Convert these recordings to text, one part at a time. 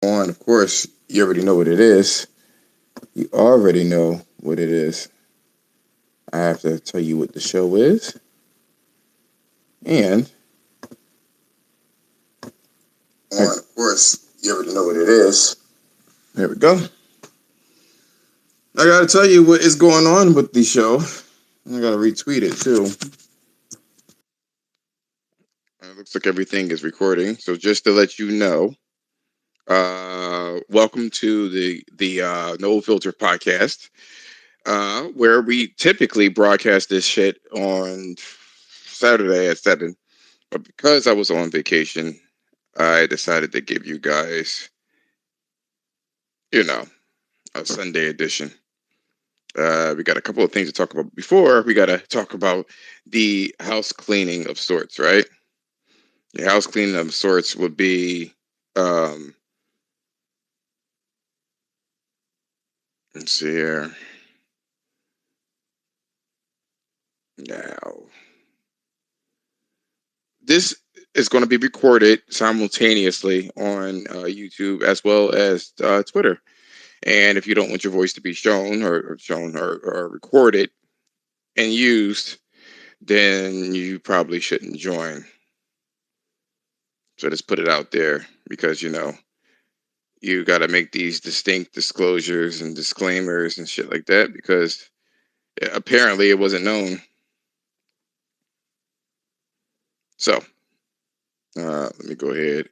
On, of course, you already know what it is. You already know what it is. I have to tell you what the show is. And on, of course, you already know what it is. There we go. I gotta tell you what is going on with the show. I gotta retweet it too. It looks like everything is recording. So just to let you know, welcome to the No Filter podcast, where we typically broadcast this shit on Saturday at 7. But because I was on vacation, I decided to give you guys, you know, a Sunday edition. We got a couple of things to talk about. Before we got to talk about the house cleaning of sorts, right? The house cleaning of sorts would be, um, let's see here. Now, this is going to be recorded simultaneously on YouTube as well as Twitter. And if you don't want your voice to be shown or recorded and used, then you probably shouldn't join. So just put it out there because you got to make these distinct disclosures and disclaimers and shit like that because apparently it wasn't known. So let me go ahead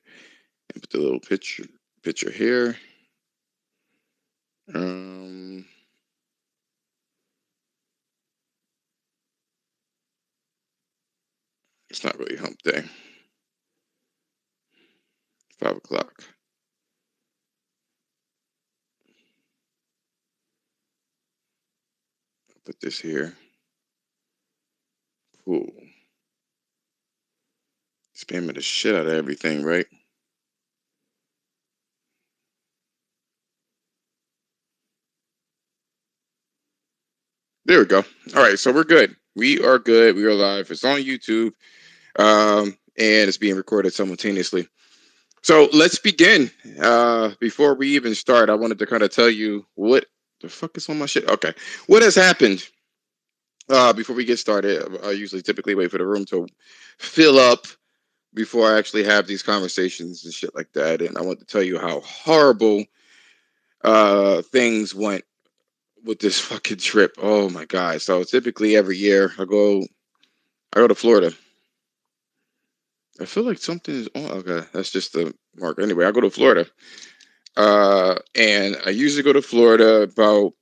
and put the little picture here. It's not really hump day. 5 o'clock. I'll put this here. Cool. Spamming the shit out of everything, right? There we go. All right, so we're good. We are good. We are live. It's on YouTube, and it's being recorded simultaneously. So let's begin. Before we even start, I wanted to kind of tell you what the fuck is on my shit. Okay, what has happened? Before we get started, I usually typically wait for the room to fill up before I actually have these conversations and shit like that. And I want to tell you how horrible things went with this fucking trip. Oh my god! So typically every year I go to Florida. I feel like something is on. Okay, that's just the mark. Anyway, I go to Florida, and I usually go to Florida about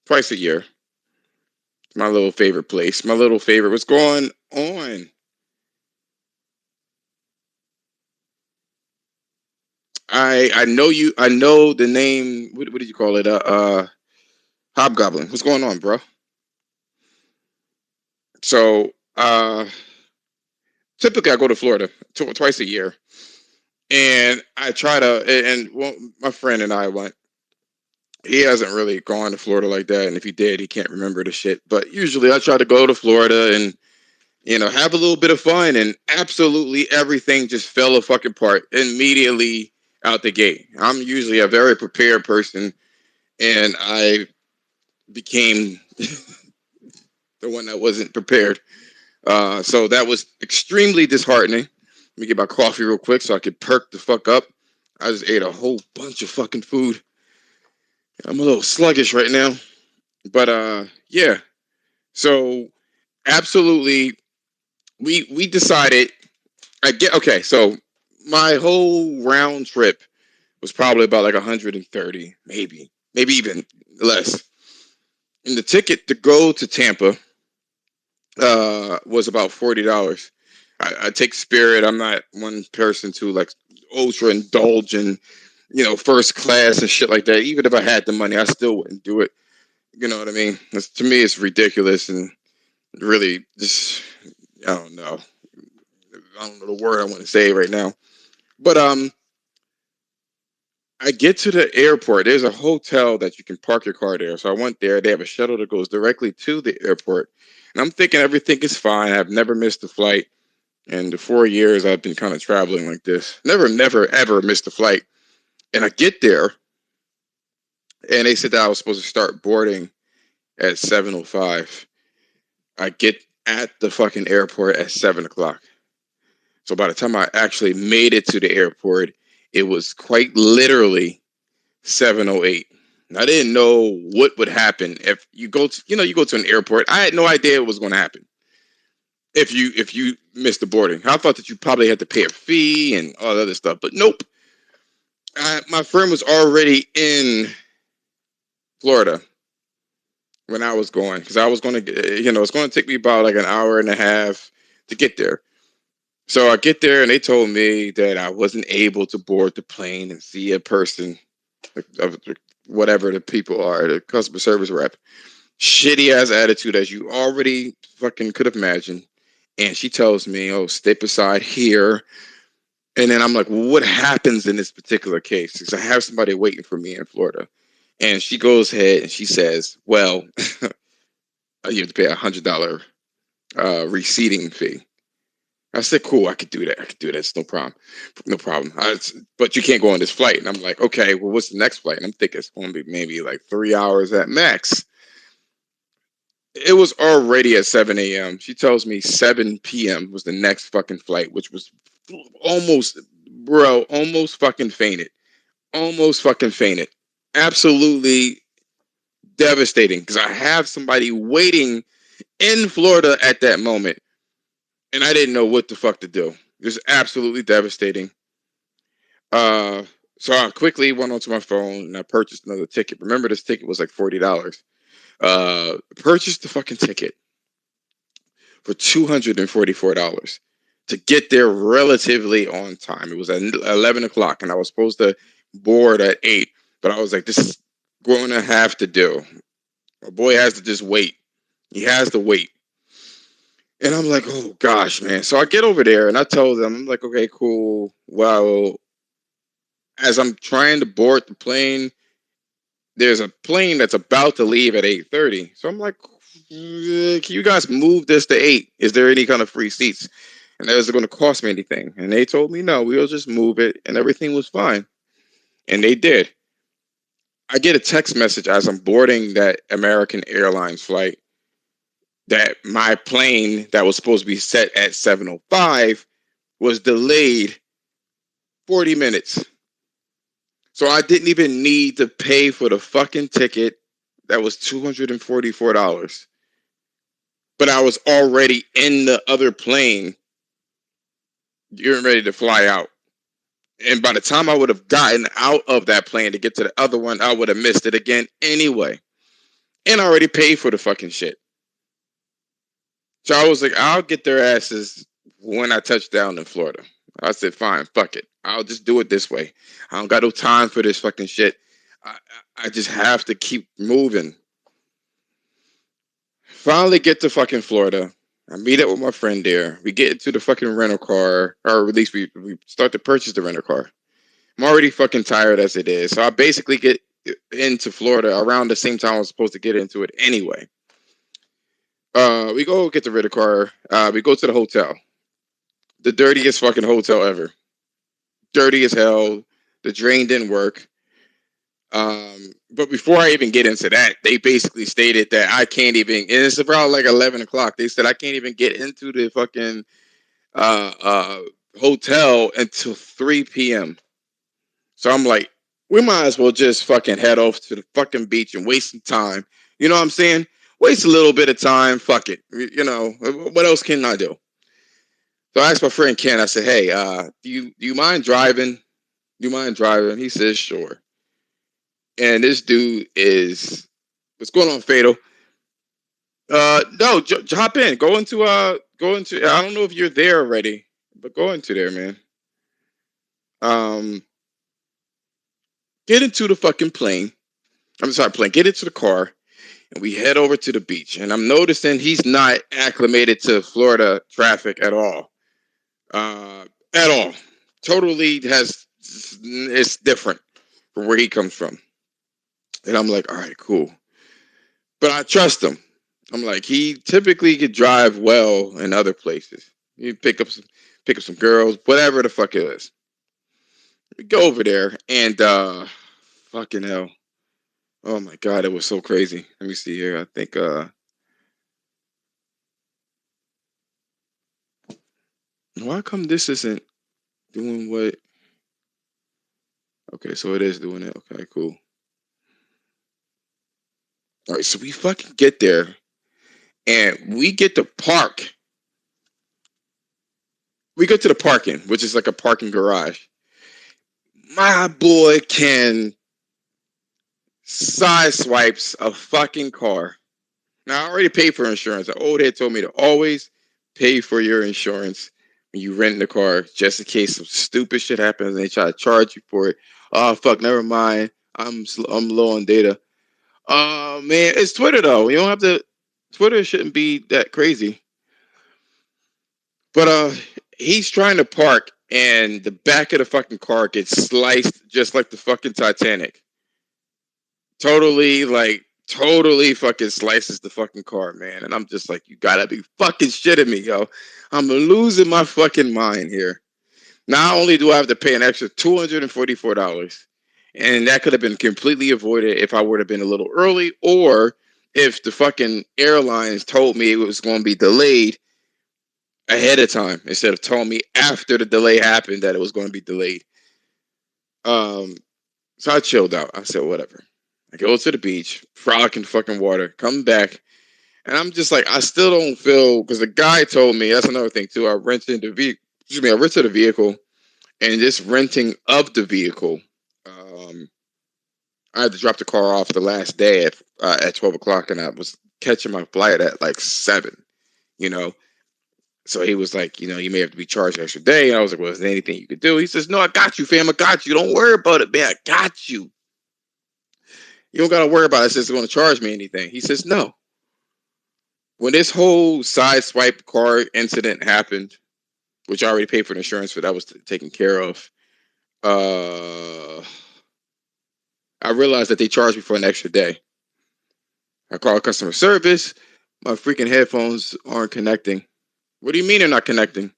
twice a year. It's my little favorite place. My little favorite. What's going on? I know you. I know the name. What did you call it? Hobgoblin. What's going on, bro? So typically I go to Florida twice a year, and I try to. And well, my friend and I went. He hasn't really gone to Florida like that, and if he did, he can't remember the shit. But usually, I try to go to Florida and have a little bit of fun, and absolutely everything just fell a fucking apart immediately out the gate. I'm usually a very prepared person, and I became the one that wasn't prepared. So that was extremely disheartening. Let me get my coffee real quick so I could perk the fuck up. I just ate a whole bunch of fucking food. I'm a little sluggish right now. But yeah. So absolutely we decided I get okay, so my whole round trip was probably about like 130, maybe even less. And the ticket to go to Tampa was about $40. I take Spirit. I'm not one person to like ultra indulge in, first class and shit like that. Even if I had the money, I still wouldn't do it. You know what I mean? To me, it's ridiculous and really just I don't know. I don't know the word I want to say right now. But I get to the airport. There's a hotel that you can park your car there. So I went there. They have a shuttle that goes directly to the airport. And I'm thinking everything is fine. I've never missed a flight. In the 4 years I've been kind of traveling like this. Never, ever missed a flight. And I get there, and they said that I was supposed to start boarding at 7:05. I get at the fucking airport at 7 o'clock. So by the time I actually made it to the airport, it was quite literally 7:08. I didn't know what would happen if you go to, you go to an airport. I had no idea what was going to happen if you missed the boarding. I thought that you probably had to pay a fee and all that other stuff, but nope. My friend was already in Florida when I was going, because I was going to, it's going to take me about like an hour and a half to get there. So I get there and they told me that I wasn't able to board the plane and see a person of whatever the people are, the customer service rep. Shitty ass attitude as you already fucking could have imagined. And she tells me, "Oh, step aside here." And then I'm like, well, what happens in this particular case? Because I have somebody waiting for me in Florida. And she goes ahead and she says, well, you have to pay $100 receipting fee. I said, cool, I could do that. I could do that. It's no problem. No problem. But you can't go on this flight. And I'm like, okay, well, what's the next flight? And I'm thinking it's going to be maybe like 3 hours at max. It was already at 7 a.m. She tells me 7 p.m. was the next fucking flight, which was almost, bro, almost fucking fainted. Almost fucking fainted. Absolutely devastating, because I have somebody waiting in Florida at that moment, and I didn't know what the fuck to do. It was absolutely devastating. Uh, so I quickly went onto my phone and I purchased another ticket. Remember, this ticket was like $40. Purchased the fucking ticket for $244 to get there relatively on time. It was at 11 o'clock, and I was supposed to board at 8. But I was like, this is going to have to do. My boy has to just wait. He has to wait. And I'm like, oh gosh, man. So I get over there and I tell them, I'm like, okay, cool. Well, as I'm trying to board the plane, there's a plane that's about to leave at 8:30. So I'm like, can you guys move this to 8? Is there any kind of free seats? And is it going to cost me anything? And they told me, no, we'll just move it. And everything was fine. And they did. I get a text message as I'm boarding that American Airlines flight that my plane that was supposed to be set at 7:05 was delayed 40 minutes. So I didn't even need to pay for the fucking ticket that was $244. But I was already in the other plane, getting ready to fly out. And by the time I would have gotten out of that plane to get to the other one, I would have missed it again anyway. And I already paid for the fucking shit. So I was like, I'll get their asses when I touch down in Florida. I said, fine, fuck it. I'll just do it this way. I don't got no time for this fucking shit. I, I just have to keep moving. Finally get to fucking Florida. I meet up with my friend there. We get into the fucking rental car, or at least we start to purchase the rental car. I'm already fucking tired as it is. So I basically get into Florida around the same time I was supposed to get into it anyway. We go get the rental car. We go to the hotel. The dirtiest fucking hotel ever. Dirty as hell. The drain didn't work. But before I even get into that, they basically stated that I can't even, and it's around like 11 o'clock. They said I can't even get into the fucking uh, uh, hotel until 3 p.m. So I'm like, we might as well just fucking head off to the fucking beach and waste some time. You know what I'm saying? Waste a little bit of time. Fuck it. You know, what else can I do? So I asked my friend Ken, I said, hey, do you mind driving? Do you mind driving? He says, sure. And this dude is, what's going on, Fatal? No, hop in. Go into. I don't know if you're there already, but go into there, man. Um, get into the fucking plane. I'm sorry, plane. Get into the car, and we head over to the beach. And I'm noticing he's not acclimated to Florida traffic at all. At all. Totally has. It's different from where he comes from. And I'm like, all right, cool. But I trust him. I'm like, he typically could drive well in other places. You pick up some girls, whatever the fuck it is. We go over there and fucking hell. Oh my god, it was so crazy. Let me see here. I think why come this isn't doing what? Okay, so it is doing it. Okay, cool. All right, so we fucking get there and we get to park. We go to the parking, which is like a parking garage. My boy can side swipes a fucking car. Now I already paid for insurance. The old head told me to always pay for your insurance when you rent the car, just in case some stupid shit happens and they try to charge you for it. Oh fuck, never mind. I'm low on data. Man, it's Twitter though. You don't have to. Twitter shouldn't be that crazy. But he's trying to park, and the back of the fucking car gets sliced just like the fucking Titanic. Totally fucking slices the fucking car, man. And I'm just like, you gotta be fucking shitting me, yo. I'm losing my fucking mind here. Not only do I have to pay an extra $244, and that could have been completely avoided if I would have been a little early, or if the fucking airlines told me it was going to be delayed ahead of time instead of telling me after the delay happened that it was going to be delayed. Um, so I chilled out. I said, whatever. I go to the beach, frolic in fucking water, come back, and I'm just like, I still don't feel because the guy told me that's another thing too. I rented a vehicle, and just renting of the vehicle. Um, I had to drop the car off the last day at 12 o'clock, and I was catching my flight at like 7. You know, so he was like, you may have to be charged an extra day. And I was like, well, is there anything you could do? He says, no, I got you, fam. I got you. Don't worry about it, man. I got you. You don't got to worry about it. It says it's going to charge me anything. He says, no. When this whole side swipe card incident happened, which I already paid for the insurance for, that was taken care of. Uh, I realized that they charged me for an extra day. I called customer service. My freaking headphones aren't connecting. What do you mean they're not connecting?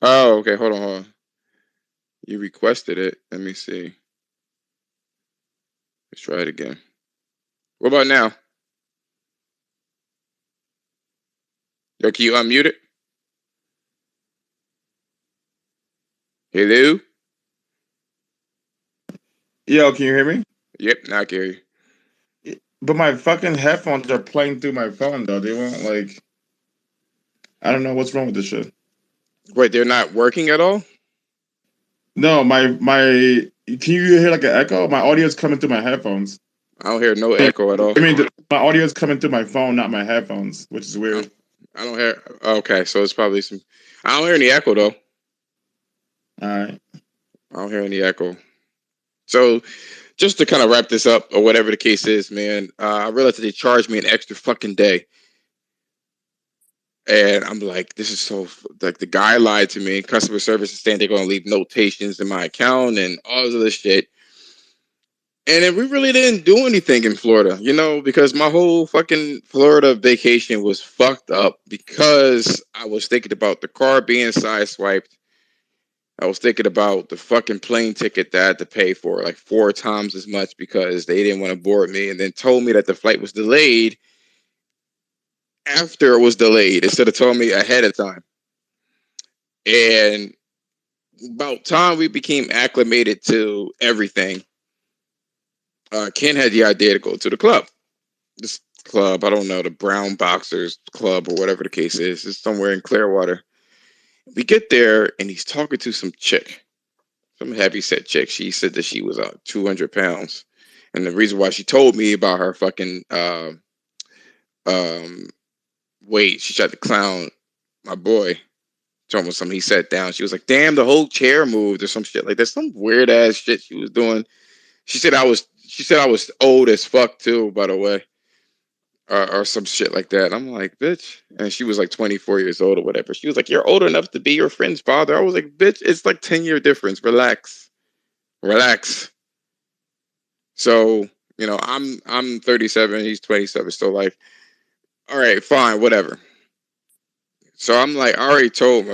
Oh, okay. Hold on. You requested it. Let me see. Let's try it again. What about now? Yo, can you unmute it? Hello? Yo, can you hear me? Yep, now I can hear you. But my fucking headphones are playing through my phone though. They won't like. I don't know what's wrong with this shit. Wait, they're not working at all? No, my. Can you hear like an echo? My audio is coming through my headphones. I don't hear no I echo at all. mean, my audio is coming through my phone, not my headphones, which is I, weird. I don't hear. Okay, so it's probably some. I don't hear any echo though. All right. I don't hear any echo. So just to kind of wrap this up, or whatever the case is, man, I realized that they charged me an extra fucking day. And I'm like, this is so like the guy lied to me. Customer service is saying they're gonna leave notations in my account and all of this shit. And then we really didn't do anything in Florida, because my whole fucking Florida vacation was fucked up because I was thinking about the car being sideswiped. I was thinking about the fucking plane ticket that I had to pay for like 4 times as much because they didn't want to board me and then told me that the flight was delayed after it was delayed instead of telling me ahead of time. And about time we became acclimated to everything, Ken had the idea to go to the club. This club, I don't know, the Brown Boxers Club or whatever the case is. It's somewhere in Clearwater. We get there and he's talking to some chick, some heavy set chick. She said that she was 200 pounds. And the reason why she told me about her fucking um, weight, she tried to clown my boy. Told me something. He sat down. She was like, "Damn, the whole chair moved," or some shit like that. Some weird ass shit she was doing. She said I was old as fuck too, by the way, or some shit like that. I'm like, bitch, and she was like 24 years old or whatever. She was like, "You're old enough to be your friend's father." I was like, "Bitch, it's like 10-year difference. Relax, relax." So I'm 37. He's 27. So like, all right, fine, whatever. So I'm like, I already told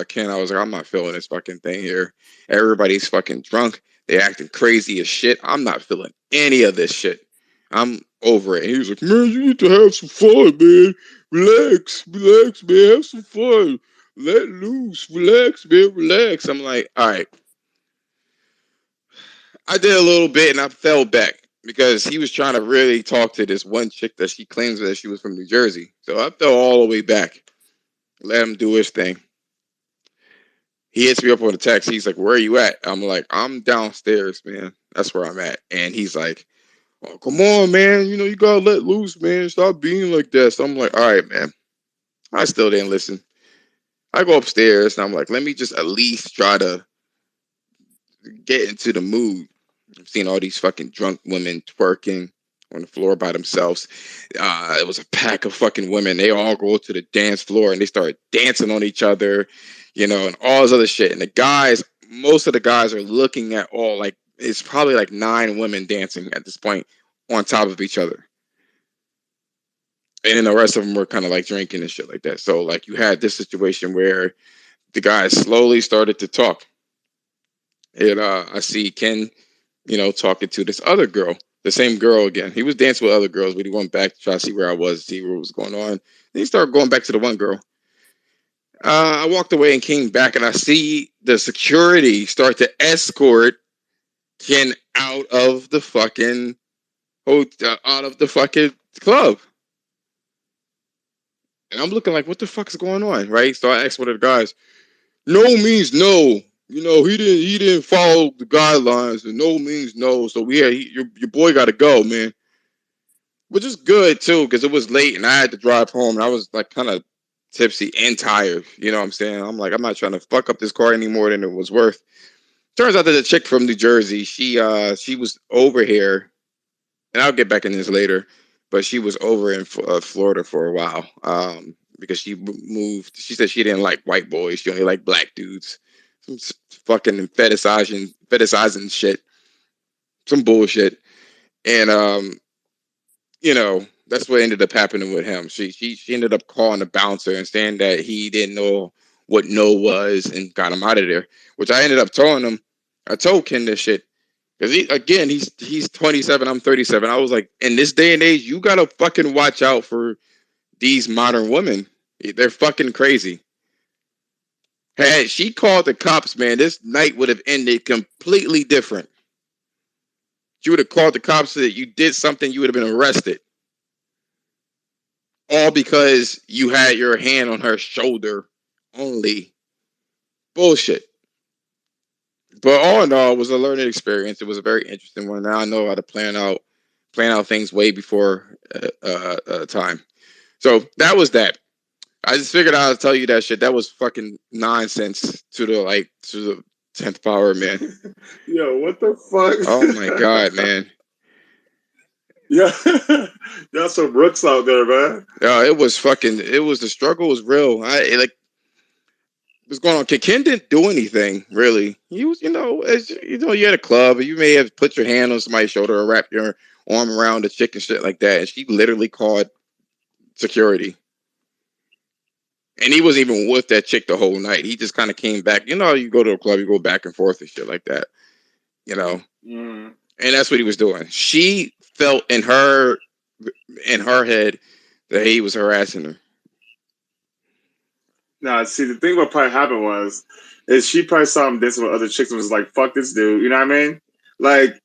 Ken, I was like, I'm not feeling this fucking thing here. Everybody's fucking drunk. They acting crazy as shit. I'm not feeling any of this shit. I'm over it. And he was like, man, you need to have some fun, man. Relax, relax, man. Have some fun. Let loose. Relax, man. Relax. I'm like, all right. I did a little bit and I fell back because he was trying to really talk to this one chick that she claims that she was from New Jersey. So I fell all the way back. Let him do his thing. He hits me up on the text. He's like, "Where are you at?" I'm like, "I'm downstairs, man. That's where I'm at." And he's like, "Oh, come on, man. You know you gotta let loose, man. Stop being like that." So I'm like, "All right, man." I still didn't listen. I go upstairs and I'm like, "Let me just at least try to get into the mood." I've seen all these fucking drunk women twerking on the floor by themselves. It was a pack of fucking women. They all go to the dance floor and they start dancing on each other, and all this other shit. And the guys, most of the guys are looking at all like it's probably like 9 women dancing at this point on top of each other. And then the rest of them were kind of like drinking and shit like that. So like you had this situation where the guys slowly started to talk. And I see Ken, talking to this other girl, the same girl again. He was dancing with other girls, but he went back to try to see where I was, see what was going on. Then he started going back to the one girl. I walked away and came back, and I see the security start to escort Ken out of the fucking out of the fucking club. And I'm looking like, what the fuck is going on, right? So I asked one of the guys, no means no. He didn't follow the guidelines, and no means no. So your boy got to go, man. Which is good too, because it was late and I had to drive home, and I was like kind of tipsy and tired. You know what I'm saying? I'm like, I'm not trying to fuck up this car any more than it was worth. Turns out that the chick from New Jersey, she was over here, and I'll get back in this later, but she was over in Florida for a while. Because she moved. She said she didn't like white boys. She only liked black dudes. Some fucking fetishizing shit. Some bullshit. And that's what ended up happening with him. She ended up calling the bouncer and saying that he didn't know what no was and got him out of there. Which I ended up telling him. I told Ken this shit because he's 27. I'm 37. I was like, in this day and age, you gotta fucking watch out for these modern women. They're fucking crazy. Had she called the cops, man, this night would have ended completely different. She would have called the cops that you did something, you would have been arrested. All because you had your hand on her shoulder only. Bullshit. But all in all, it was a learning experience. It was a very interesting one. Now I know how to plan out things way before time. So that was that. I just figured I'd tell you that shit. That was fucking nonsense to the 10th power, man. Yo, what the fuck? Oh my god, man. Yeah, y'all some rooks out there, man. It was fucking. It was the struggle was real. What's going on? Ken didn't do anything really. He was, you had a club, you may have put your hand on somebody's shoulder or wrapped your arm around a chick and shit like that, and she literally called security. And he wasn't even with that chick the whole night. He just kind of came back. You go to a club, you go back and forth and shit like that. You know, Mm. and that's what he was doing. She felt in her head that he was harassing her. Nah, see, the thing what probably happened is she probably saw him dancing with other chicks and was like, "Fuck this dude," you know what I mean? Like,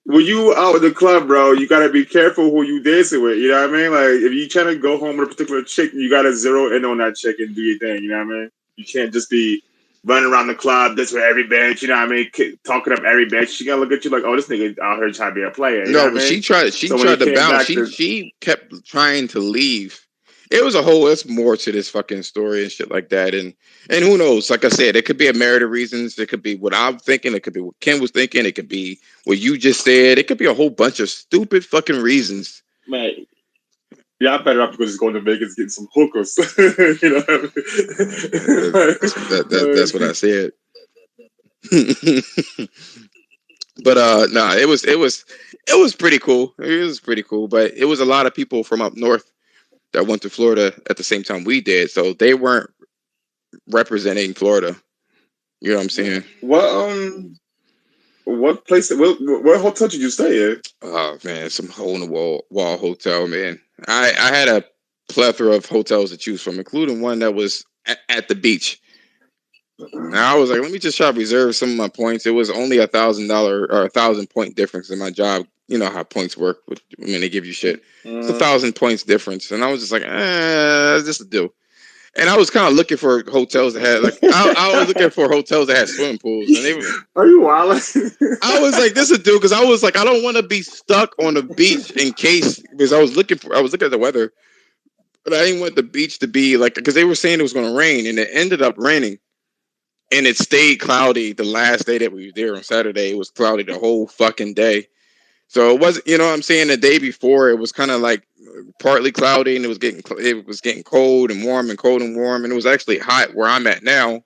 when you out in the club, bro, you gotta be careful who you dancing with. You know what I mean? Like, if you trying to go home with a particular chick, you gotta zero in on that chick and do your thing. You know what I mean? You can't just be running around the club, this with every bitch. You know what I mean? Talking up every bitch. She gonna look at you like, oh, this nigga out here trying to be a player. You know No, what but I she mean? tried. She So when he tried to came bounce. back She to, she kept trying to leave. It was a whole. It's more to this fucking story and shit like that. And who knows? Like I said, it could be a myriad of reasons. It could be what I'm thinking. It could be what Ken was thinking. It could be what you just said. It could be a whole bunch of stupid fucking reasons. man, yeah, I better off because he's going to Vegas getting some hookers. You know what That's what I said. But nah, it was pretty cool. It was pretty cool. But it was a lot of people from up north that went to Florida at the same time we did, so they weren't representing Florida. You know what I'm saying? What place? What hotel did you stay in? Oh man, some hole in the wall hotel, man. I had a plethora of hotels to choose from, including one that was at the beach. Now I was like, let me just try to reserve some of my points. It was only $1,000 or 1,000 point difference in my job. You know how points work when they give you shit. It's 1,000 points difference, and I was just like, this will do. And I was kind of looking for hotels that had I was looking for hotels that had swimming pools, and they were. Are you wild? I was like, this is do because I was like, I don't want to be stuck on the beach in case because I was looking at the weather, but I didn't want the beach to be like because they were saying it was going to rain, and it ended up raining, and it stayed cloudy the last day that we were there on Saturday. It was cloudy the whole fucking day, so it wasn't. You know what I'm saying? The day before it was kind of like partly cloudy, and it was getting cold and warm and cold and warm, and it was actually hot where I'm at now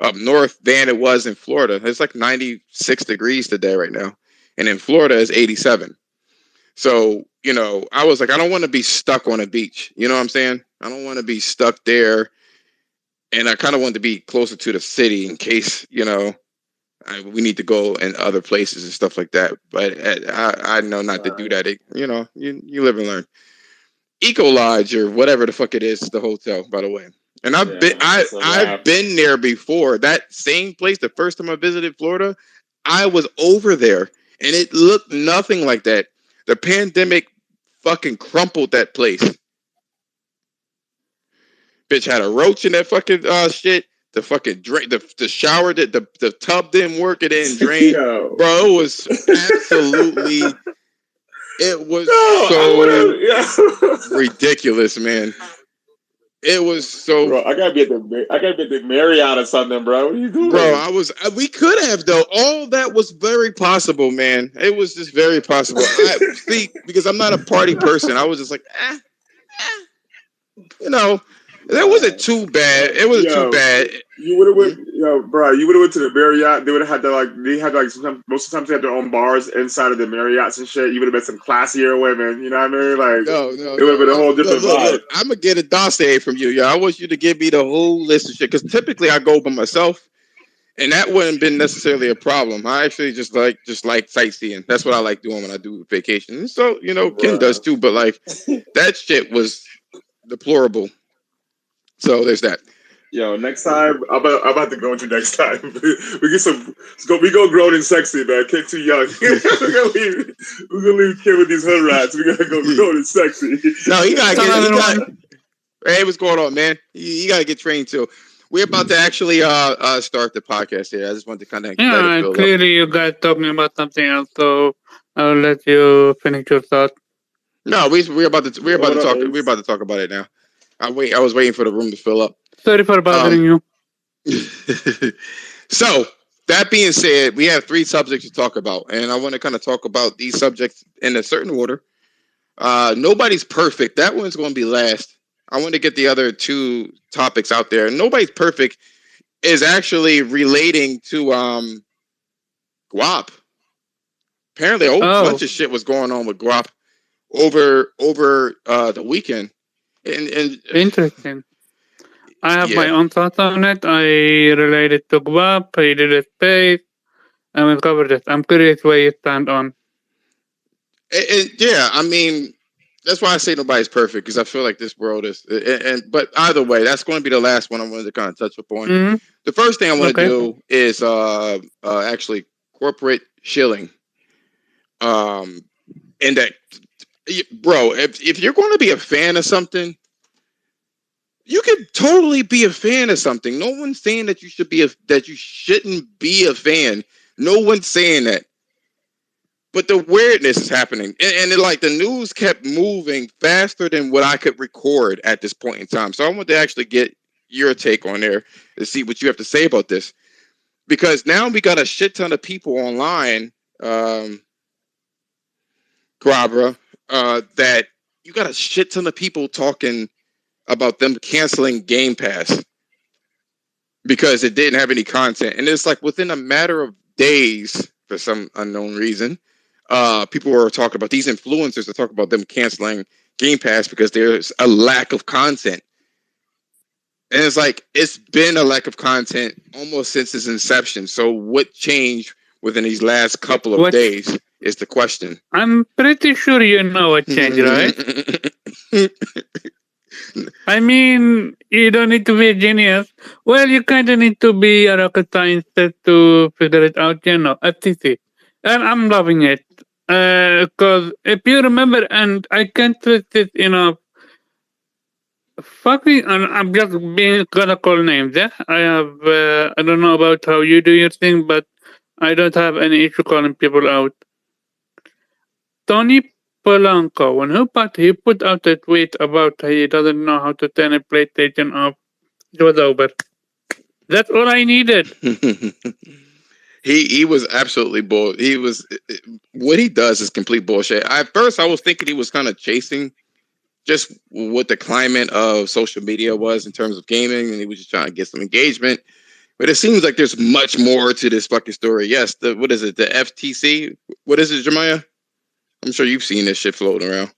up north than it was in Florida. It's like 96 degrees today right now. And in Florida it's 87. So, I was like, I don't want to be stuck on a beach. You know what I'm saying? I don't want to be stuck there. And I kind of want to be closer to the city in case, we need to go in other places and stuff like that. But I know not to do that. You live and learn. Eco Lodge or whatever the fuck it is the hotel, by the way. And I've been there before. That same place, the first time I visited Florida, I was over there, and it looked nothing like that. The pandemic fucking crumpled that place. Bitch had a roach in that fucking shit. The fucking drain, the shower that the tub didn't work. It didn't drain, bro. It was absolutely. It was so ridiculous, man. It was so. Bro, I gotta be at the Marriott or something, bro. What are you doing? Bro, we could have though. All that was very possible, man. It was just very possible. See, because I'm not a party person. I was just like, that wasn't too bad. It wasn't too bad. You would have went, bro. You would have went to the Marriott. They would have had they had sometimes, most of the time they had their own bars inside of the Marriotts and shit. You would have met some classier women. You know what I mean? Like, no, it would have been a whole different vibe. Look, I'm gonna get a dossier from you, yo. I want you to give me the whole list of shit because typically I go by myself, and that wouldn't have been necessarily a problem. I actually just like sightseeing. That's what I like doing when I do vacation. And so Ken does too, but like that shit was deplorable. So there's that. Yo, next time I'm about to go into next time. We get some. We go grown and sexy, man. Kid too young. We're gonna leave Kid with these hood rats. We gotta go grown and sexy. No, he got. Hey, what's going on, man? You gotta get trained too. We're about to actually start the podcast here. I just wanted to kind of clearly you guys talking about something else, so I'll let you finish your thought. No, we're about to talk about it now. I was waiting for the room to fill up. Sorry for bothering you. So that being said, we have 3 subjects to talk about, and I want to kind of talk about these subjects in a certain order. Nobody's perfect. That one's going to be last. I want to get the other 2 topics out there. Nobody's perfect is actually relating to Guap. Apparently, a whole bunch of shit was going on with Guap over the weekend. And interesting. I have my own thoughts on it. I related to Guap. I did it space. And we covered it. I'm curious where you stand on. I mean, that's why I say nobody's perfect because I feel like this world is. But either way, that's going to be the last one I wanted to kind of touch upon. Mm-hmm. The first thing I want to do is actually corporate shilling. And that, bro, if you're going to be a fan of something, you can totally be a fan of something. No one's saying that you shouldn't be a fan. No one's saying that. But the weirdness is happening. And like the news kept moving faster than what I could record at this point in time. So I want to actually get your take on there to see what you have to say about this. Because now we got a shit ton of people online, Grabra, that you got a shit ton of people talking about them canceling Game Pass because it didn't have any content. And it's like within a matter of days, for some unknown reason, people were talking about these influencers are talking about them canceling Game Pass because there's a lack of content. And it's like, it's been a lack of content almost since its inception. So what changed within these last couple of days is the question. I'm pretty sure you know what changed, right? I mean, you don't need to be a genius. Well, you kind of need to be a rocket scientist to figure it out, FTC. And I'm loving it. Because if you remember, and I can't stress this enough, fucking, and I'm just being gonna call names, yeah? I don't know about how you do your thing, but I don't have any issue calling people out. Tony Polanco, when he put out a tweet about he doesn't know how to turn a PlayStation off, it was over. That's all I needed. He was absolutely bull. He was, what he does is complete bullshit. At first, I was thinking he was kind of chasing just what the climate of social media was in terms of gaming, and he was just trying to get some engagement. But it seems like there's much more to this fucking story. Yes, what is it? The FTC? What is it, Jeremiah? I'm sure you've seen this shit floating around.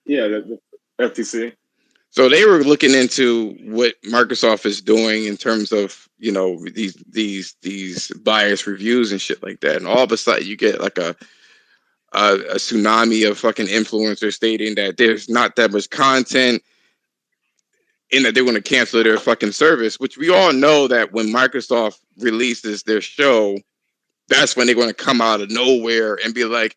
Yeah, the FTC. So they were looking into what Microsoft is doing in terms of, these bias reviews and shit like that. And all of a sudden you get like a tsunami of fucking influencers stating that there's not that much content and that they want to cancel their fucking service, which we all know that when Microsoft releases their show, that's when they're going to come out of nowhere and be like,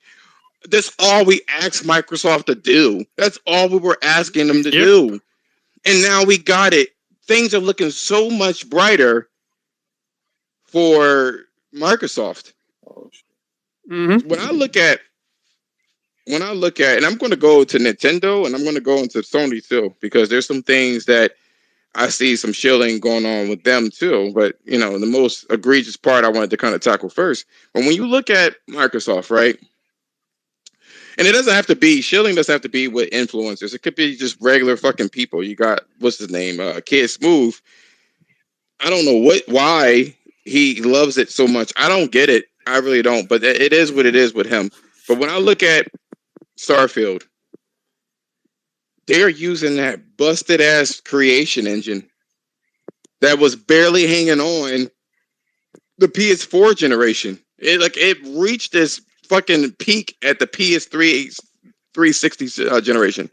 that's all we asked Microsoft to do. That's all we were asking them to do. And now we got it. Things are looking so much brighter for Microsoft. Mm-hmm. When I look at, and I'm going to go to Nintendo and I'm going to go into Sony too, because there's some things that I see some shilling going on with them too. But, the most egregious part I wanted to kind of tackle first. But when you look at Microsoft, right? And it doesn't have to be, shilling doesn't have to be with influencers. It could be just regular fucking people. You got, what's his name? Kid Smooth. I don't know why he loves it so much. I don't get it. I really don't. But it is what it is with him. But when I look at Starfield, they're using that busted ass creation engine that was barely hanging on the PS4 generation. It reached this fucking peak at the PS3 360 generation.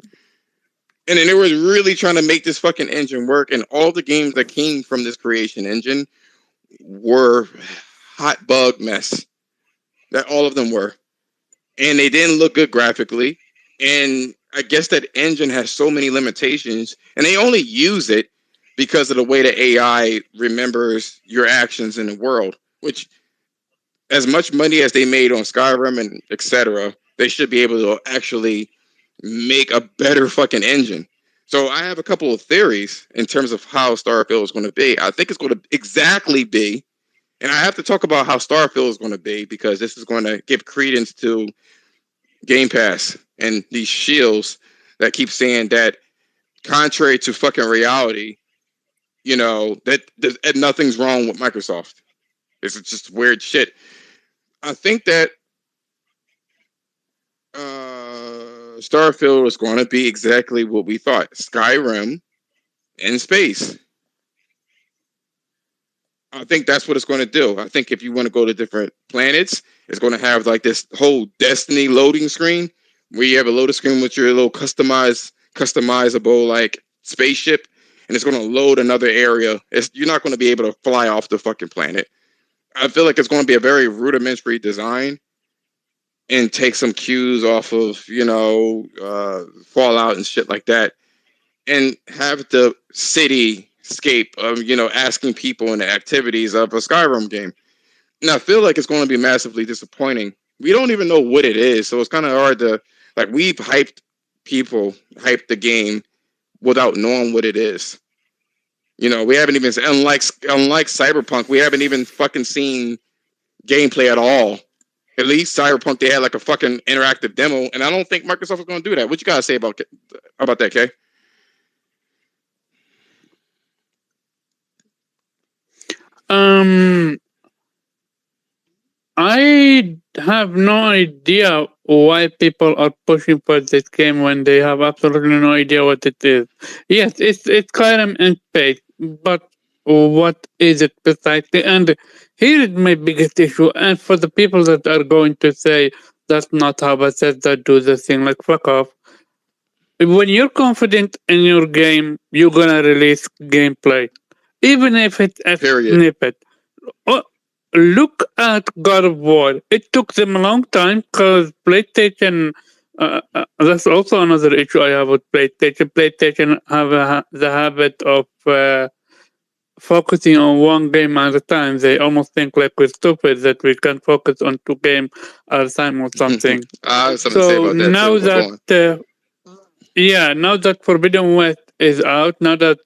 And then they were really trying to make this fucking engine work, and all the games that came from this creation engine were hot bug mess. That all of them were. And they didn't look good graphically. And I guess that engine has so many limitations, and they only use it because of the way the AI remembers your actions in the world, which, as much money as they made on Skyrim and etc., they should be able to actually make a better fucking engine. So I have a couple of theories in terms of how Starfield is going to be. I think it's going to exactly be, and I have to talk about how Starfield is going to be because this is going to give credence to Game Pass and these shields that keep saying that, contrary to fucking reality, that nothing's wrong with Microsoft. It's just weird shit. I think that Starfield is going to be exactly what we thought: Skyrim in space. I think that's what it's going to do. I think if you want to go to different planets, it's going to have like this whole Destiny loading screen where you have a loading screen with your little customizable like spaceship, and it's going to load another area. You're not going to be able to fly off the fucking planet. I feel like it's going to be a very rudimentary design and take some cues off of Fallout and shit like that, and have the cityscape of asking people in the activities of a Skyrim game. And I feel like it's going to be massively disappointing. We don't even know what it is, so it's kind of hard to, like, we've hyped the game without knowing what it is. We haven't even, unlike Cyberpunk, we haven't even fucking seen gameplay at all. At least Cyberpunk, they had like a fucking interactive demo, and I don't think Microsoft is going to do that. What you gotta say about that, Kay? I have no idea why people are pushing for this game when they have absolutely no idea what it is. Yes, it's Skyrim in space, but what is it precisely? And here is my biggest issue. And for the people that are going to say that's not how Bethesda do the thing, like fuck off. When you're confident in your game, you're gonna release gameplay, even if it's a Period. snippet. Oh, look at God of War. It took them a long time because PlayStation. That's also another issue I have with PlayStation. PlayStation have the habit of focusing on one game at a time. They almost think like we're stupid that we can focus on two games at a time or something. I have something to say So about that too, now but go that on. now that Forbidden West is out, now that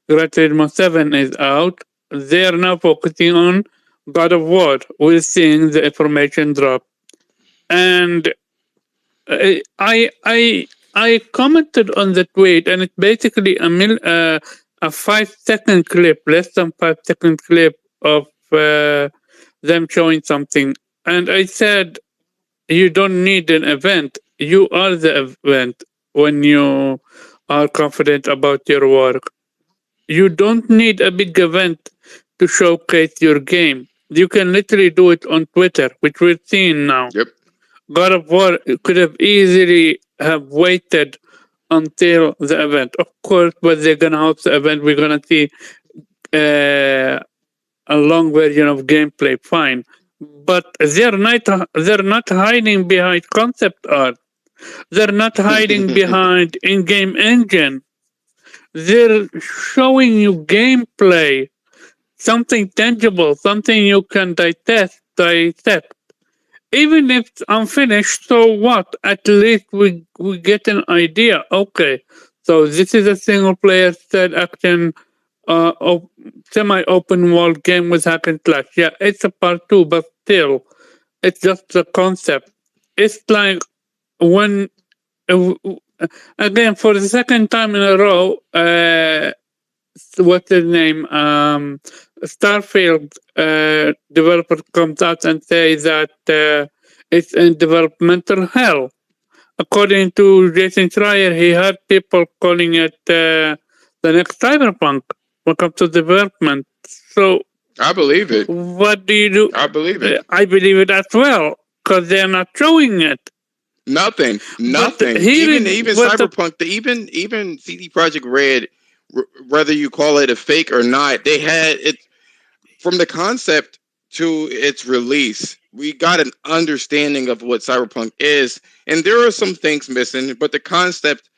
Gran Turismo 7 is out, they are now focusing on God of War. We're seeing the information drop. And uh, I I I commented on the tweet, and it's basically a 5 second clip, less than 5 second clip of them showing something. And I said, you don't need an event. You are the event when you are confident about your work. You don't need a big event to showcase your game. You can literally do it on Twitter, which we're seeing now. Yep. God of War could have easily have waited until the event. Of course, but they're gonna host the event. We're gonna see uh, a long version of gameplay. Fine, but they're not hiding behind concept art. They're not hiding behind in-game engine. They're showing you gameplay, something tangible, something you can dissect. Even if it's unfinished, so what? At least we get an idea. Okay, so this is a single player third action semi open world game with hack and slash. Yeah, it's a part two, but still, it's just the concept. It's like when again for the second time in a row, what's his name? Starfield developer comes out and says that it's in developmental hell. According to Jason Schreier, he had people calling it the next cyberpunk when it comes to development. So, I believe it. what do you do? I believe it. I believe it as well because they're not showing it. Nothing. But Nothing. here is Even what the Cyberpunk. Even CD Project Red, whether you call it a fake or not, they had it from the concept to its release. We got an understanding of what Cyberpunk is, and there are some things missing, but the concept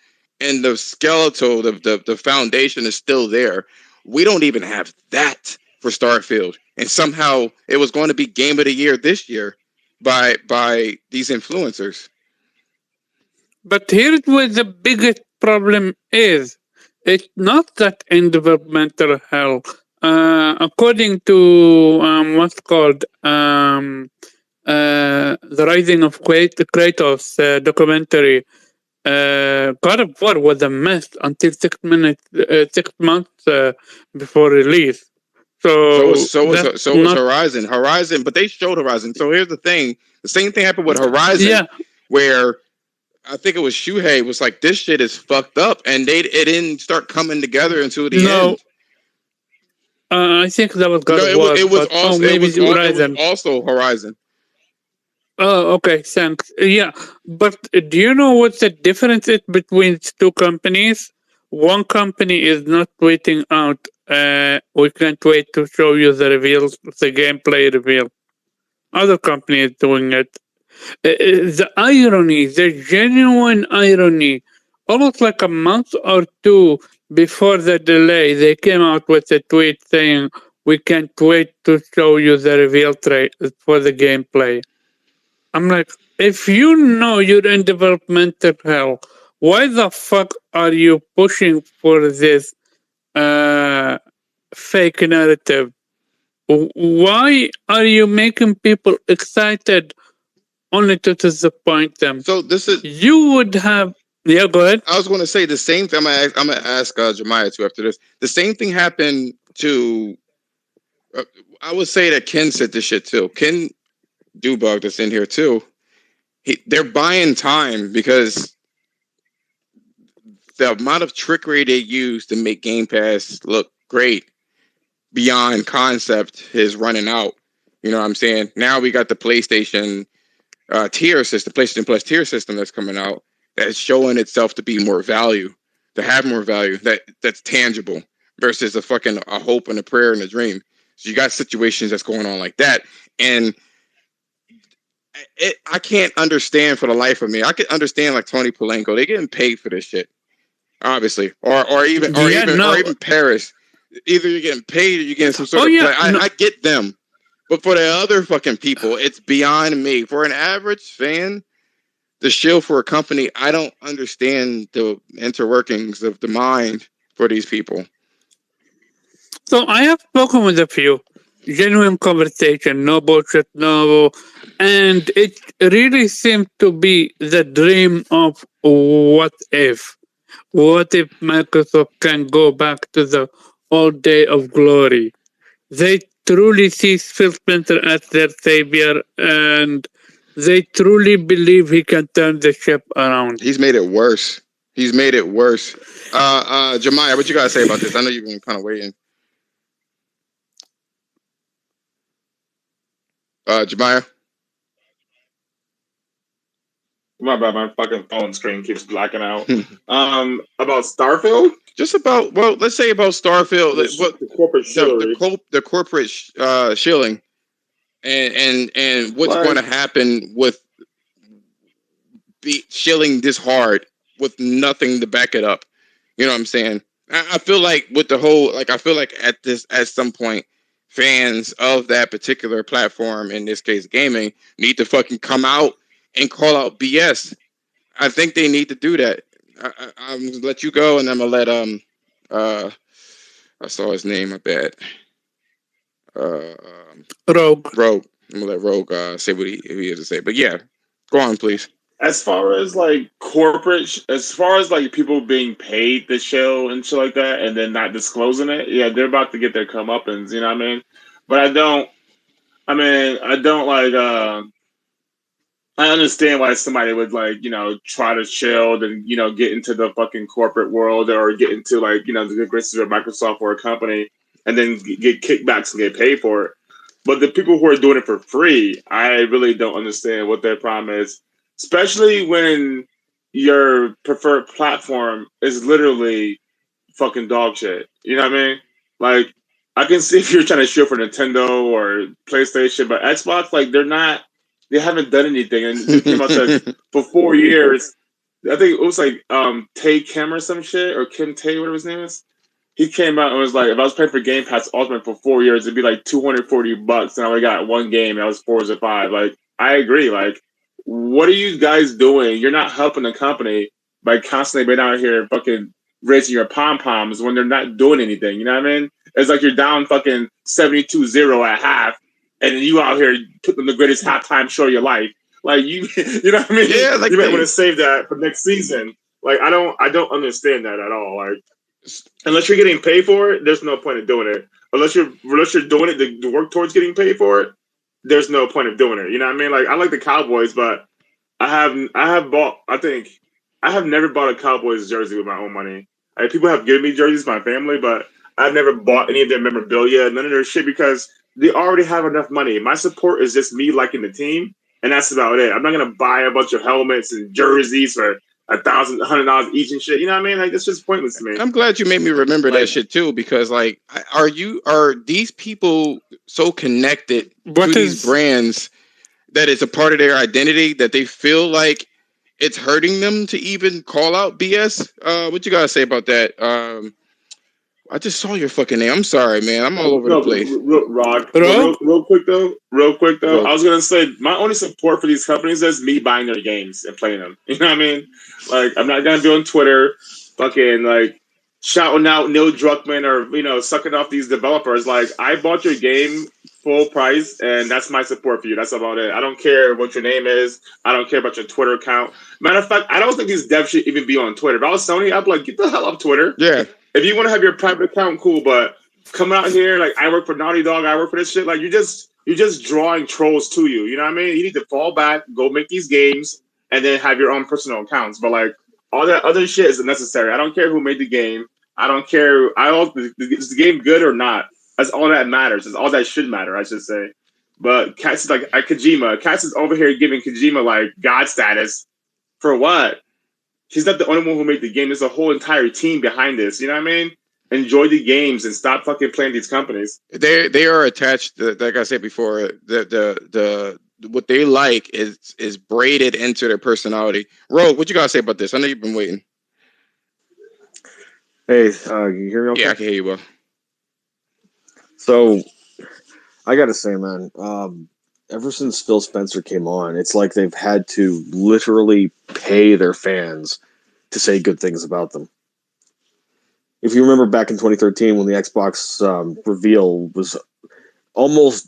and the skeletal, the foundation is still there. We don't even have that for Starfield, and somehow it was going to be Game of the Year this year by these influencers. But here's where the biggest problem is. It's not that in developmental hell. According to what's called the Rising of Kratos documentary, God of War was a mess until 6 minutes, 6 months before release. So that's So was not. Horizon. Horizon, but they showed Horizon. So here's the thing: the same thing happened with Horizon, Yeah, where I think it was Shuhei was like, "This shit is fucked up," and it didn't start coming together until the no, end. I think that was God No, of War, it was but oh, also maybe the it was Horizon. also Horizon. Oh, okay, thanks. Yeah, but do you know what the difference is between two companies? One company is not waiting out. We can't wait to show you the reveals, the gameplay reveal. Other company is doing it. The irony, the genuine irony, almost like a month or two before the delay, they came out with a tweet saying, "We can't wait to show you the reveal for the gameplay." I'm like, if you know you're in developmental hell, why the fuck are you pushing for this uh, fake narrative? Why are you making people excited only to disappoint them? So this is. You would have, yeah, go ahead. I was going to say the same thing. I'm gonna ask Jemiah too after this. The same thing happened to. I would say that Ken said this shit too. Ken Dubog that's in here too. they're buying time because the amount of trickery they use to make Game Pass look great beyond concept is running out. You know what I'm saying? Now we got the PlayStation tier system, PlayStation Plus tier system that's coming out that's showing itself to be more value, to have more value that's tangible versus a hope and a prayer and a dream. So you got situations that's going on like that, and I can't understand for the life of me. I could understand like Tony Polanco; they getting paid for this shit, obviously, or Yeah, no. even Paris. Either you're getting paid or you're getting some sort Oh of yeah, play. no. I get them, but for the other fucking people, it's beyond me. For an average fan, the shill for a company, I don't understand the interworkings of the mind for these people. So I have spoken with a few, genuine conversation, no bullshit, no, and it really seems to be the dream of what if. What if Microsoft can go back to the old day of glory? They truly see Phil Spencer as their savior, and they truly believe he can turn the ship around. He's made it worse. He's made it worse. Jemiah, what you gotta say about this? I know you've been kind of waiting. Jemiah? My bad, my fucking phone screen keeps blacking out. About Starfield? Just about, well, let's say about Starfield. The corporate shillery. The corporate shilling, and what's going to happen with shilling this hard with nothing to back it up. You know what I'm saying? I feel like with the whole, like, I feel like at some point, fans of that particular platform, in this case gaming, need to fucking come out and call out BS. I think they need to do that. I'm gonna let you go, and I'm gonna let I saw his name. I bet. Rogue. Rogue. I'm gonna let Rogue say what he has to say. But yeah, go on, please. As far as like corporate, as far as like people being paid to show and shit like that, and then not disclosing it, yeah, they're about to get their comeuppance. You know what I mean? But I don't. I mean, I don't like. I understand why somebody would like, try to shield and get into the fucking corporate world or get into like the good graces of Microsoft or a company and then get kickbacks and get paid for it. But the people who are doing it for free, I really don't understand what their problem is, especially when your preferred platform is literally fucking dog shit. You know what I mean? Like, I can see if you're trying to shield for Nintendo or PlayStation, but Xbox, like, they haven't done anything, and they came out to, for 4 years. I think it was like Tay Kim or some shit, or Kim Tay, whatever his name is. He came out and was like, if I was paying for Game Pass Ultimate for 4 years, it'd be like $240, and I only got one game, and that was Forza 5. Like, I agree. Like, what are you guys doing? You're not helping the company by constantly being out here fucking raising your pom poms when they're not doing anything. You know what I mean? It's like you're down fucking 72-0 at half, and you out here putting the greatest halftime show of your life. Like you know what I mean? Yeah, like you might want to save that for next season. Like I don't understand that at all. Like unless you're getting paid for it, there's no point in doing it. Unless you're doing it to work towards getting paid for it, there's no point of doing it. You know what I mean? Like I like the Cowboys, but I have never bought a Cowboys jersey with my own money. Like, people have given me jerseys, my family, but I've never bought any of their memorabilia, none of their shit, because they already have enough money. My support is just me liking the team, and that's about it. I'm not gonna buy a bunch of helmets and jerseys for $1,100 each and shit. You know what I mean? Like it's just pointless to me. I'm glad you made me remember that shit too, because like, are these people so connected to these brands that it's a part of their identity that they feel like it's hurting them to even call out BS? What you gotta say about that? I just saw your fucking name. I'm sorry, man. I'm all over the place. Real quick though. I was gonna say my only support for these companies is me buying their games and playing them. You know what I mean? Like I'm not gonna be on Twitter, fucking like shouting out Neil Druckmann or sucking off these developers. Like I bought your game full price, and that's my support for you. That's about it. I don't care what your name is. I don't care about your Twitter account. Matter of fact, I don't think these devs should even be on Twitter. If I was Sony, I'd be like, get the hell off Twitter. Yeah. If you want to have your private account, cool. But come out here, like I work for Naughty Dog, I work for this shit. Like you're just You're just drawing trolls to you. You know what I mean? You need to fall back, go make these games, and then have your own personal accounts. But like all that other shit isn't necessary. I don't care who made the game. I don't care. Is the game good or not? That's all that matters. That's all that should matter. I should say. But Cats is like Kojima. Cats is over here giving Kojima like god status for what? He's not the only one who made the game. There's a whole entire team behind this. You know what I mean? Enjoy the games and stop fucking playing these companies. They are attached. Like I said before, the what they like is braided into their personality. Rogue, what you gotta say about this? I know you've been waiting. Hey, you hear me okay? Yeah, I can hear you well. So, I gotta say, man, ever since Phil Spencer came on, it's like they've had to literally pay their fans to say good things about them. If you remember back in 2013 when the Xbox reveal was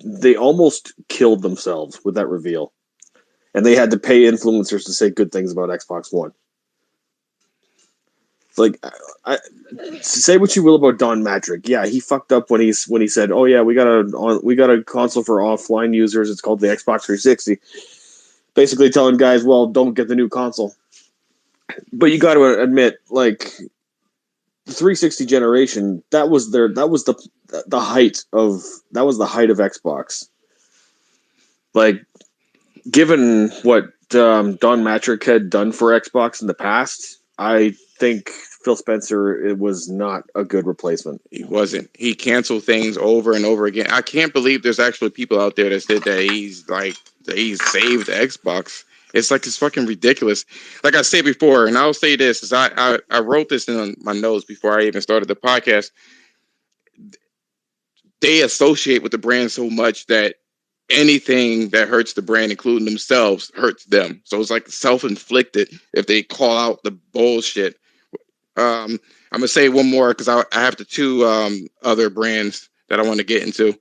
they almost killed themselves with that reveal. And they had to pay influencers to say good things about Xbox One. Like, I say what you will about Don Matrick. Yeah, he fucked up when he said, "Oh yeah, we got a console for offline users. It's called the Xbox 360." Basically telling guys, "Well, don't get the new console." But you got to admit, like, the 360 generation, that was the height of Xbox. Like, given what Don Matrick had done for Xbox in the past, I think Phil Spencer, it was not a good replacement. He wasn't. He canceled things over and over again. I can't believe there's actually people out there that said that he's saved Xbox. It's like it's fucking ridiculous. Like I said before, and I'll say this: is I wrote this in my notes before I even started the podcast. They associate with the brand so much that anything that hurts the brand, including themselves, hurts them. So it's like self-inflicted if they call out the bullshit. I'm gonna say one more because I have the two other brands that I want to get into,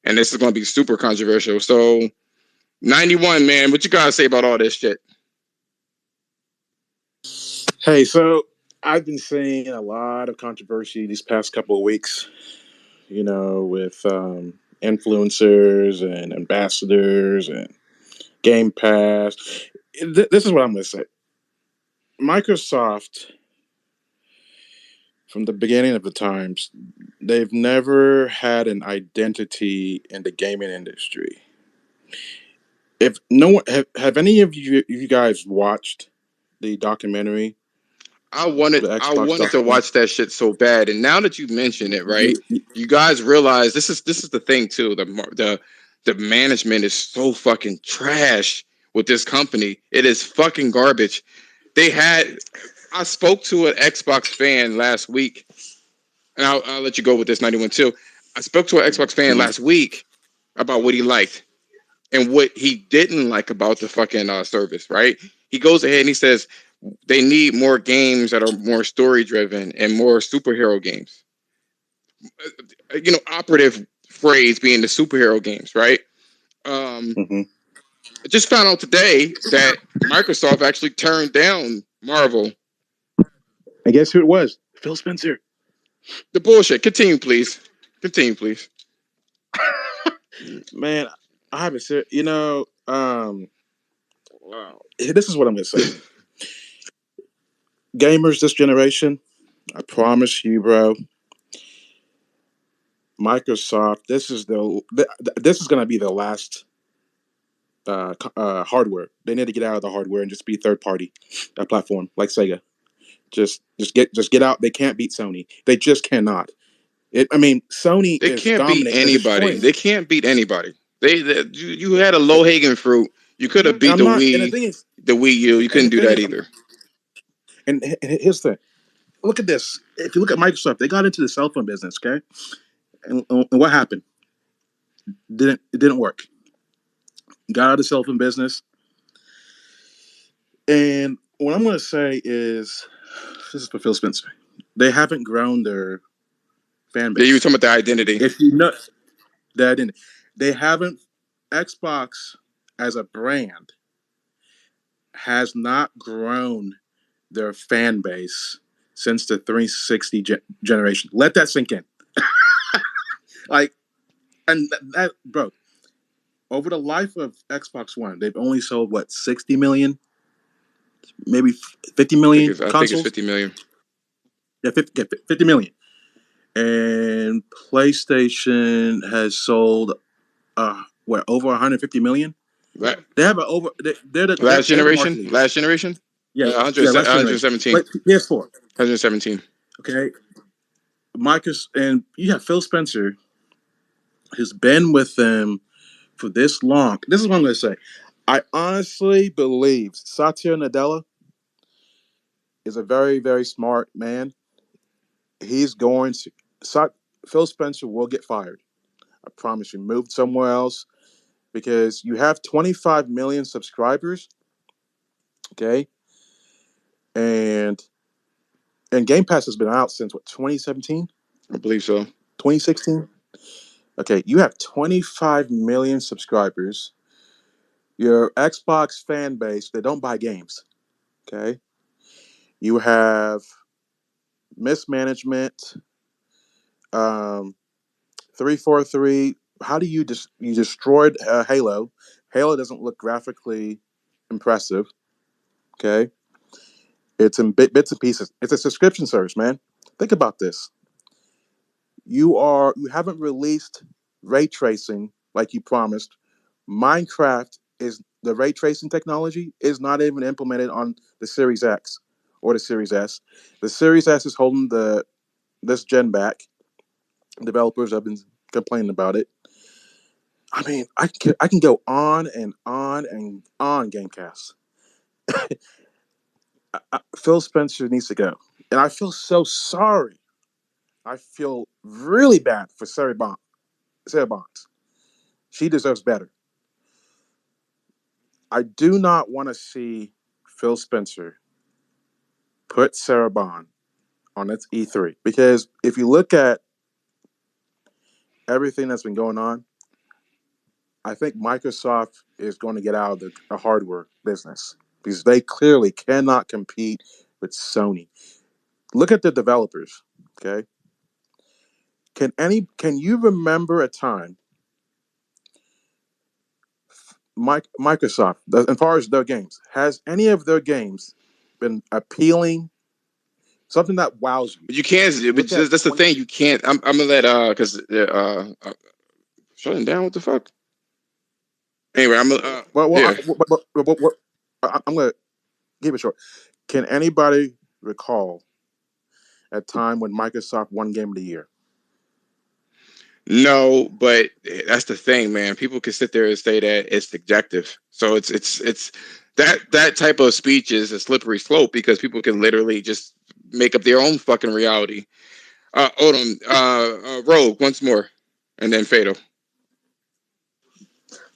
and this is gonna be super controversial. So 91, man, what you gotta say about all this shit? Hey, so I've been seeing a lot of controversy these past couple of weeks, with influencers and ambassadors and Game Pass. This is what I'm going to say. Microsoft, from the beginning of the times, they've never had an identity in the gaming industry. If no one have any of you guys watched the documentary? I wanted The I Xbox wanted to documentary? watch that shit so bad, and now that you mention it, right? You, You guys realize this is the thing too. The management is so fucking trash with this company. It is fucking garbage. They had I spoke to an Xbox fan last week, and I'll let you go with this 91 too. I spoke to an Xbox fan last week about what he liked and what he didn't like about the fucking service. Right? He goes ahead and he says they need more games that are more story driven and more superhero games. Operative phrase being the superhero games, right? mm-hmm. I just found out today that Microsoft actually turned down Marvel. And guess who it was? Phil Spencer. The bullshit. Continue, please. Continue, please. Man, I haven't said. This is what I'm gonna say. Gamers this generation, I promise you, bro. Microsoft, this is gonna be the last hardware. They need to get out of the hardware and just be third party platform like Sega. Just get out. They can't beat Sony. They just cannot. Sony They is can't beat dominating. They're anybody. destroying. They can't beat anybody. You had a low hanging fruit. You could have beat I'm the not. And the Wii, thing is, the Wii U. You and the couldn't do thing that is, either. and here's the thing. Look at this. If you look at Microsoft, they got into the cell phone business, okay? And what happened? It didn't work. Got out of the cell phone business. And what I'm going to say is, this is for Phil Spencer. They haven't grown their fan Yeah, you were base. talking about the identity. If you know that, they haven't. Xbox as a brand has not grown their fan base since the 360 generation. Let that sink in. Like, and that, bro. over the life of Xbox One, they've only sold what 60 million, maybe 50 million I think it's consoles. 50 million. Yeah, 50 million. And PlayStation has sold what, over 150 million. That, They have they're the market leaders. Last generation. Yeah, 100, yeah, last generation. 117. PS4. 117. Okay, Microsoft, and you have Phil Spencer, who's been with them for this long. This is what I'm going to say. I honestly believe Satya Nadella is a very, very smart man. He's going to Phil Spencer will get fired. I promise you. Moved somewhere else because you have 25 million subscribers. Okay, and Game Pass has been out since what, 2017, I believe so. 2016. Okay, you have 25 million subscribers. Your Xbox fan base, they don't buy games. Okay, you have mismanagement. 343. How do you you destroyed Halo? Halo doesn't look graphically impressive. Okay, it's in bits and pieces. It's a subscription service, man. Think about this. You haven't released ray tracing like you promised. Minecraft is the ray tracing technology is not even implemented on the Series X or the Series S. The Series S is holding this gen back. Developers have been complaining about it. I mean, I can go on and on and on. Gamecast. Phil Spencer needs to go, and I feel so sorry. I feel really bad for Sarah Bonds. She deserves better. I do not want to see Phil Spencer put Sarah Bond on its E3 because if you look at everything that's been going on, I think Microsoft is going to get out of the hardware business because they clearly cannot compete with Sony. Look at the developers. Okay, can you remember a time Microsoft, as far as their games, has any of their games been appealing? Something that wows you. You can't. Look at That's the thing. You can't. I'm gonna let because shut him down. What the fuck? Anyway, I'm well, yeah. I'm gonna keep it short. Can anybody recall a time when Microsoft won Game of the Year? No, but that's the thing, man. People can sit there and say that it's subjective. So it's that type of speech is a slippery slope because people can literally just make up their own fucking reality. Hold on, Rogue once more, and then Fatal.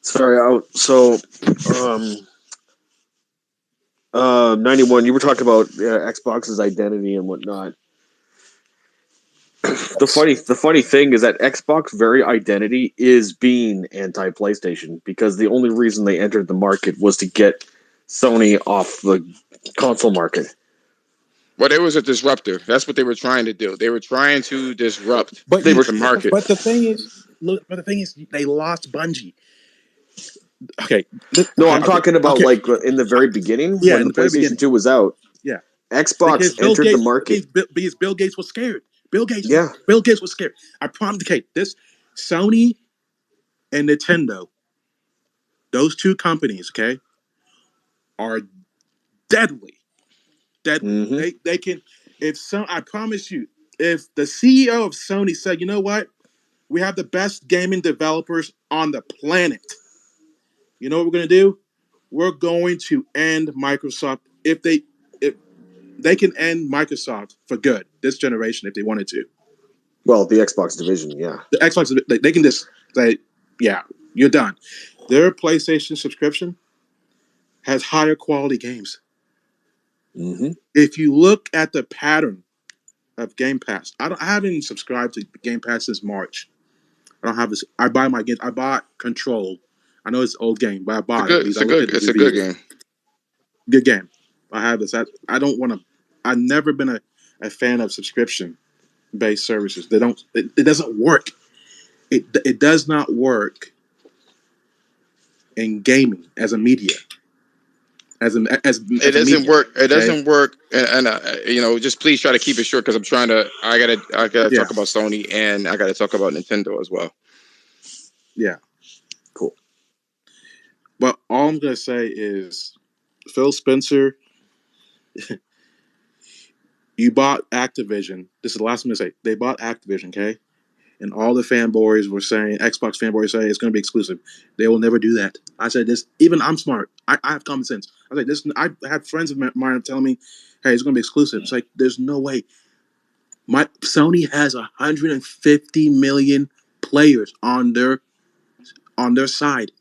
Sorry. So, 91. You were talking about Xbox's identity and whatnot. The funny thing is that Xbox very identity is being anti PlayStation because the only reason they entered the market was to get Sony off the console market. Well, it was a disruptor. That's what they were trying to do. They were trying to disrupt the market. But the thing is, they lost Bungie. Okay. No, I'm talking about okay. like in the very beginning Yeah, when in the the very PlayStation beginning. 2 was out. Yeah. Xbox Because entered the market. Because Bill Gates was scared. Bill Gates Yeah. was scared. I promise. Okay, this Sony and Nintendo, those two companies, okay, are deadly. Deadly. Mm-hmm. They can. If some, I promise you, if the CEO of Sony said, you know what, we have the best gaming developers on the planet. You know what we're going to do? We're going to end Microsoft if they can end Microsoft for good this generation if they wanted to. Well, the Xbox division, yeah. The Xbox, they can just say, yeah, you're done. Their PlayStation subscription has higher quality games. Mm-hmm. If you look at the pattern of Game Pass, I haven't subscribed to Game Pass since March. I don't have this. I buy my games. I bought Control. I know it's an old game, but I bought it because I looked at the It's a good reviews. game. Good game. I have this. I don't want to. I've never been a fan of subscription based services. They don't. It doesn't work. It does not work in gaming as a media, as a It doesn't media. work. It Okay? doesn't work. And just please try to keep it short because I'm trying to. I gotta Yeah, talk about Sony and I gotta talk about Nintendo as well. yeah. Cool. But all I'm gonna say is, Phil Spencer, you bought Activision. This is the last thing to say. They bought Activision, okay? And all the fanboys were saying, Xbox fanboys say it's going to be exclusive. They will never do that. I said this. Even I'm smart. I have common sense. I said this. I had friends of mine telling me, "Hey, it's going to be exclusive." It's like there's no way. Sony has 150 million players on their side.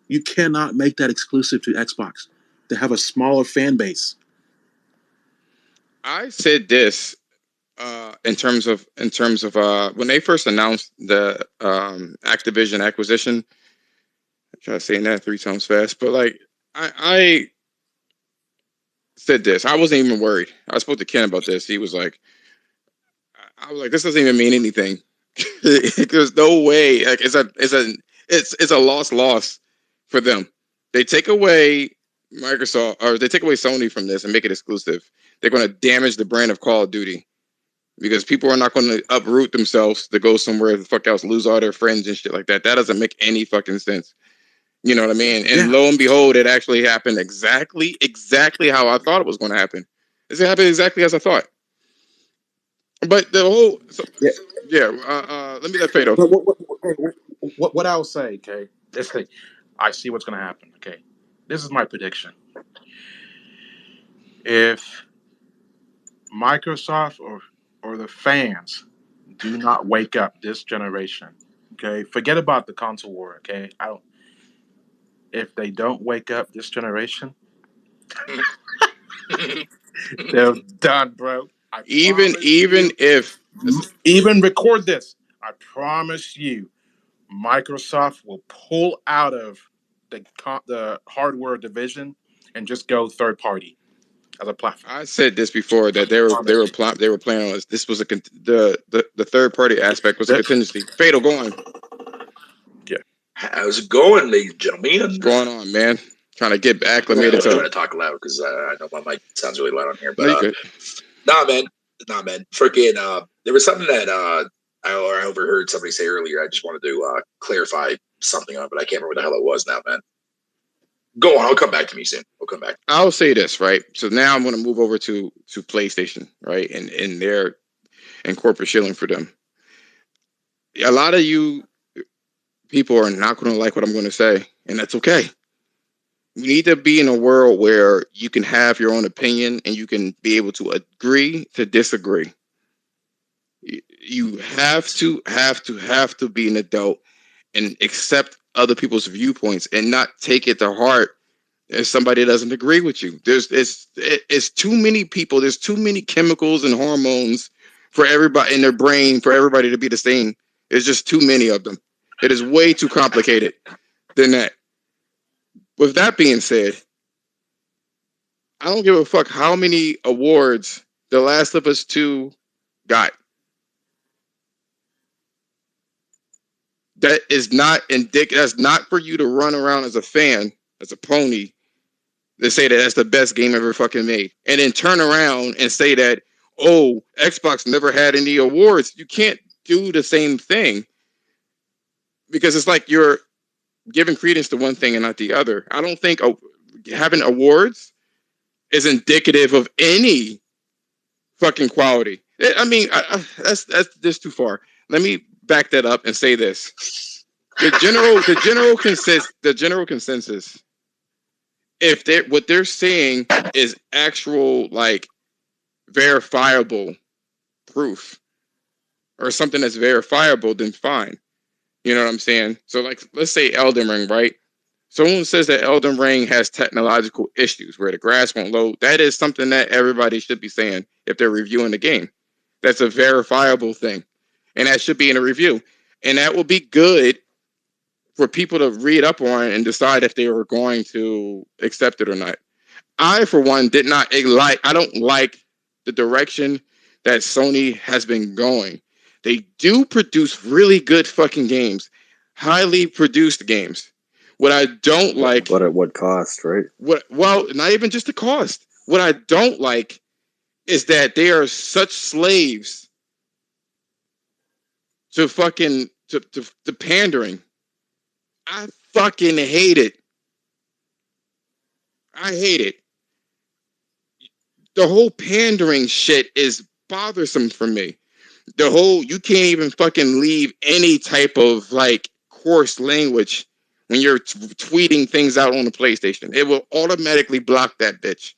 You cannot make that exclusive to Xbox. They have a smaller fan base. I said this in terms of when they first announced the Activision acquisition. I try saying that 3 times fast, but like I said this. I wasn't even worried. I spoke to Ken about this. He was like, I was like, this doesn't even mean anything. There's no way. Like it's a loss for them. They take away Microsoft or they take away Sony from this and make it exclusive. They're going to damage the brand of Call of Duty because people are not going to uproot themselves to go somewhere the fuck else, lose all their friends and shit like that. That doesn't make any fucking sense. You know what I mean? And Yeah. lo and behold, it actually happened exactly how I thought it was going to happen. It's happened exactly as I thought. But the whole, so, Yeah. yeah. Let me let Fado. But what I'll say, okay? This thing, I see what's going to happen. Okay, this is my prediction. If Microsoft or the fans do not wake up this generation, okay, forget about the console war. Okay, I don't. If they don't wake up this generation, they're done, bro. I even promise even you. if Even record this. I promise you, Microsoft will pull out of the hardware division and just go third party as a platform. I said this before that Promise you. they were planning on this was the third party aspect was a contingency. Fado, go on. Yeah. How's it going, ladies and What's gentlemen? going on, man? Trying to get I'm acclimated trying to. to talk loud because I know my mic sounds really loud on here. No, But you good. nah, man, Freaking, there was something that I overheard somebody say earlier. I just wanted to clarify something on, but I can't remember what the hell it was now, man. Go on, I'll come back to me soon. I'll come back. I'll say this, right? So now I'm going to move over to PlayStation, right? And their and corporate shilling for them. A lot of you people are not going to like what I'm going to say, and that's okay. We need to be in a world where you can have your own opinion and you can be able to agree to disagree. You have to be an adult and accept other people's viewpoints and not take it to heart if somebody doesn't agree with you. It's too many people. There's too many chemicals and hormones for everybody in their brain for everybody to be the same. There's just too many of them. It is way too complicated than that. With that being said, I don't give a fuck how many awards The Last of Us 2 got. That is not indicative. That's not for you to run around as a fan, as a pony, to say that that's the best game ever fucking made, and then turn around and say that, oh, Xbox never had any awards. You can't do the same thing because it's like you're giving credence to one thing and not the other. I don't think having awards is indicative of any fucking quality. I mean, that's this too far. Let me back that up and say this: the general consensus, if they what they're saying is actual like verifiable proof or something that's verifiable, then fine. You know what I'm saying? So like, let's say Elden Ring, right? Someone says that Elden Ring has technological issues where the grass won't load. That is something that everybody should be saying if they're reviewing the game. That's a verifiable thing. And that should be in a review. And that will be good for people to read up on and decide if they were going to accept it or not. I, for one, did not like, I don't like the direction that Sony has been going. They do produce really good fucking games, highly produced games. What I don't like, but at what cost, right? well, not even just the cost. What I don't like is that they are such slaves to fucking to pandering. I fucking hate it. I hate it. The whole pandering shit is bothersome for me. The whole, you can't even fucking leave any type of like coarse language when you're tweeting things out on the PlayStation. It will automatically block that bitch.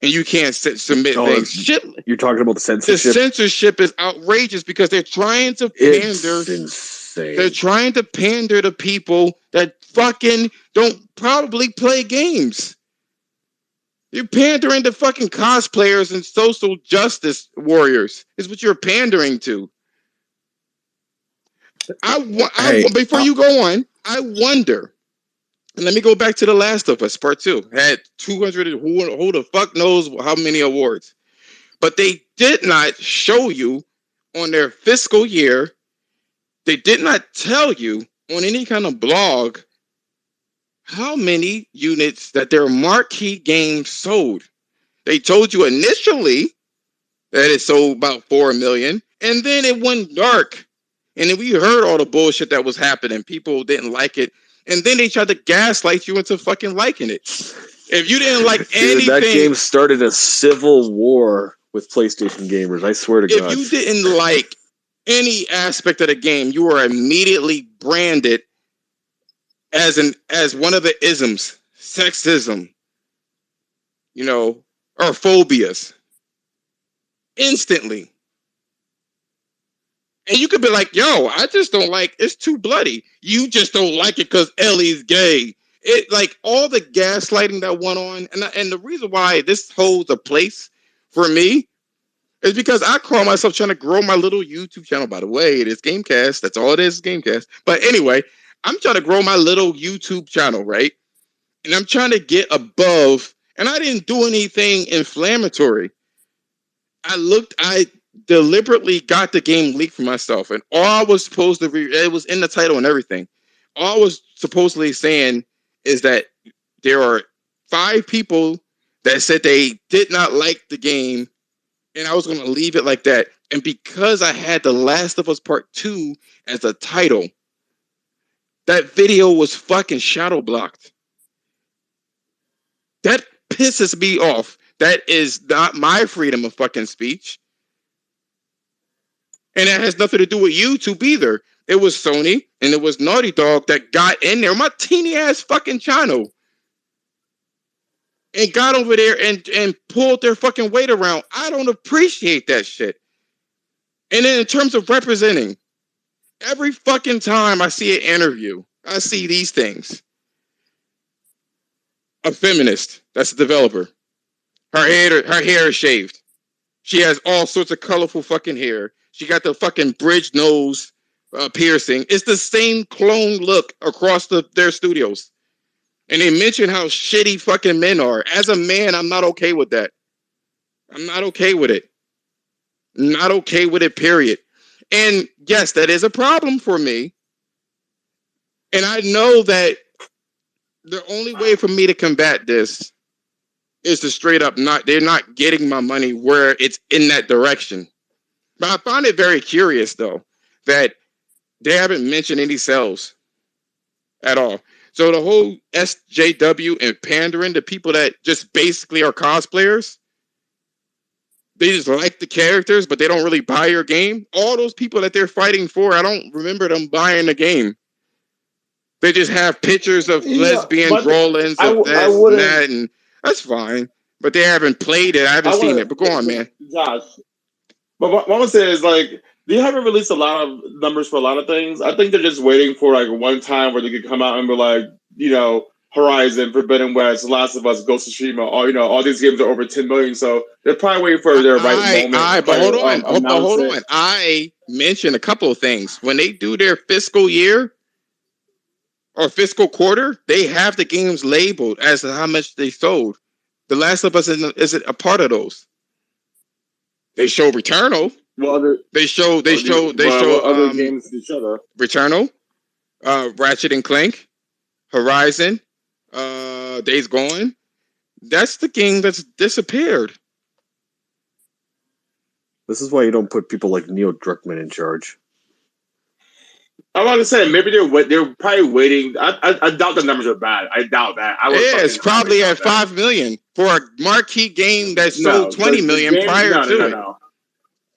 And you can't submit things. Shit. You're talking about the censorship? The censorship is outrageous because they're trying to pander. It's insane. They're trying to pander to people that fucking don't probably play games. You're pandering to fucking cosplayers and social justice warriors. Is what you're pandering to. Before you go on, I wonder. And let me go back to The Last of Us Part 2. Had 200, who the fuck knows how many awards. But they did not show you on their fiscal year. They did not tell you on any kind of blog how many units that their marquee game sold. They told you initially that it sold about 4 million, and then it went dark. And then we heard all the bullshit that was happening. People didn't like it. And then they tried to gaslight you into fucking liking it. If you didn't like anything... That game started a civil war with PlayStation gamers. I swear to God. If you didn't like any aspect of the game, you were immediately branded as one of the isms. Sexism. Or phobias. Instantly. And you could be like, yo, I just don't like, it's too bloody. You just don't like it because Ellie's gay. It, like, all the gaslighting that went on, and the reason why this holds a place for me is because I call myself trying to grow my little YouTube channel. By the way, it is Gamecast. That's all it is Gamecast. But anyway, I'm trying to grow my little YouTube channel, right? And I'm trying to get above, and I didn't do anything inflammatory. I deliberately got the game leaked for myself, and all I was supposed to it was in the title and everything. All I was supposedly saying is that there are 5 people that said they did not like the game, and I was going to leave it like that. And because I had The Last of Us Part 2 as a title, that video was fucking shadow blocked. That pisses me off. That is not my freedom of fucking speech. And that has nothing to do with YouTube either. It was Sony and it was Naughty Dog that got in there, my teeny ass fucking channel, and got over there and pulled their fucking weight around. I don't appreciate that shit. And then in terms of representing, every fucking time I see an interview, I see these things. A feminist, that's a developer. Her hair is shaved. She has all sorts of colorful fucking hair. She got the fucking bridge nose piercing. It's the same clone look across their studios. And they mention how shitty fucking men are. As a man, I'm not okay with that. I'm not okay with it. Not okay with it, period. And yes, that is a problem for me. And I know that the only way for me to combat this is to straight up they're not getting my money where it's in that direction. But I find it very curious, though, that they haven't mentioned any sales at all. So the whole SJW and pandering to people that just basically are cosplayers, they just like the characters, but they don't really buy your game. All those people that they're fighting for, I don't remember them buying the game. They just have pictures of lesbian drawings of this and that, and that's fine. But they haven't played it. I haven't seen it. But go on, man. Josh. But what I want to say is, like, they haven't released a lot of numbers for a lot of things. I think they're just waiting for, like, one time where they could come out and be like, Horizon, Forbidden West, Last of Us, Ghost of Tsushima, all these games are over 10 million. So they're probably waiting for their right moment. But hold on. I mentioned a couple of things. When they do their fiscal year or fiscal quarter, they have the games labeled as to how much they sold. The Last of Us isn't a part of those. They show Returnal. They show other games to each other. Returnal, Ratchet and Clank. Horizon, Days Gone. That's the game that's disappeared. This is why you don't put people like Neil Druckmann in charge. I'm about to say maybe they're probably waiting. I doubt the numbers are bad. I doubt that. It's probably at 5 million for a marquee game that sold 20 million prior to it. No.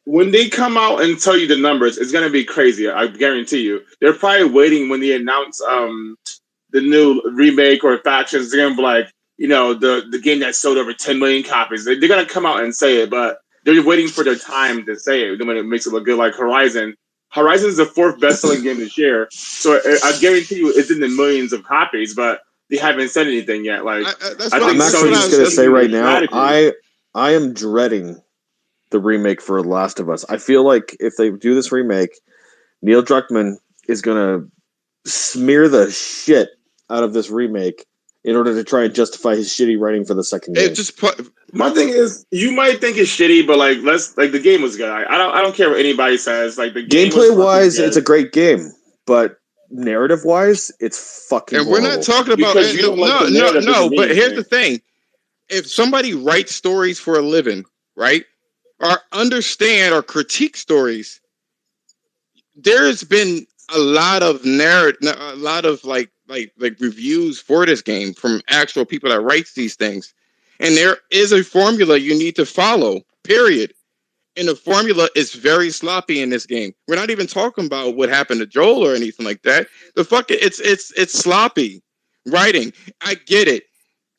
When they come out and tell you the numbers, it's gonna be crazy. I guarantee you. They're probably waiting when they announce the new remake or factions. They're gonna be like, the game that sold over 10 million copies. They're gonna come out and say it, but they're waiting for their time to say it when it makes it look good. Like Horizon. Horizon is the 4th best-selling game this year, so I guarantee you it's in the millions of copies. But they haven't said anything yet. Like I'm actually just gonna say right now, I am dreading the remake for Last of Us. I feel like if they do this remake, Neil Druckmann is gonna smear the shit out of this remake in order to try and justify his shitty writing for the second game. My thing is, you might think it's shitty, but the game was good. I don't care what anybody says. Like the game gameplay wise, it's a great game, but narrative wise, it's fucking. And horrible. we're not talking about But here's the thing: if somebody writes stories for a living, right, or understand or critique stories, there's been a lot of like reviews for this game from actual people that writes these things. And there is a formula you need to follow, period. And the formula is very sloppy in this game. We're not even talking about what happened to Joel or anything like that. It's sloppy writing. I get it.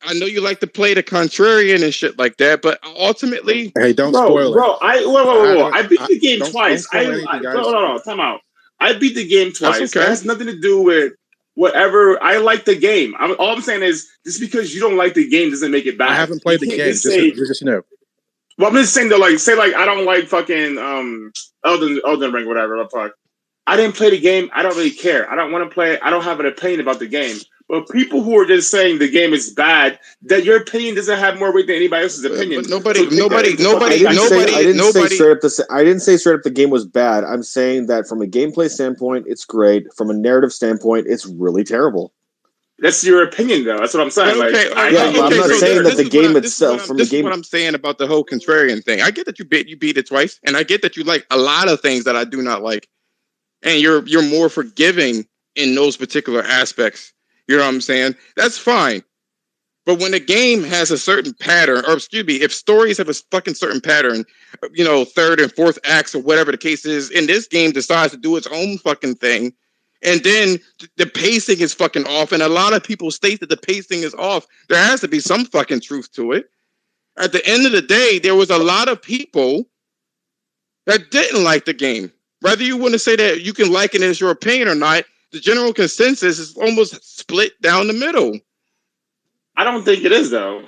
I know you like to play the contrarian and shit like that, but ultimately, hey, don't spoil it. I beat the game twice. No, time out. I beat the game twice. Okay. It has nothing to do with whatever. I like the game. All I'm saying is, just because you don't like the game doesn't make it bad. I haven't played the game. Just know. Well, I'm just saying though, I don't like fucking Elden Ring, whatever the fuck. I didn't play the game. I don't really care. I don't want to play it. I don't have an opinion about the game. But people who are just saying the game is bad, that your opinion doesn't have more weight than anybody else's opinion. But nobody. I didn't say straight up the game was bad. I'm saying that from a gameplay standpoint, it's great. From a narrative standpoint, it's really terrible. That's your opinion, though. That's what I'm saying. Okay, I'm not saying that the game itself. This is what I'm saying about the whole contrarian thing. I get that you beat it twice, and I get that you like a lot of things that I do not like, and you're more forgiving in those particular aspects. You know what I'm saying? That's fine. But when the game has a certain pattern, or excuse me, if stories have a fucking certain pattern, third and fourth acts or whatever the case is, and this game decides to do its own fucking thing, and then the pacing is fucking off, and a lot of people state that the pacing is off, there has to be some fucking truth to it. At the end of the day, there was a lot of people that didn't like the game. Whether you want to say that you can like it as your opinion or not, the general consensus is almost split down the middle. I don't think it is, though.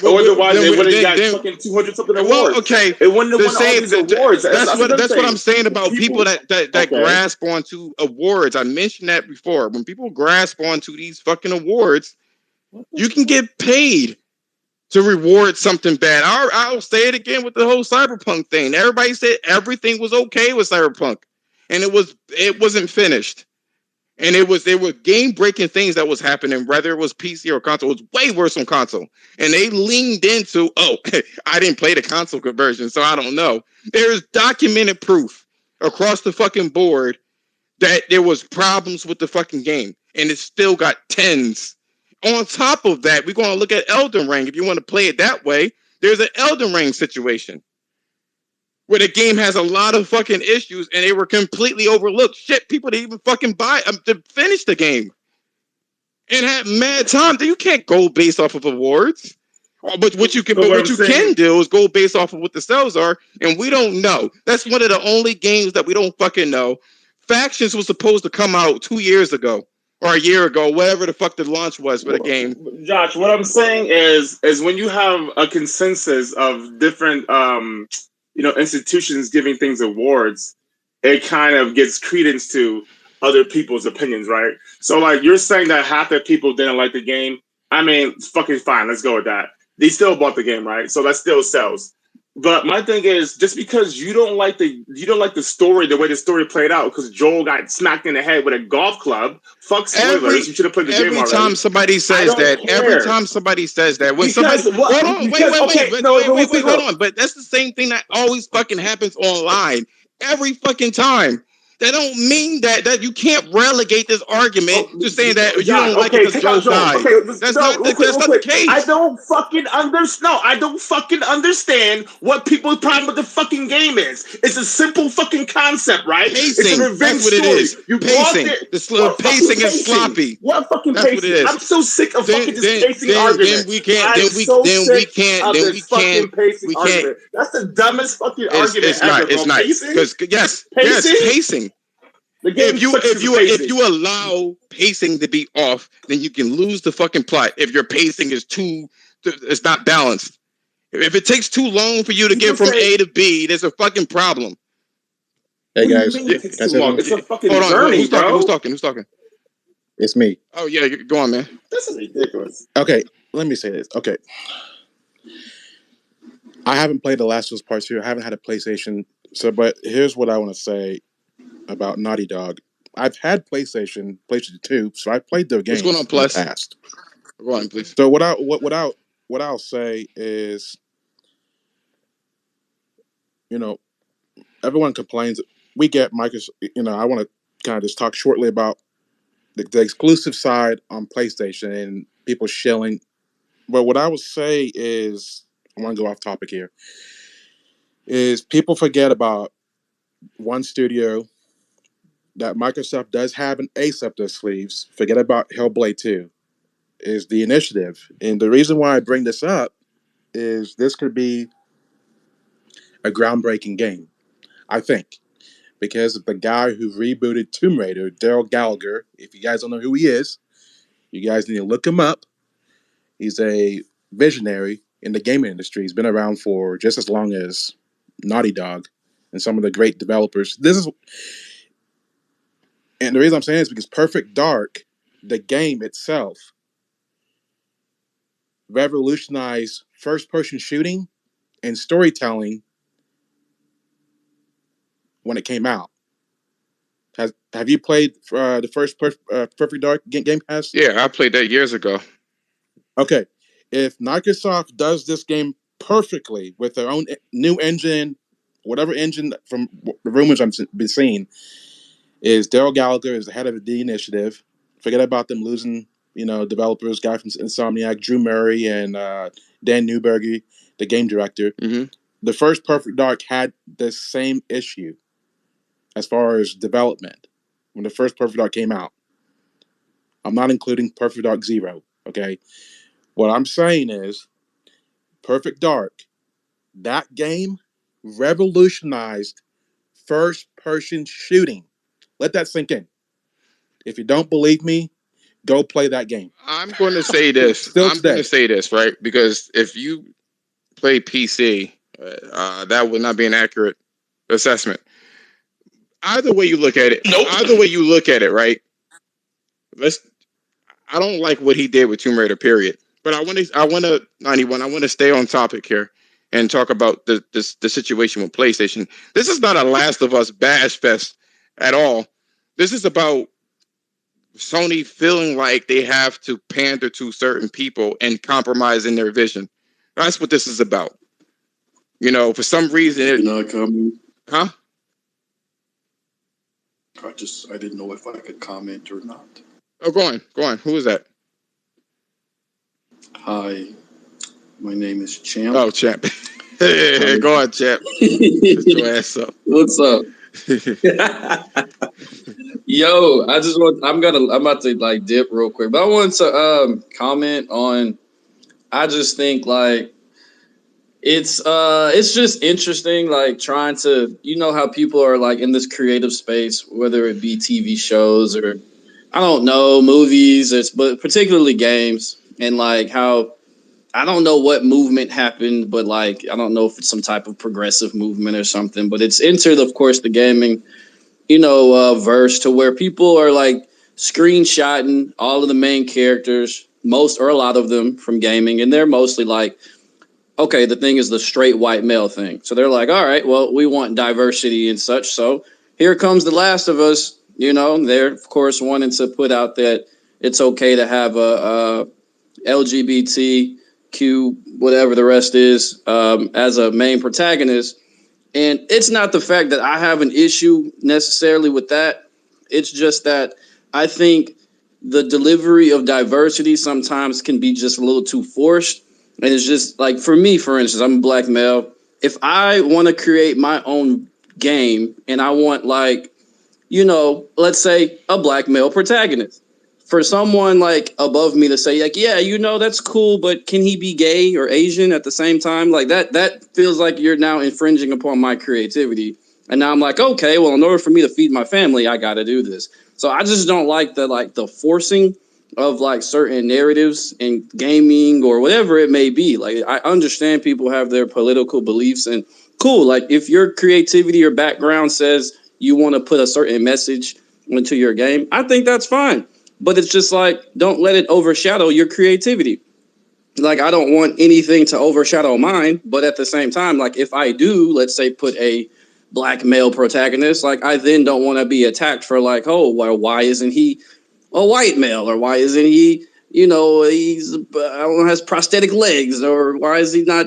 Otherwise, they would have got fucking 200 something awards. Well, okay. It wouldn't have won all these awards. That's what I'm saying about people that grasp onto awards. I mentioned that before. When people grasp onto these fucking awards, you can get paid to reward something bad. I'll say it again with the whole Cyberpunk thing. Everybody said everything was okay with Cyberpunk, and it wasn't finished. And there were game-breaking things that was happening, whether it was PC or console. It was way worse on console. And they leaned into, I didn't play the console conversion, so I don't know. There's documented proof across the fucking board that there was problems with the fucking game. And it still got tens. On top of that, we're going to look at Elden Ring. If you want to play it that way, there's an Elden Ring situation where the game has a lot of fucking issues and they were completely overlooked. Shit, people didn't even fucking buy to finish the game and had mad time. You can't go based off of awards. But what you can do is go based off of what the sales are, and we don't know. That's one of the only games that we don't fucking know. Factions was supposed to come out 2 years ago or a year ago, whatever the fuck the launch was for the game. Josh, what I'm saying is when you have a consensus of different institutions giving things awards, it kind of gives credence to other people's opinions, right? So, like, you're saying that half the people didn't like the game. I mean, it's fucking fine. Let's go with that. They still bought the game, right? So that still sells. But my thing is, just because you don't like the story, the way the story played out, because Joel got smacked in the head with a golf club. Fuck spoilers. You should have played the game Every already. time somebody says that, when Because somebody what? hold on, Because okay, wait, hold on. But that's the same thing that always fucking happens online every fucking time. That don't mean that you can't relegate this argument to saying that you don't like it because Joel died. Okay, That's not the case. I don't fucking understand. No, I don't fucking understand what people's problem with the fucking game is. It's a simple fucking concept, right? Pacing. It's a revenge That's what story. it is. You pacing. What Pacing is sloppy. What fucking That's pacing? what it is. I'm so sick of fucking this pacing argument. Then we can't. Pacing argument. That's the dumbest fucking argument it's ever, not. bro. It's not. Pacing? Because yes, pacing. The game If you allow pacing to be off, then you can lose the fucking plot. If your pacing is it's not balanced. If it takes too long for you to get from A to B, there's a fucking problem. Hey guys, it's a fucking journey, Who's talking? It's me. Oh yeah, go on, man. This is ridiculous. Okay, let me say this. Okay, I haven't played The Last of Us Part 2. I haven't had a PlayStation. But here's what I want to say about Naughty Dog. I've had PlayStation 2, so I played their games in the past. Go on, please. So what I'll say is, everyone complains. We get Microsoft. I want to kind of just talk shortly about the exclusive side on PlayStation and people shilling. But what I would say is, I want to go off topic here, is people forget about one studio that Microsoft does have an ace up their sleeves. Forget about Hellblade 2, is the Initiative. And the reason why I bring this up is this could be a groundbreaking game, I think. Because of the guy who rebooted Tomb Raider, Daryl Gallagher. If you guys don't know who he is, you guys need to look him up. He's a visionary in the gaming industry. He's been around for just as long as Naughty Dog and some of the great developers. And the reason I'm saying is because Perfect Dark, the game itself, revolutionized first-person shooting and storytelling when it came out. Have you played the first Perfect Dark game, Pass? Yeah, I played that years ago. Okay, if Microsoft does this game perfectly with their own new engine, whatever engine from the rumors I've been seeing, is Daryl Gallagher is the head of the Initiative. Forget about them losing, developers, guy from Insomniac, Drew Murray, and Dan Newberger, the game director. Mm-hmm. The first Perfect Dark had the same issue as far as development when the first Perfect Dark came out. I'm not including Perfect Dark Zero, okay? What I'm saying is Perfect Dark, that game revolutionized first-person shooting. Let that sink in. If you don't believe me, go play that game. I'm going to say this. Going to say this, right? Because if you play PC, that would not be an accurate assessment. Either way you look at it, right? I don't like what he did with Tomb Raider, period. But I want to stay on topic here and talk about the situation with PlayStation. This is not a Last of Us bash fest at all. This is about Sony feeling like they have to pander to certain people and compromise in their vision. That's what this is about. For some reason, huh? I didn't know if I could comment or not. Oh, go on. Who is that? Hi, my name is Champ. Oh, Champ. Go on, Champ. Shut your ass up. What's up? Yo, I'm about to like dip real quick, but I want to comment on. I just think like it's just interesting, like trying to, how people are like in this creative space, whether it be TV shows or I don't know, movies, but particularly games, and like how I don't know what movement happened, but like I don't know if it's some type of progressive movement or something, but it's entered, of course, the gaming, verse to where people are like screenshotting all of the main characters, most or a lot of them from gaming, and they're mostly like okay, the thing is the straight white male thing. So they're like, all right, well, we want diversity and such. So here comes The Last of Us. They're of course wanting to put out that it's okay to have a LGBTQ, whatever the rest is, as a main protagonist. And it's not the fact that I have an issue necessarily with that. It's just that I think the delivery of diversity sometimes can be just a little too forced. And it's just like, for me, for instance, I'm a black male. If I want to create my own game and I want, like, let's say a black male protagonist, for someone like above me to say, like, yeah, that's cool, but can he be gay or Asian at the same time? Like that feels like you're now infringing upon my creativity. And now I'm like, okay, well, in order for me to feed my family, I got to do this. So I just don't like the forcing of like certain narratives in gaming or whatever it may be. Like, I understand people have their political beliefs, and cool. Like, if your creativity or background says you want to put a certain message into your game, I think that's fine. But it's just like, don't let it overshadow your creativity. Like, I don't want anything to overshadow mine, but at the same time, like, if I do, let's say, put a black male protagonist, like, I then don't want to be attacked for like, oh, well, why isn't he a white male, or why isn't he, he's, I don't know, has prosthetic legs, or why is he not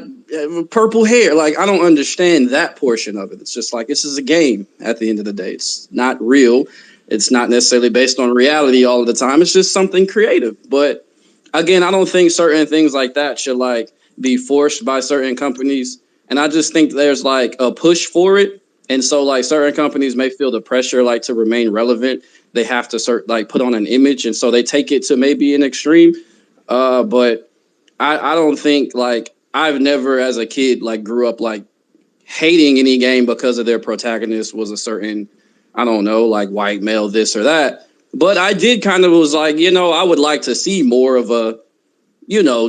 purple hair? Like, I don't understand that portion of it. It's just like, this is a game at the end of the day. It's not real. It's not necessarily based on reality all of the time. It's just something creative. But again, I don't think certain things like that should like be forced by certain companies. And I just think there's like a push for it. And so like certain companies may feel the pressure like to remain relevant. They have to like put on an image, and so they take it to maybe an extreme. But I don't think, like, I've never as a kid like grew up like hating any game because of their protagonist was a certain, I don't know, like white male, this or that. But I did kind of was like, I would like to see more of a,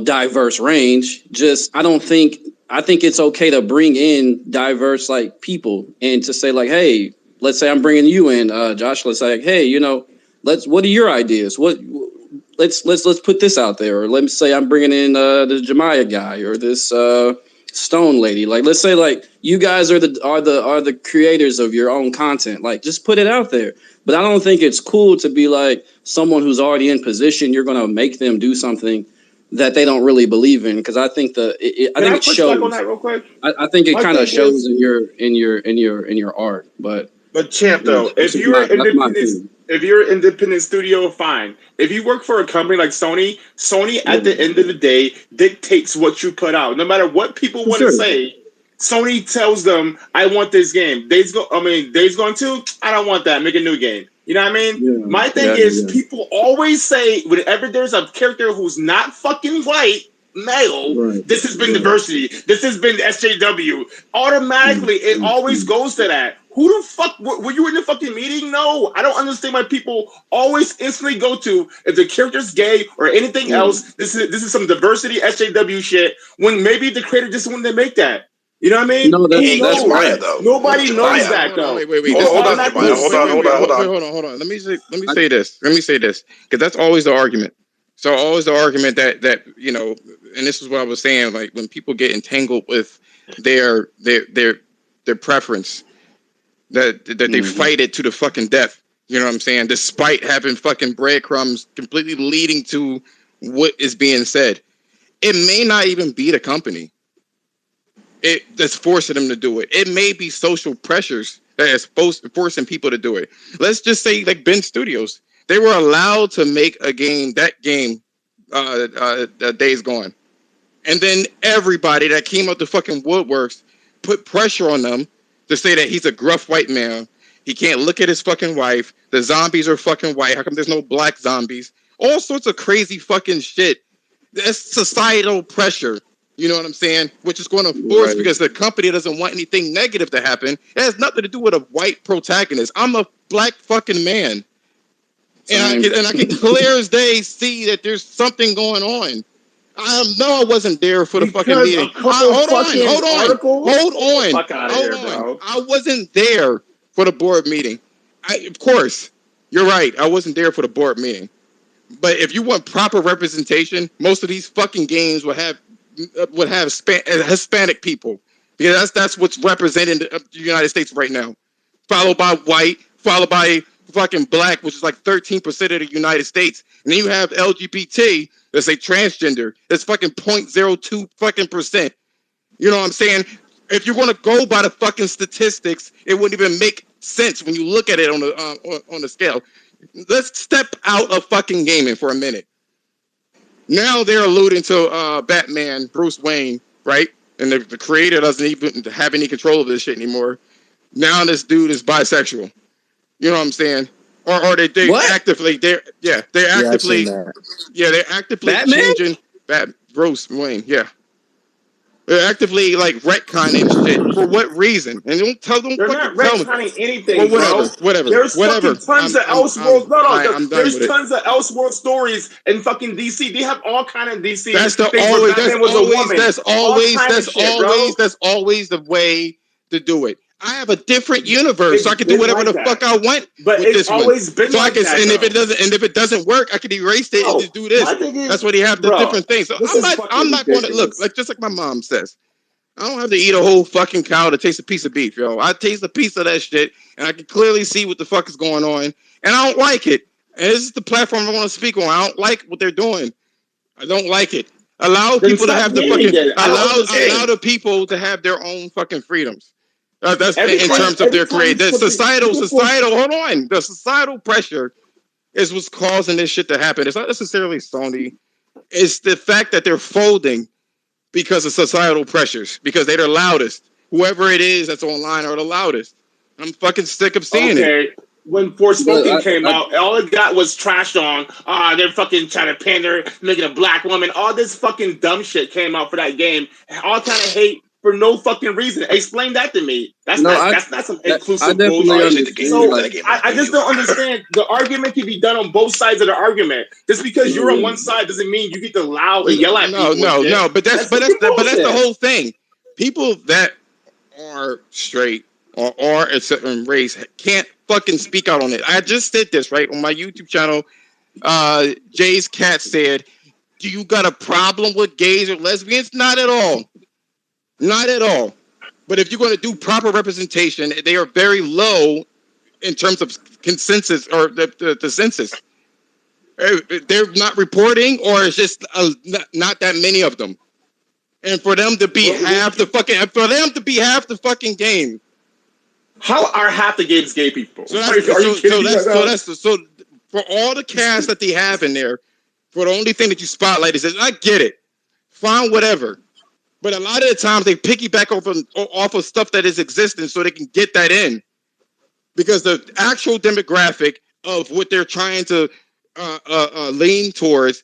diverse range. Just, I think it's okay to bring in diverse like people, and to say like, hey, let's say I'm bringing you in, Josh. Let's say, like, hey, what are your ideas? Let's put this out there. Or let me say I'm bringing in the Jemiah guy, or this Stone lady. Like, let's say like you guys are the creators of your own content. Like, just put it out there. But I don't think it's cool to be like someone who's already in position. You're gonna make them do something that they don't really believe in, because I think I think it shows. On that real quick? I think it kind of shows is, in your art. But Champ, though, if you're independent, if you're an independent studio, fine. If you work for a company like Sony at the end of the day dictates what you put out. No matter what people want to say, Sony tells them, "I want this game." Days Gone 2, I don't want that. Make a new game. You know what I mean? Yeah, my thing is, people always say whenever there's a character who's not fucking white, male, this has been diversity. This has been SJW. Automatically, it always goes to that. Who the fuck were you in the fucking meeting? No, I don't understand why people always instantly go to, if the character's gay or anything else, this is some diversity SJW shit, when maybe the creator just wanted to make that. You know what I mean? No, that's right, though. Nobody knows that, though. Wait. Hold on. Let me say this, because that's always the argument. So always the argument that and this is what I was saying, like, when people get entangled with their preference, that they fight it to the fucking death. You know what I'm saying? Despite having fucking breadcrumbs completely leading to what is being said. It may not even be the company that's forcing them to do it. It may be social pressures that is forcing people to do it. Let's just say, like, Ben Studios. They were allowed to make a game, Days Gone. And then everybody that came out the fucking woodworks put pressure on them to say that he's a gruff white man. He can't look at his fucking wife. The zombies are fucking white. How come there's no black zombies? All sorts of crazy fucking shit. That's societal pressure. You know what I'm saying? Which is going to force, because the company doesn't want anything negative to happen. It has nothing to do with a white protagonist. I'm a black fucking man. And I can clear as day see that there's something going on. I know I wasn't there for the fucking meeting. Hold on. I wasn't there for the board meeting. Of course, you're right. I wasn't there for the board meeting. But if you want proper representation, most of these fucking games will have would have Hispanic people, because that's what's represented in the United States right now. Followed by white, followed by fucking black, which is like 13% of the United States, and then you have LGBT, that's a transgender, that's fucking 0.02 fucking percent. You know what I'm saying? If you're going to go by the fucking statistics, it wouldn't even make sense when you look at it on the scale. Let's step out of fucking gaming for a minute. Now they're alluding to Batman, Bruce Wayne, right? And the creator doesn't even have any control of this shit anymore. Now this dude is bisexual. You know what I'm saying? Or they What? actively they're Yeah, I've seen actively that. they're actively Batman? changing Bruce Wayne. Yeah. They're actively like retconning shit. For what reason? And don't They're fucking not tell me. retconning Well, anything, bro. whatever. There's fucking tons of Elseworlds. I'm done There's with it. tons of Elseworld stories in fucking DC. They have all kind of DC That's the things where Batman was a woman. that's always the way to do it. I have a different universe, so I It's can do been whatever like the that. fuck I want But with it's this one. always been So I like can, that, and if though. it doesn't work, I can erase it and No, just do this. my thing is, That's what you have the bro, different things. So this is fucking I'm not going to look ridiculous. like, just like my mom says. I don't have to eat a whole fucking cow to taste a piece of beef, yo. I taste a piece of that shit, and I can clearly see what the fuck is going on, and I don't like it. And this is the platform I want to speak on. I don't like what they're doing. I don't like it. Allow Then people to stop have the naming fucking it. I don't understand. allow the people to have their own fucking freedoms. That's Every in time- terms of every their time create. The you put the- societal. you put- Hold on. The societal pressure is what's causing this shit to happen. It's not necessarily Sony. It's the fact that they're folding because of societal pressures, because they're the loudest. Whoever it is that's online are the loudest. I'm fucking sick of seeing it. Okay, when Forspoken came I- out, all it got was trash on. They're fucking trying to pander, making a black woman. All this fucking dumb shit came out for that game. All kind of hate for no fucking reason. Explain that to me. That's not some inclusive I definitely bullshit. understand. So that game. I just don't understand. The argument can be done on both sides of the argument. Just because you're on one side doesn't mean you get to loud and yell at people. No. But that's the whole thing. People that are straight or are a certain race can't fucking speak out on it. I just said this right on my YouTube channel. Jay's cat said, "Do you got a problem with gays or lesbians?" Not at all. Not at all. But if you're going to do proper representation, they are very low in terms of consensus or the census. They're not reporting, or it's just not that many of them. And for them to be half the fucking game. How are half the games gay people? So Are you kidding me? so for all the cast that they have in there, for the only thing that you spotlight is, I get it, fine, whatever. But a lot of the times they piggyback off of stuff that is existing so they can get that in, because the actual demographic of what they're trying to lean towards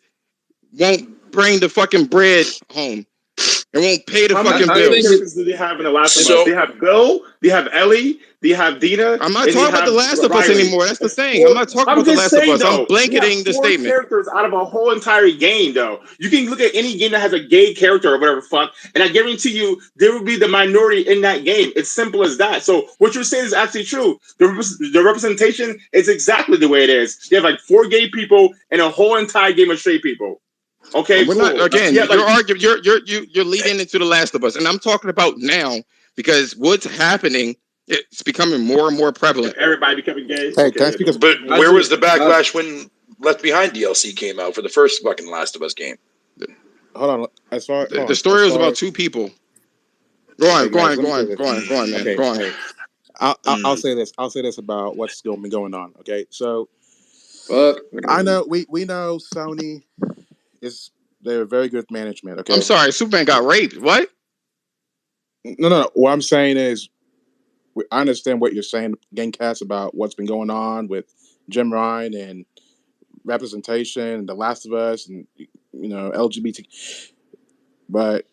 won't bring the fucking bread home. It won't pay the fucking How many bills. characters do they have in The Last of Us? They have Bill, they have Ellie, they have Dina. I'm not talking about The Last of Us anymore. That's the thing. I'm not talking about The Last of Us. I'm blanketing the statement. Characters out of a whole entire game, though. You can look at any game that has a gay character or whatever the fuck, and I guarantee you there will be the minority in that game. It's simple as that. So what you're saying is actually true. The representation is exactly the way it is. You have like 4 gay people and a whole entire game of straight people. Okay, we're cool. not, again, Yeah, you're arguing, you're leading into The Last of Us, and I'm talking about now, because what's happening, it's becoming more and more prevalent. Everybody becoming gay. Hey, can I speak of- But where was the backlash when Left Behind DLC came out for the first fucking Last of Us game? Hold on. The story was about 2 people. Go on, man. Okay, Go on. hey. I'll say this. I'll say this about what's going on. Okay, so I know we know Sony they're very good management. Okay, I'm sorry, Superman got raped. What? No. What I'm saying is, I understand what you're saying, Gamecast, about what's been going on with Jim Ryan and representation, and The Last of Us, and LGBT. But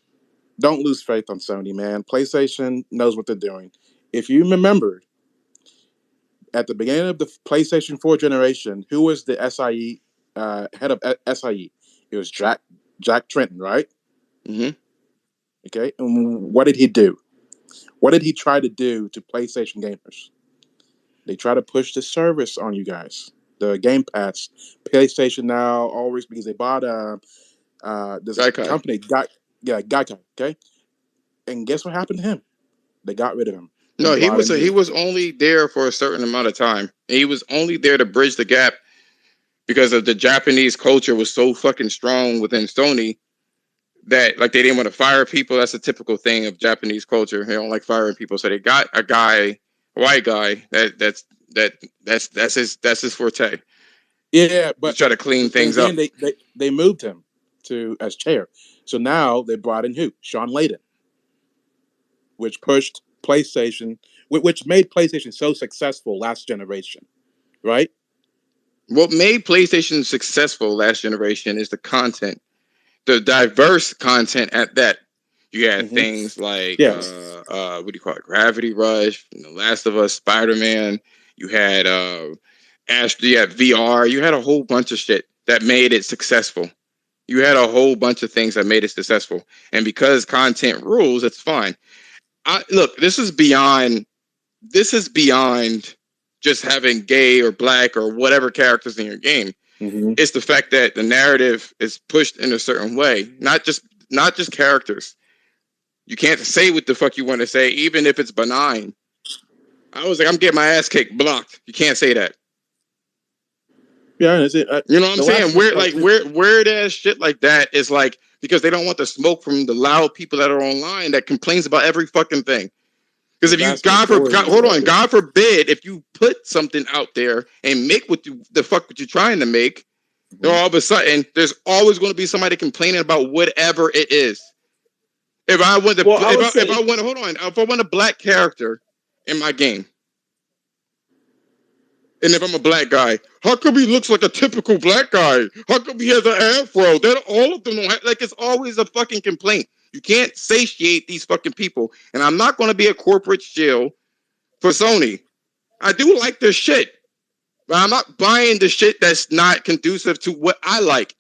don't lose faith on Sony, man. PlayStation knows what they're doing. If you remember, at the beginning of the PlayStation 4 generation, who was the SIE head of SIE? It was Jack Tretton, right? Mm-hmm. Okay, and what did he do? What did he try to do to PlayStation gamers? They try to push the service on you guys, the Game Pass. PlayStation now always, because they bought this Gaikai. company, Yeah, Gaikai. Okay, and guess what happened to him? They got rid of him. No, he was only there for a certain amount of time. He was only there to bridge the gap because of the Japanese culture was so fucking strong within Sony that like they didn't want to fire people. That's a typical thing of Japanese culture. They don't like firing people, so they got a white guy that's his forte. Yeah, but to try to clean things then up. They moved him to as chair. So now they brought in who? Sean Layden, which pushed PlayStation, which made PlayStation so successful last generation, right? What made PlayStation successful last generation is the content, the diverse content at that. You had things like what do you call it? Gravity Rush, The Last of Us, Spider-Man. You had you had VR. You had a whole bunch of shit that made it successful. You had a whole bunch of things that made it successful, and because content rules, it's fine. Look, this is beyond just having gay or black or whatever characters in your game. It's the fact that the narrative is pushed in a certain way, not just characters. You can't say what the fuck you want to say, even if it's benign. I was like, I'm getting my ass kicked, blocked. You can't say that. Yeah, that's it. You know what I'm saying? Weird ass shit like that is like because they don't want the smoke from the loud people that are online that complains about every fucking thing. Because if you God forbid, if you put something out there and make what you're trying to make, then all of a sudden there's always going to be somebody complaining about whatever it is. If I want if I want a black character in my game, and if I'm a black guy, how come he looks like a typical black guy? How come he has an afro? That all of them don't have, like it's always a fucking complaint. You can't satiate these fucking people. And I'm not going to be a corporate shill for Sony. I do like their shit, but I'm not buying the shit that's not conducive to what I like.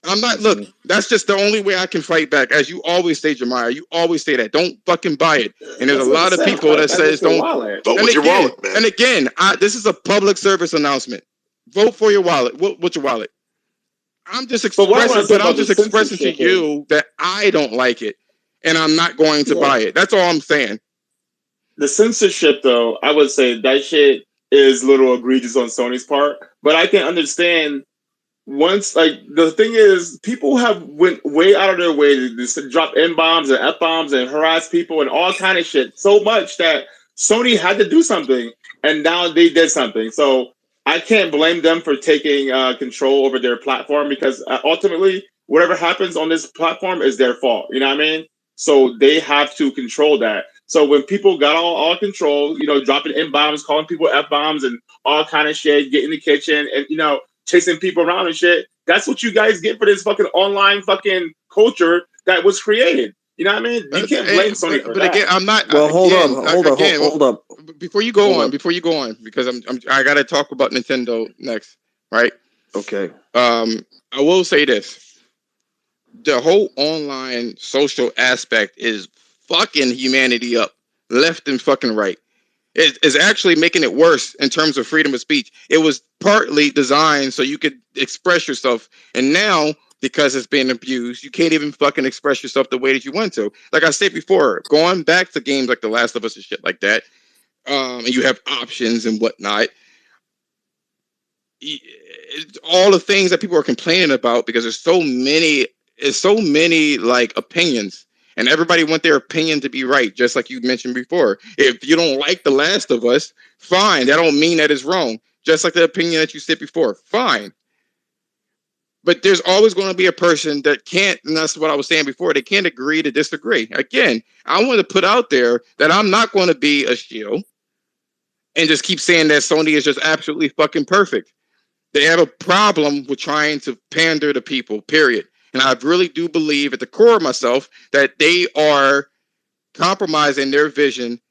I'm not. Look, that's just the only way I can fight back. As you always say, Jemiah, you always say that. Don't fucking buy it. And there's a lot of people that says don't. Vote with your wallet, man. And again, this is a public service announcement. Vote for your wallet. What's your wallet? I'm just expressing to you that I don't like it, and I'm not going to buy it. That's all I'm saying. The censorship, though, I would say that shit is a little egregious on Sony's part, but I can understand. Once, like, the thing is, people have went way out of their way to drop N-bombs and F-bombs and harass people and all kind of shit so much that Sony had to do something, and now they did something. So I can't blame them for taking control over their platform because ultimately, whatever happens on this platform is their fault. You know what I mean? So they have to control that. So when people got all control, dropping N-bombs, calling people F-bombs and all kind of shit, get in the kitchen and, chasing people around and shit. That's what you guys get for this fucking online fucking culture that was created. You know what I mean? You can't blame Sony for that. But again, I'm not. Well, hold up. Before you go on, because I gotta talk about Nintendo next, right? Okay. I will say this: the whole online social aspect is fucking humanity up, left and fucking right. Is actually making it worse in terms of freedom of speech. It was partly designed so you could express yourself, and now because it's being abused, you can't even fucking express yourself the way that you want to. Like I said before, going back to games like The Last of Us and shit like that, and you have options and whatnot. All the things that people are complaining about because there's so many like opinions. And everybody want their opinion to be right, just like you mentioned before. If you don't like The Last of Us, fine. That don't mean that it's wrong. Just like the opinion that you said before, fine. But there's always going to be a person that can't, and that's what I was saying before, they can't agree to disagree. Again, I want to put out there that I'm not going to be a shield and just keep saying that Sony is just absolutely fucking perfect. They have a problem with trying to pander to people, period. And I really do believe at the core of myself that they are compromising their vision,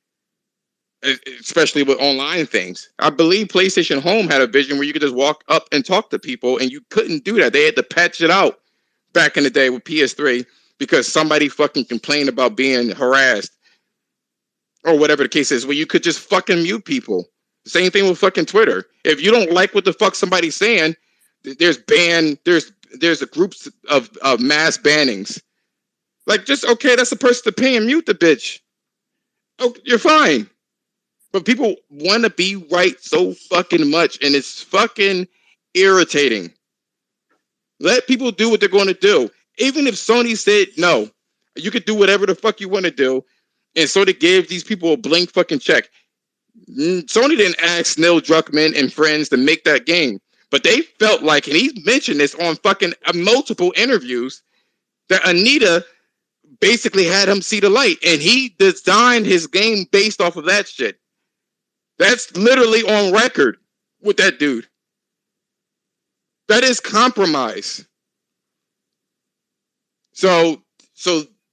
especially with online things. I believe PlayStation Home had a vision where you could just walk up and talk to people, and you couldn't do that. They had to patch it out back in the day with PS3 because somebody fucking complained about being harassed or whatever the case is, where you could just fucking mute people. Same thing with fucking Twitter. If you don't like what the fuck somebody's saying, there's a groups of mass bannings Like, just okay, that's a person's opinion. Mute the bitch. Oh, you're fine. But people want to be right so fucking much, and it's fucking irritating. Let people do what they're going to do. Even if Sony said no, you could do whatever the fuck you want to do, and Sony gave these people a blank fucking check. Sony didn't ask Neil Druckmann and friends to make that game, but they felt like, and he mentioned this on fucking multiple interviews, that Anita basically had him see the light, and he designed his game based off of that shit. That's literally on record with that dude. That is compromise. So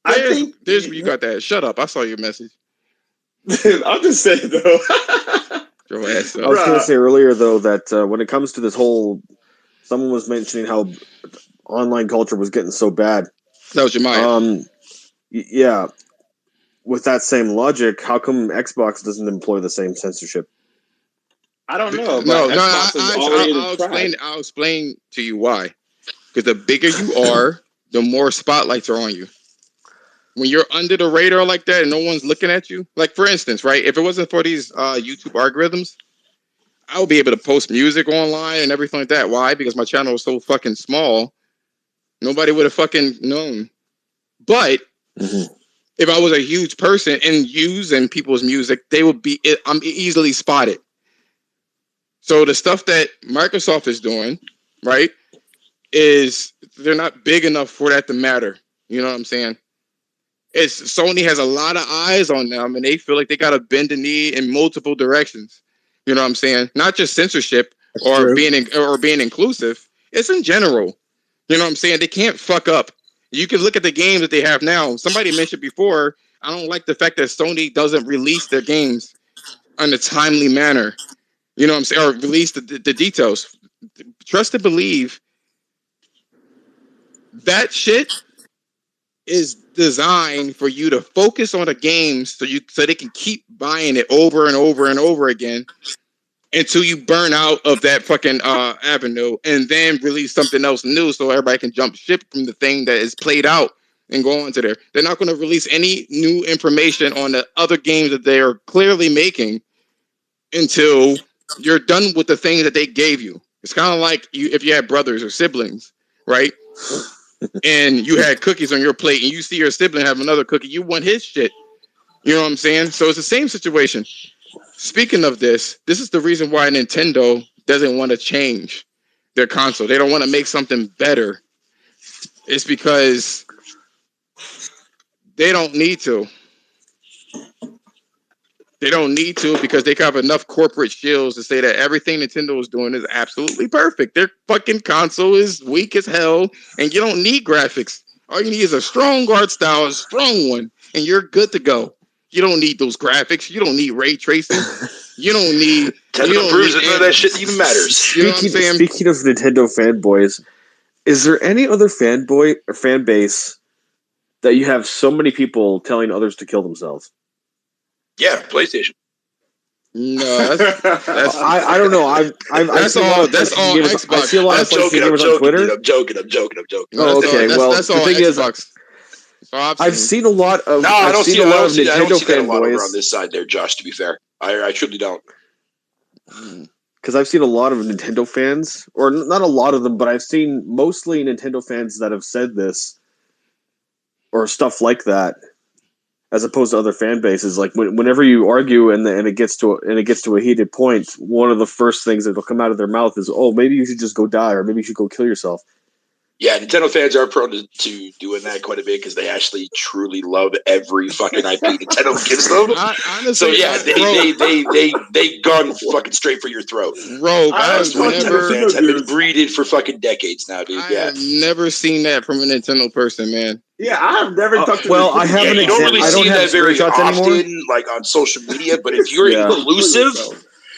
there's where you got that. Shut up. I saw your message. I'm just saying though. Your ass up. I was going to say earlier though that when it comes to this whole, someone was mentioning how online culture was getting so bad. That was Jemiah. Yeah. With that same logic, how come Xbox doesn't employ the same censorship? I don't know. I'll explain to you why. Because the bigger you are, the more spotlights are on you. When you're under the radar like that and no one's looking at you, like for instance, right? If it wasn't for these YouTube algorithms, I would be able to post music online and everything like that. Why? Because my channel was so fucking small, nobody would have fucking known. But if I was a huge person and using people's music, I'm easily spotted. So the stuff that Microsoft is doing, right, is they're not big enough for that to matter. You know what I'm saying? Sony has a lot of eyes on them, and they feel like they got to bend the knee in multiple directions. You know what I'm saying? Not just censorship or being inclusive. It's in general. You know what I'm saying? They can't fuck up. You can look at the games that they have now. Somebody mentioned before, I don't like the fact that Sony doesn't release their games in a timely manner. You know what I'm saying? Or release the details. Trust and believe that shit is designed for you to focus on the games so they can keep buying it over and over and over again until you burn out of that fucking avenue, and then release something else new so everybody can jump ship from the thing that is played out and go on to there. They're not going to release any new information on the other games that they are clearly making until you're done with the things that they gave you. It's kind of like if you had brothers or siblings, right? And you had cookies on your plate and you see your sibling have another cookie, you want his shit. You know what I'm saying? So it's the same situation. Speaking of this is the reason why Nintendo doesn't want to change their console. They don't want to make something better. It's because they don't need to. They don't need to because they have enough corporate shields to say that everything Nintendo is doing is absolutely perfect. Their fucking console is weak as hell, and you don't need graphics. All you need is a strong art style, a strong one, and you're good to go. You don't need those graphics. You don't need ray tracing. You don't need. Nintendo proves that none of that shit even matters. You know what I'm saying? Speaking of Nintendo fanboys, is there any other fanboy or fan base that you have so many people telling others to kill themselves? Yeah, PlayStation. No, that's I don't know. That's all Xbox. I see a lot of PlayStation gamers on Twitter. I'm joking. Oh, okay. Well, that's all the thing Xbox. I've seen a lot of. No, I don't see Nintendo that a lot over fanboys on this side there, Josh. To be fair, I truly don't. Because I've seen a lot of Nintendo fans, or not a lot of them, but I've seen mostly Nintendo fans that have said this or stuff like that, as opposed to other fan bases. Like whenever you argue and it gets to a heated point, one of the first things that will come out of their mouth is, "Oh, maybe you should just go die, or maybe you should go kill yourself." Yeah, Nintendo fans are prone to doing that quite a bit because they actually truly love every fucking IP Nintendo gives them. Honestly, so yeah, they gun fucking straight for your throat. Rogue, Nintendo fans have been breeded for fucking decades now, dude. I have never seen that from a Nintendo person, man. Yeah, I have never talked to. Well, I haven't. You don't really see that very often, anymore. like on social media. But if you're inclusive,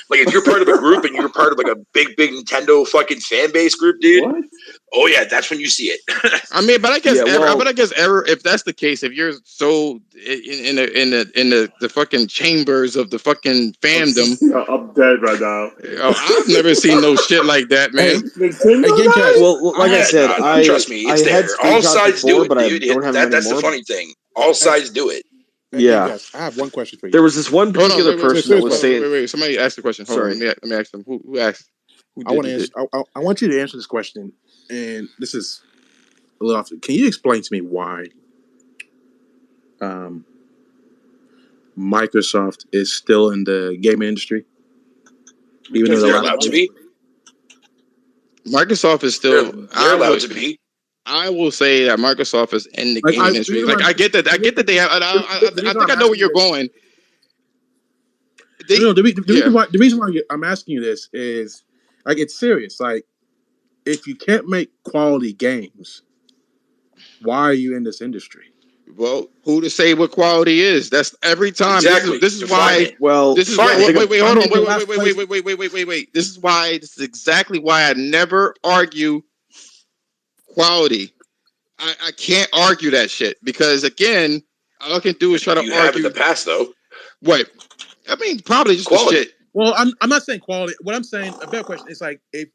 like if you're part of a group and you're part of like a big Nintendo fucking fan base group, dude. What? Oh yeah, that's when you see it. I mean, but I guess, Yeah, if that's the case, if you're so in the fucking chambers of the fucking fandom, I'm dead right now. I've never seen no shit like that, man. Nintendo Game Chat. guys? well, like I said, trust me, it's I had there. All screenshots sides before, do it, but I dude. don't have them That's the anymore. funny thing. All sides do it. Hey, Game Yeah. Cats, I have one question for you. There was this one Hold on, particular wait, person that was saying, wait. Somebody asked the question. Hold Sorry. on, let me ask them. Who asked? Who I want to did answer. I want you to answer this question, and this is a little off. Can you explain to me why Microsoft is still in the gaming industry? Even Because though they're allowed to be. Microsoft is still. They're allowed to be. I will say that Microsoft is in the gaming industry. Like I get that. I get that they have. I think I know where you're going. The reason why I'm asking you this is like it's serious. Like if you can't make quality games, why are you in this industry? Well, who to say what quality is? That's every time. Exactly. This is why. well, This is why. Wait, hold on. Wait. This is exactly why I never argue quality. I can't argue that shit because again, all I can do is try to You argue. have in the past though. What? I mean, probably just quality. the shit. Well, I'm not saying quality. What I'm saying, a better question is like if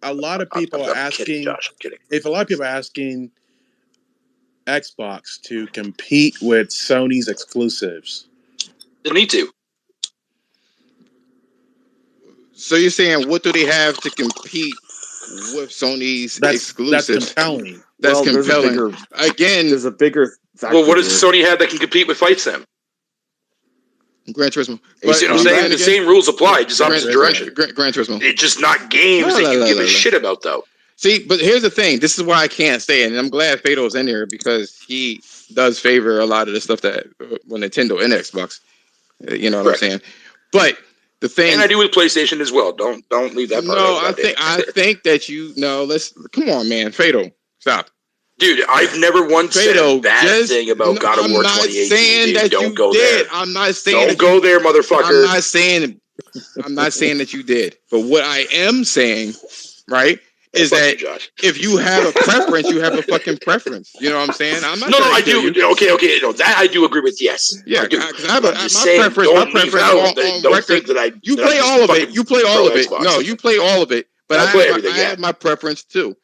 a lot of people are asking, kidding, Josh, I'm kidding. If a lot of people are asking Xbox to compete with Sony's exclusives, they need to. So you're saying what do they have to compete with Sony's exclusives? That's compelling. That's compelling. There's a bigger factor. Well, what does Sony have that can compete with Fight Sim? Gran Turismo. You see what I'm saying? The same rules apply, just opposite direction. Gran Turismo. It's just not games that you give a shit about, though. See, but here's the thing. This is why I can't say it, and I'm glad Fato's in here because he does favor a lot of the stuff that Nintendo and Xbox. You know what I'm saying? But the thing, and I do with PlayStation as well. Don't leave that part out. No, I think that let's come on, man. Fato, stop. Dude, I've never once said a bad thing about God of War 2018. Don't go there. I'm not saying don't go there, motherfucker. I'm not saying that you did. But what I am saying, right, is that if you have a preference, you have a fucking preference. You know what I'm saying? I'm not. No, I do. Okay. No, that I do agree with. Yes. Yeah, because I have my preference. My preference on record. You play all of it. You play all of it. No, you play all of it. But I have my preference too.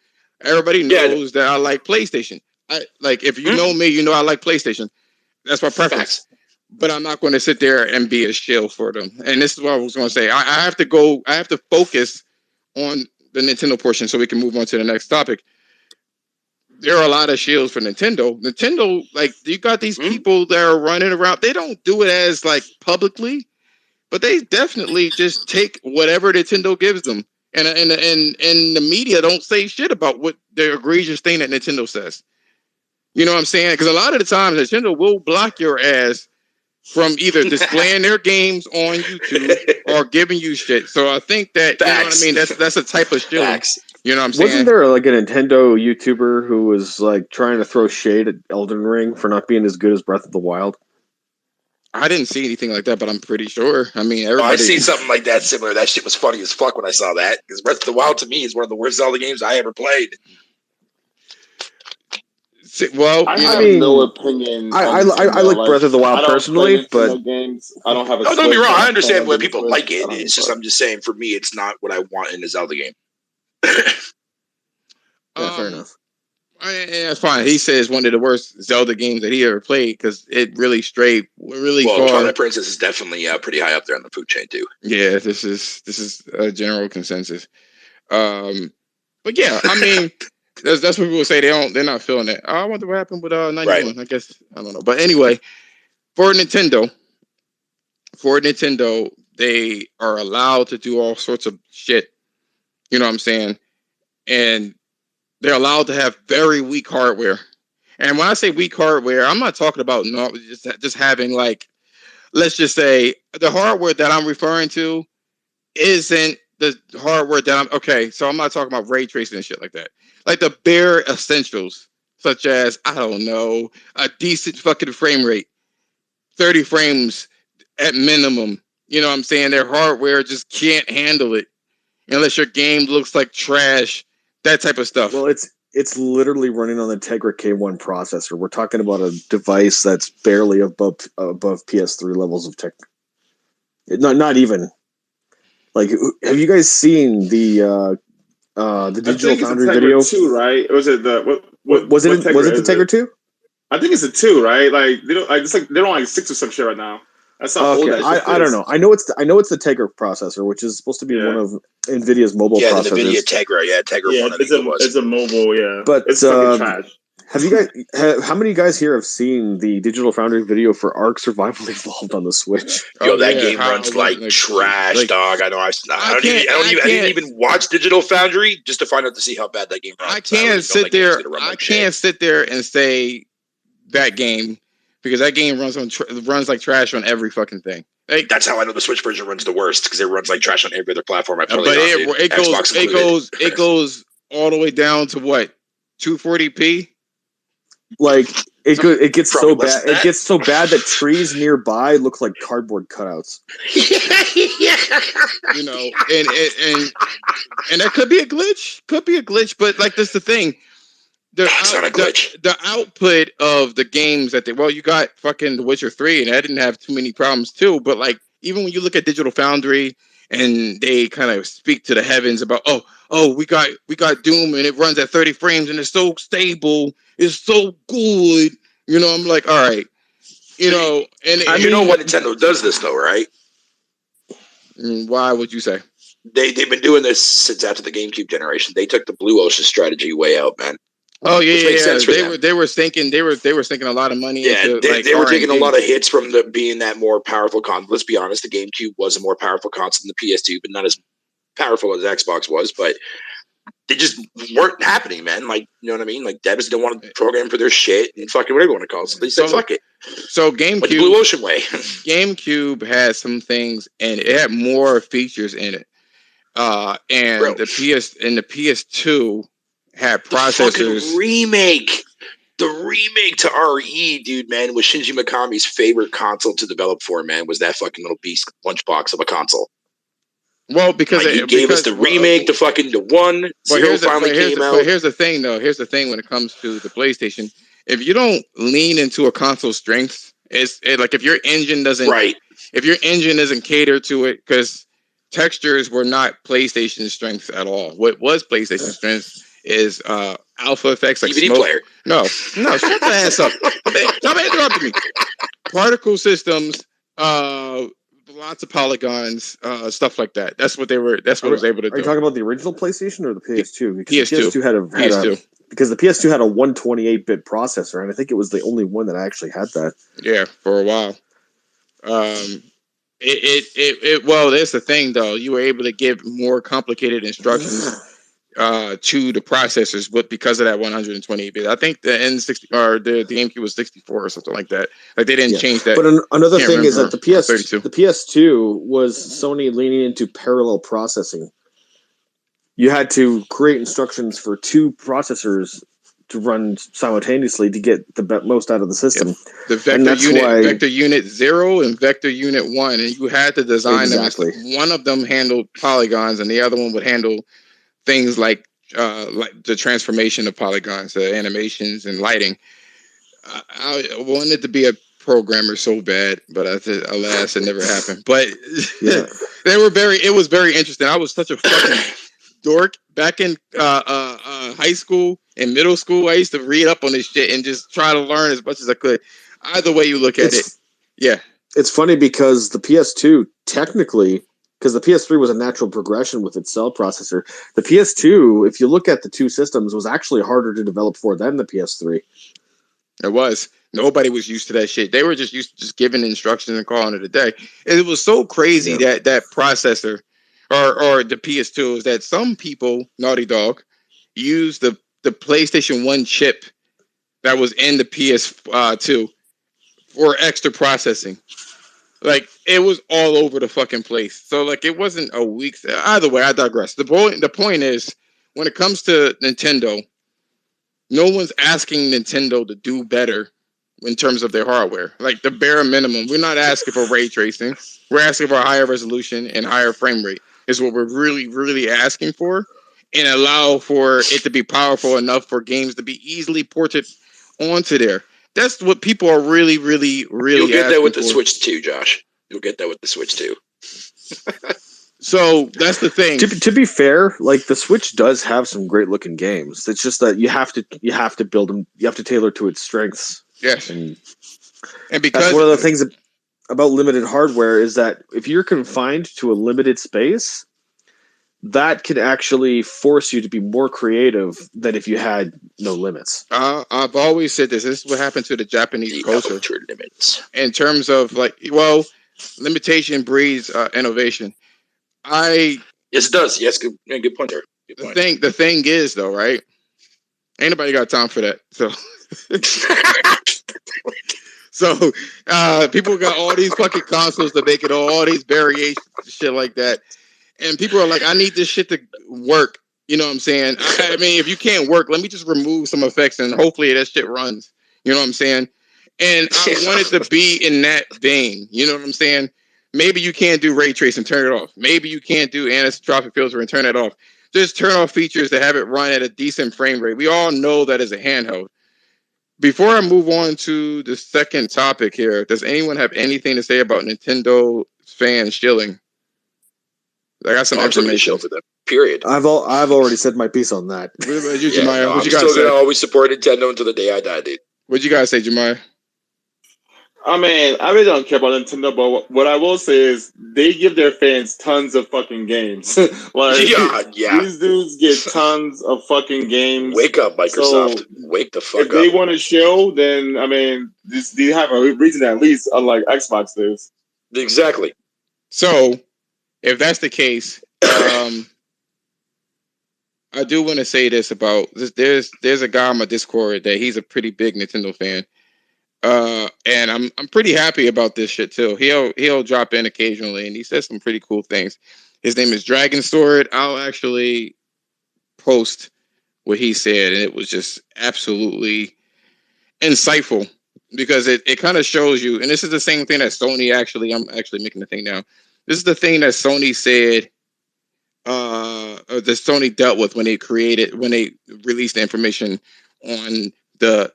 Everybody knows that I like PlayStation. If you know me, you know I like PlayStation. That's my preference. But I'm not going to sit there and be a shill for them. And this is what I was going to say. I have to focus on the Nintendo portion so we can move on to the next topic. There are a lot of shills for Nintendo. Nintendo, you got these people that are running around. They don't do it as publicly, but they definitely just take whatever Nintendo gives them. And the media don't say shit about what the egregious thing that Nintendo says. You know what I'm saying? Because a lot of the times Nintendo will block your ass from either displaying their games on YouTube or giving you shit. So I think that you know what I mean. That's a type of shilling. You know what I'm saying? Wasn't there a Nintendo YouTuber who was trying to throw shade at Elden Ring for not being as good as Breath of the Wild? I didn't see anything like that, but I'm pretty sure. I mean, I seen something like that similar. That shit was funny as fuck when I saw that. Because Breath of the Wild to me is one of the worst Zelda games I ever played. Well, I have no opinion. I like Breath of the Wild personally, but games. I don't have a. Don't get me wrong. I understand when people like it. It's just I'm just saying for me, it's not what I want in a Zelda game. Fair enough. That's fine. He says one of the worst Zelda games that he ever played because it really strayed really far. Twilight Princess is definitely pretty high up there on the food chain too. Yeah, this is a general consensus. But yeah, I mean, that's what people say. They're not feeling it. I wonder what happened with 91. Right. I guess I don't know. But anyway, for Nintendo, they are allowed to do all sorts of shit. You know what I'm saying? And they're allowed to have very weak hardware. And when I say weak hardware, I'm not talking about just having let's just say the hardware that I'm referring to isn't the hardware that so I'm not talking about ray tracing and shit like that. Like the bare essentials, such as, I don't know, a decent fucking frame rate, 30 frames at minimum. You know what I'm saying? Their hardware just can't handle it unless your game looks like trash that type of stuff. Well, it's literally running on the Tegra K1 processor. We're talking about a device that's barely above PS3 levels of tech. Not even. Like, have you guys seen the Digital Foundry video? 2, right? Was it the what was it Tegra was it the is Tegra 2? I think it's a 2, right? Like they don't like it's like they're on like 6 or some shit right now. That's how old that shit I don't is. know. I know it's the Tegra processor, which is supposed to be one of Nvidia's mobile processors. The Nvidia Tegra, Tegra 1. It's a mobile, but it's fucking trash. Have you guys? How many of you guys here have seen the Digital Foundry video for Ark Survival Evolved on the Switch? Yo, that game runs like trash, dog. I know. I didn't even watch Digital Foundry just to find out to see how bad that game runs. I can't sit there. I can't sit there and say that game because that game runs like trash on every fucking thing. Like, that's how I know the Switch version runs the worst because it runs like trash on every other platform. But it goes all the way down to what 240p. Like it gets so bad. It gets so bad that trees nearby look like cardboard cutouts. You know, and that could be a glitch. But like that's the thing. It's not a glitch. The output of the games that you got fucking The Witcher 3, and that didn't have too many problems too. But like even when you look at Digital Foundry and they kind of speak to the heavens about we got Doom and it runs at 30 frames and it's so stable, it's so good. You know, I'm like, all right, you know, and you know what Nintendo does this though, right? Why would you say? They've been doing this since after the GameCube generation. They took the Blue Ocean strategy way out, man. Oh yeah. They were sinking a lot of money. Yeah, into, they were taking a lot of hits from being that more powerful console. Let's be honest, the GameCube was a more powerful console than the PS2, but not as powerful as Xbox was. But they just weren't happening, man. Like, you know what I mean? Like, devs didn't want to program for their shit and fucking whatever you want to call it. So they said, fuck it. So GameCube, like the Blue Ocean way. GameCube had some things, and it had more features in it. And the PS2 had processors. The remake to RE, dude, man, was Shinji Mikami's favorite console to develop for, man, was that fucking little beast lunchbox of a console. Well, because he gave us the remake, the one. Zero finally came out. But here's the thing, though. Here's the thing when it comes to the PlayStation. If you don't lean into a console strength, it's like if your engine isn't catered to it, because textures were not PlayStation strength at all. What was PlayStation strength is alpha effects like DVD smoke. Player. No, shut the ass up. Stop interrupting me. Particle systems, lots of polygons, stuff like that. That's what they were. That's what it was able to do. Are you talking about the original PlayStation or the PS2? Because the PS2 had a because the PS2 had a 128-bit processor, and I think it was the only one that actually had that. Yeah, for a while. Well, that's the thing though. You were able to give more complicated instructions to the processors, but because of that 128-bit, I think the N60 or the GameCube was 64 or something like that. Like they didn't change that. But another thing is that the PS2 was Sony leaning into parallel processing. You had to create instructions for two processors to run simultaneously to get the most out of the system. Yeah. The Vector Unit 0 and Vector Unit 1, and you had to design them. One of them handled polygons, and the other one would handle things like the transformation of polygons, animations, and lighting. I wanted to be a programmer so bad, but alas, it never happened. But it was very interesting. I was such a fucking dork back in high school and middle school. I used to read up on this shit and just try to learn as much as I could. Either way you look at it, yeah. It's funny because the PS2 technically, because the PS3 was a natural progression with its cell processor, the PS2, if you look at the two systems, was actually harder to develop for than the PS3. It was. Nobody was used to that shit. They were just used to just giving instructions and calling it a day. And it was so crazy that processor or the PS2 is that some people, Naughty Dog, used the PlayStation 1 chip that was in the PS2 for extra processing. Like, it was all over the fucking place. So, like, it wasn't a week. Either way, I digress. The point is, when it comes to Nintendo, no one's asking Nintendo to do better in terms of their hardware. Like, the bare minimum. We're not asking for ray tracing. We're asking for a higher resolution and higher frame rate is what we're really, really asking for. and allow for it to be powerful enough for games to be easily ported onto there. That's what people are really, really, really. You'll get that with the for. Switch 2, Josh. You'll get that with the Switch 2. So that's the thing. To be fair, like the Switch does have some great looking games. It's just that you have to build them. You have to tailor to its strengths. Yes, and because that's one of the things about limited hardware is that if you're confined to a limited space, that can actually force you to be more creative than if you had no limits. I've always said this. This is what happened to the Japanese culture. Outer limits. In terms of limitation breeds innovation. Yes, it does. Yes, good point there. Good point. The thing is though, right? Ain't nobody got time for that. So, people got all these fucking consoles to make it all these variations, shit like that, and people are like, I need this shit to work. You know what I'm saying? I mean, if you can't work, let me just remove some effects and hopefully that shit runs. You know what I'm saying? And I want it to be in that vein. You know what I'm saying? Maybe you can't do ray tracing, turn it off. Maybe you can't do anisotropic filter and turn it off. Just turn off features to have it run at a decent frame rate. We all know that as a handheld. Before I move on to the second topic here, does anyone have anything to say about Nintendo fan Shilling? I got some information for them. Period. I've already said my piece on that. What about you, Jemiah? I'm still gonna always support Nintendo until the day I die, dude. What'd you guys say, Jemiah? I mean, I really don't care about Nintendo, but what I will say is they give their fans tons of fucking games. These dudes get tons of fucking games. Wake up, Microsoft. So wake the fuck up. If they want to show, then, I mean, they have a reason at least, unlike Xbox does. Exactly. So, if that's the case, I do want to say this about this. There's a guy on my Discord that he's a pretty big Nintendo fan. And I'm pretty happy about this shit too. He'll drop in occasionally and he says some pretty cool things. His name is Dragon Sword. I'll actually post what he said, and it was just absolutely insightful because it kind of shows you, and this is the same thing that Sony I'm actually making the thing now. This is the thing that Sony said or that Sony dealt with when they released the information on the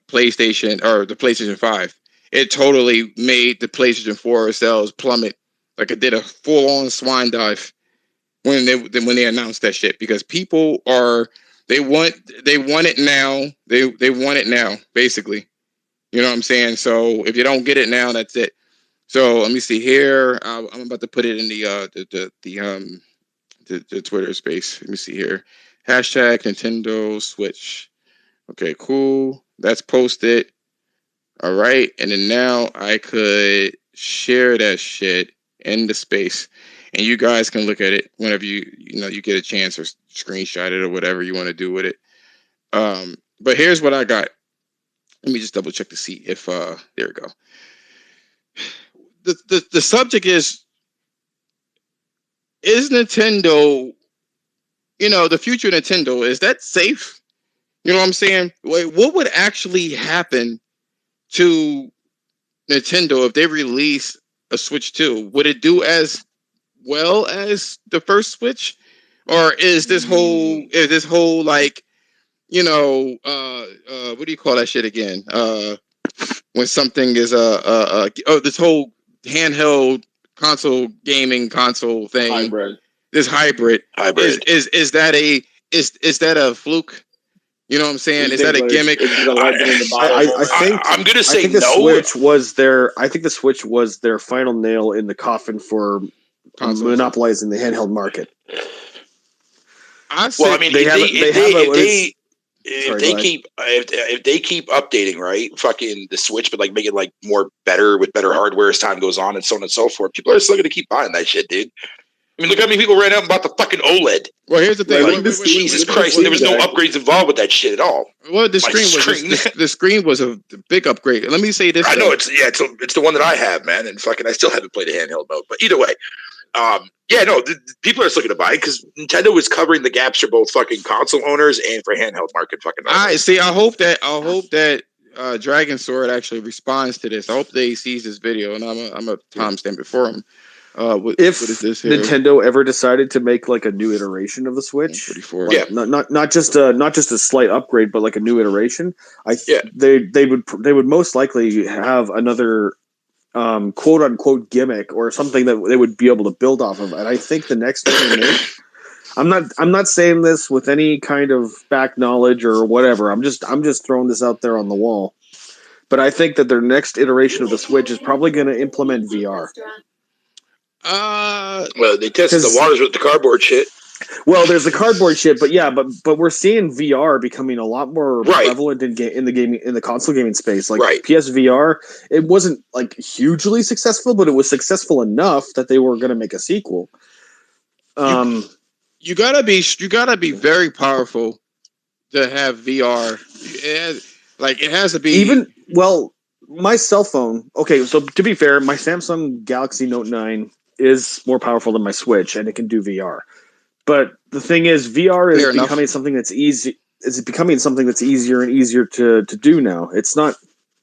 PlayStation or the PlayStation 5. It totally made the PlayStation 4 sales plummet. Like it did a full-on swine dive when they announced that shit because people they want it now. They want it now, basically. You know what I'm saying? So if you don't get it now, that's it. So let me see here. I'm about to put it in the Twitter space. Let me see here. Hashtag Nintendo Switch. Okay, cool. That's posted. All right. And then now I could share that shit in the space. And you guys can look at it whenever you get a chance or screenshot it or whatever you want to do with it. But here's what I got. Let me just double check to see if there we go. The subject is Nintendo, the future of Nintendo, is that safe? You know what I'm saying? Wait, what would actually happen to Nintendo if they release a Switch 2? Would it do as well as the first Switch? Or is this whole like, what do you call that shit again? When something is this whole handheld gaming console thing. Hybrid. This hybrid. Is that a fluke? You know what I'm saying? Is that a gimmick? I'm gonna say I think the no. I think the Switch was their final nail in the coffin for monopolizing the handheld market. If they keep updating, right, fucking the Switch, but like make it like better with better hardware as time goes on and so on and so forth, people are still gonna keep buying that shit, dude. I mean, look how many people ran out and bought the fucking OLED. Well, here's the thing. Jesus Christ, there was no upgrades involved with that shit at all. Well, the screen was a big upgrade. Let me say this. I know it's the one that I have, man, and fucking I still haven't played the handheld mode. But either way, people are still going to buy it because Nintendo is covering the gaps for both fucking console owners and for handheld market fucking owners. I see. I hope that Dragon Sword actually responds to this. I hope that he sees this video, and I'm a timestamp it for him. What is this here? Nintendo ever decided to make like a new iteration of the Switch, like, not just a slight upgrade, but like a new iteration, they would most likely have another quote unquote gimmick or something that they would be able to build off of. And I think the next one they make, I'm not saying this with any kind of back knowledge or whatever. I'm just throwing this out there on the wall. But I think that their next iteration of the Switch is probably going to implement VR. Well, they tested the waters with the cardboard shit. Well, there's the cardboard shit, but we're seeing VR becoming a lot more prevalent in the console gaming space. Like PSVR, it wasn't like hugely successful, but it was successful enough that they were going to make a sequel. You gotta be very powerful to have VR. It has to be my cell phone. Okay, so to be fair, my Samsung Galaxy Note 9 is more powerful than my Switch, and it can do VR. But the thing is, VR is becoming something that's easy. It's becoming something that's easier and easier to do now. It's not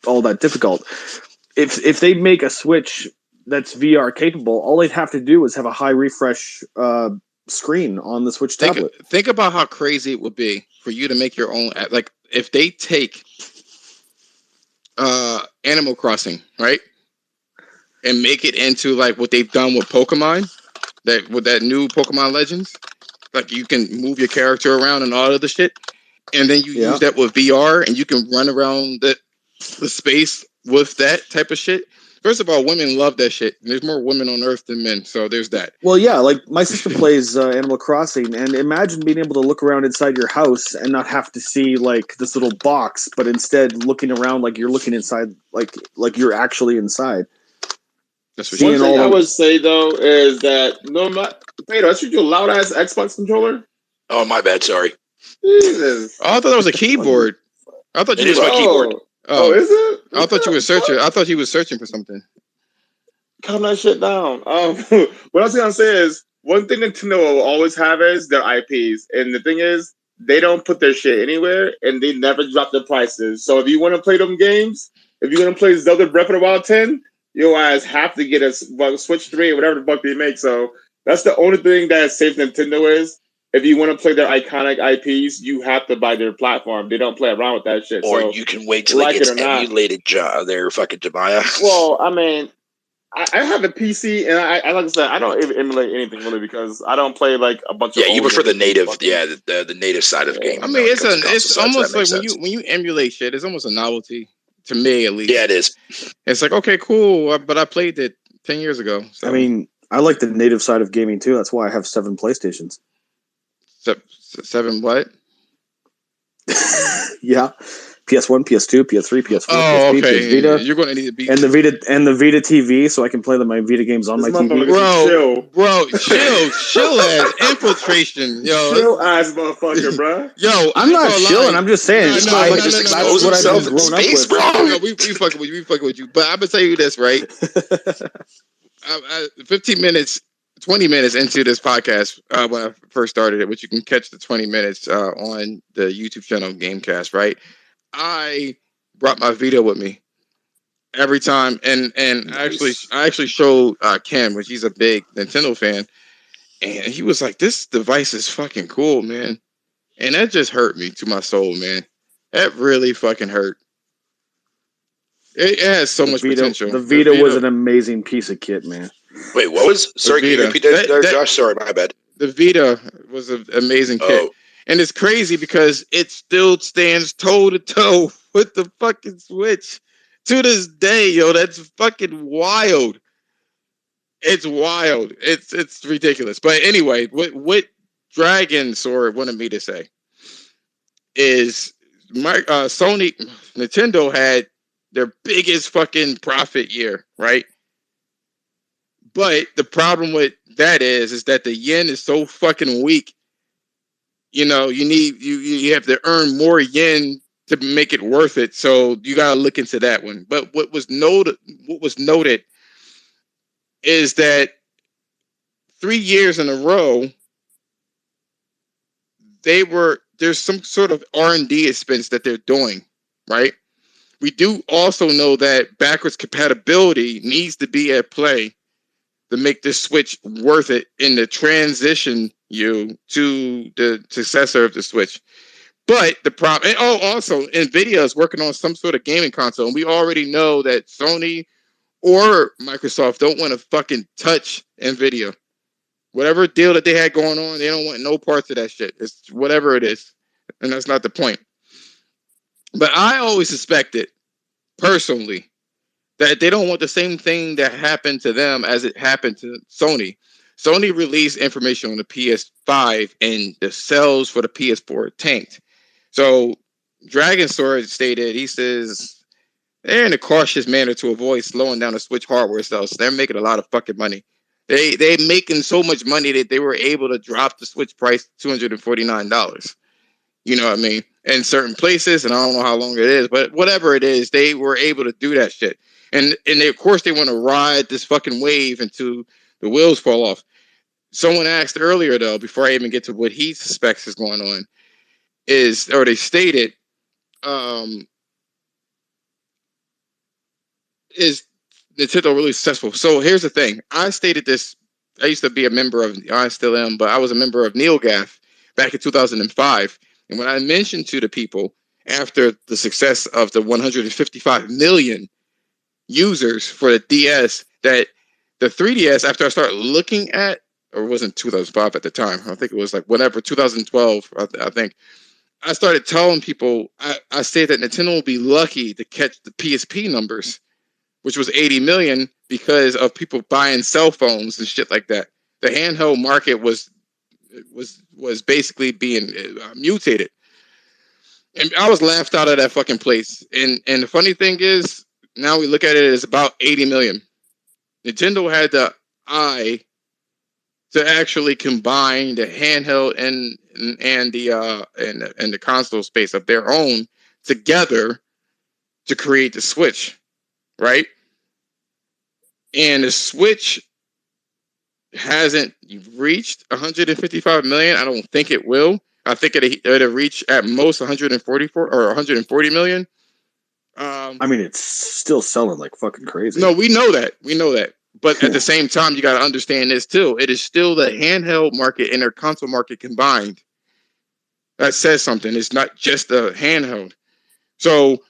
all that difficult. If they make a Switch that's VR capable, all they'd have to do is have a high refresh screen on the Switch tablet. Think about how crazy it would be for you to make your own. Like if they take Animal Crossing, right, and make it into like what they've done with Pokemon, with that new Pokemon Legends, like you can move your character around and all of the shit, and then you use that with VR and you can run around the space with that type of shit. First of all, women love that shit. There's more women on Earth than men, so there's that. Well, yeah, like my sister plays Animal Crossing, and imagine being able to look around inside your house and not have to see like this little box, but instead looking around like you're looking inside, like you're actually inside. One thing I would say though is that Pedro, that's your loud ass Xbox controller. Oh, my bad. Sorry. Jesus. Oh, I thought that was a keyboard. I thought it is my keyboard. Oh, is it? I thought you were searching. I thought he was searching for something. Calm that shit down. What I was gonna say is one thing Nintendo will always have is their IPs, and the thing is they don't put their shit anywhere, and they never drop their prices. So if you want to play them games, if you're gonna play Zelda Breath of the Wild 10, your ass have to get a Switch 3 or whatever the fuck they make. So that's the only thing that saves Nintendo is. If you want to play their iconic IPs, you have to buy their platform. They don't play around with that shit. Or so, you can wait till it gets emulated. Their fucking Jemiah. Well, I mean, I have a PC, and I like I said, I don't emulate anything really because I don't play like a bunch of. Yeah, you prefer the native, the native side of the game. I mean, it's almost like when you emulate shit, it's almost a novelty to me, at least. Yeah, it is. It's like, okay, cool, but I played it 10 years ago. So. I mean, I like the native side of gaming too. That's why I have 7 PlayStations. 7 what? Yeah, PS1, PS2, PS3, PS4, PSP, okay. PS Vita. You're going to need to be and the Vita TV, so I can play my Vita games on my TV. Bro, chill as infiltration, yo. Chill ass motherfucker, bro. Yo, I'm not chilling. I'm just saying. That's what I've been grown up with. No, we fucking with you. But I'm gonna tell you this, right? 15 minutes. 20 minutes into this podcast, when I first started it, which you can catch the 20 minutes on the YouTube channel Gamecast, right? I brought my Vita with me every time, and nice. I actually showed Ken, which he's a big Nintendo fan, and he was like, "This device is fucking cool, man," and that just hurt me to my soul, man. That really fucking hurt. It has so much potential. The Vita was an amazing piece of kit, man. Wait, what was? Sorry, can you repeat that, Josh? Sorry, my bad. The Vita was an amazing kit. And it's crazy because it still stands toe to toe with the fucking Switch to this day, yo. That's fucking wild. It's wild. It's ridiculous. But anyway, what Dragon Sword wanted me to say is Nintendo had their biggest fucking profit year, right? But the problem with that is that the yen is so fucking weak. You know, you have to earn more yen to make it worth it. So you gotta look into that one. But what was noted is that 3 years in a row, there's some sort of R&D expense that they're doing, right? We do also know that backwards compatibility needs to be at play to make this Switch worth it and to transition you to the successor of the Switch. But the problem, and also Nvidia is working on some sort of gaming console, and we already know that Sony or Microsoft don't want to fucking touch Nvidia. Whatever deal that they had going on, they don't want no parts of that shit. It's whatever it is, and that's not the point. But I always suspected, personally, that they don't want the same thing that happened to them as it happened to Sony. Sony released information on the PS5, and the sales for the PS4 tanked. So Dragon Sword stated, he says, they're in a cautious manner to avoid slowing down the Switch hardware sales. They're making a lot of fucking money. They making so much money that they were able to drop the Switch price to $249. You know what I mean? In certain places, and I don't know how long it is, but whatever it is, they were able to do that shit. And they, of course, they want to ride this fucking wave until the wheels fall off. Someone asked earlier, though, before I even get to what he suspects is going on, they stated, is Nintendo really successful? So here's the thing. I stated this. I used to be a member of, I still am, but I was a member of NeoGAF back in 2005. And when I mentioned to the people after the success of the 155 million users for the DS, that the 3DS, after I started looking at, or it wasn't 2005 at the time, I think it was like whatever, 2012, I think, I started telling people, I said that Nintendo will be lucky to catch the PSP numbers, which was 80 million, because of people buying cell phones and shit like that. The handheld market was basically being mutated, and I was laughed out of that fucking place. And the funny thing is, now we look at it as about 80 million. Nintendo had the eye to actually combine the handheld and the console space of their own together to create the Switch, right? And the Switch hasn't reached 155 million. I don't think it will. I think it'll reach at most 144 or 140 million. I mean, it's still selling like fucking crazy. No, we know that. But at the same time, you got to understand this too. It is still the handheld market and their console market combined. That says something. It's not just the handheld. So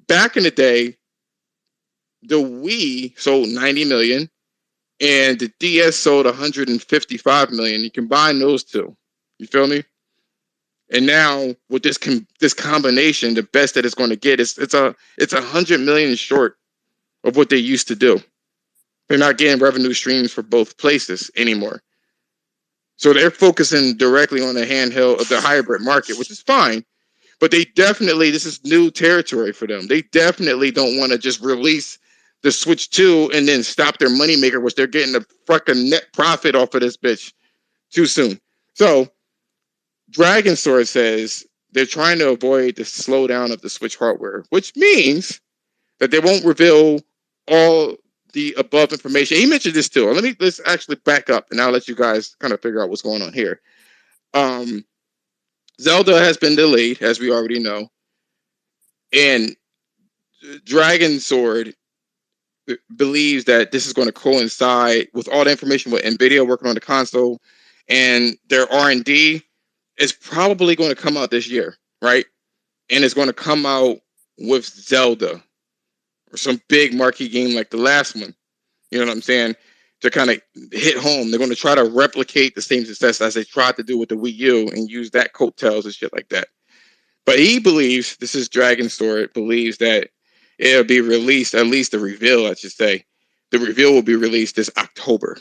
back in the day, the Wii sold 90 million and the DS sold 155 million. You combine those two. You feel me? And now with this combination, the best that it's going to get is it's 100 million short of what they used to do. They're not getting revenue streams for both places anymore. So they're focusing directly on the handheld of the hybrid market, which is fine. But they definitely, this is new territory for them. They definitely don't want to just release the Switch 2 and then stop their moneymaker, which they're getting a fucking net profit off of this bitch too soon. So Dragon Sword says they're trying to avoid the slowdown of the Switch hardware, which means that they won't reveal all the above information. He mentioned this too. Let's actually back up, and I'll let you guys kind of figure out what's going on here. Zelda has been delayed, as we already know, and Dragon Sword believes that this is going to coincide with all the information with NVIDIA working on the console, and their R&D is probably going to come out this year, right? And it's going to come out with Zelda or some big marquee game like the last one. You know what I'm saying? To kind of hit home. They're going to try to replicate the same success as they tried to do with the Wii U and use that coattails and shit like that. But he believes, this is Dragon Sword, believes that it'll be released, at least the reveal, I should say. The reveal will be released this October.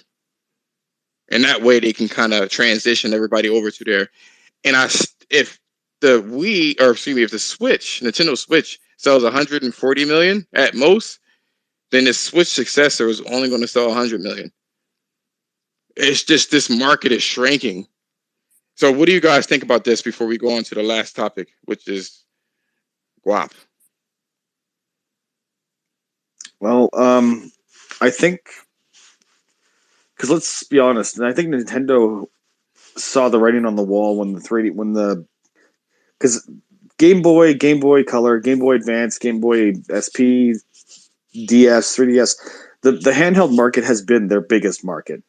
And that way they can kind of transition everybody over to there. And if the Wii, or excuse me, if the Switch, Nintendo Switch, sells 140 million at most, then the Switch successor is only going to sell 100 million. It's just this market is shrinking. So what do you guys think about this before we go on to the last topic, which is guap? Well, I think, because let's be honest, and I think Nintendo saw the writing on the wall when because Game Boy, Game Boy Color, Game Boy Advance, Game Boy SP, DS, 3DS, the handheld market has been their biggest market.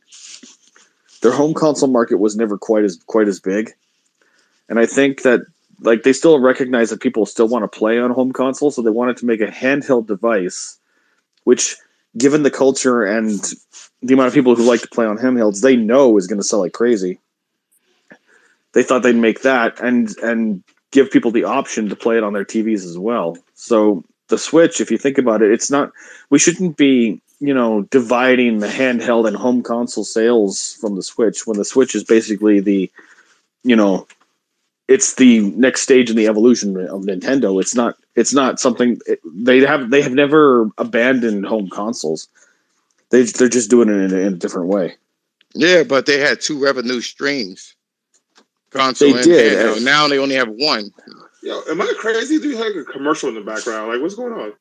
Their home console market was never quite as big, and I think that like they still recognize that people still want to play on home console, so they wanted to make a handheld device, which, given the culture and the amount of people who like to play on handhelds, they know is going to sell like crazy. They thought they'd make that and give people the option to play it on their TVs as well. So the Switch, if you think about it, it's not. We shouldn't be dividing the handheld and home console sales from the Switch when the Switch is basically the it's the next stage in the evolution of Nintendo. It's not something they have never abandoned home consoles. They're just doing it in a different way. Yeah, but they had 2 revenue streams. Console they and did. handheld. Now they only have 1. Yo, am I crazy? Do you have a commercial in the background? Like, what's going on?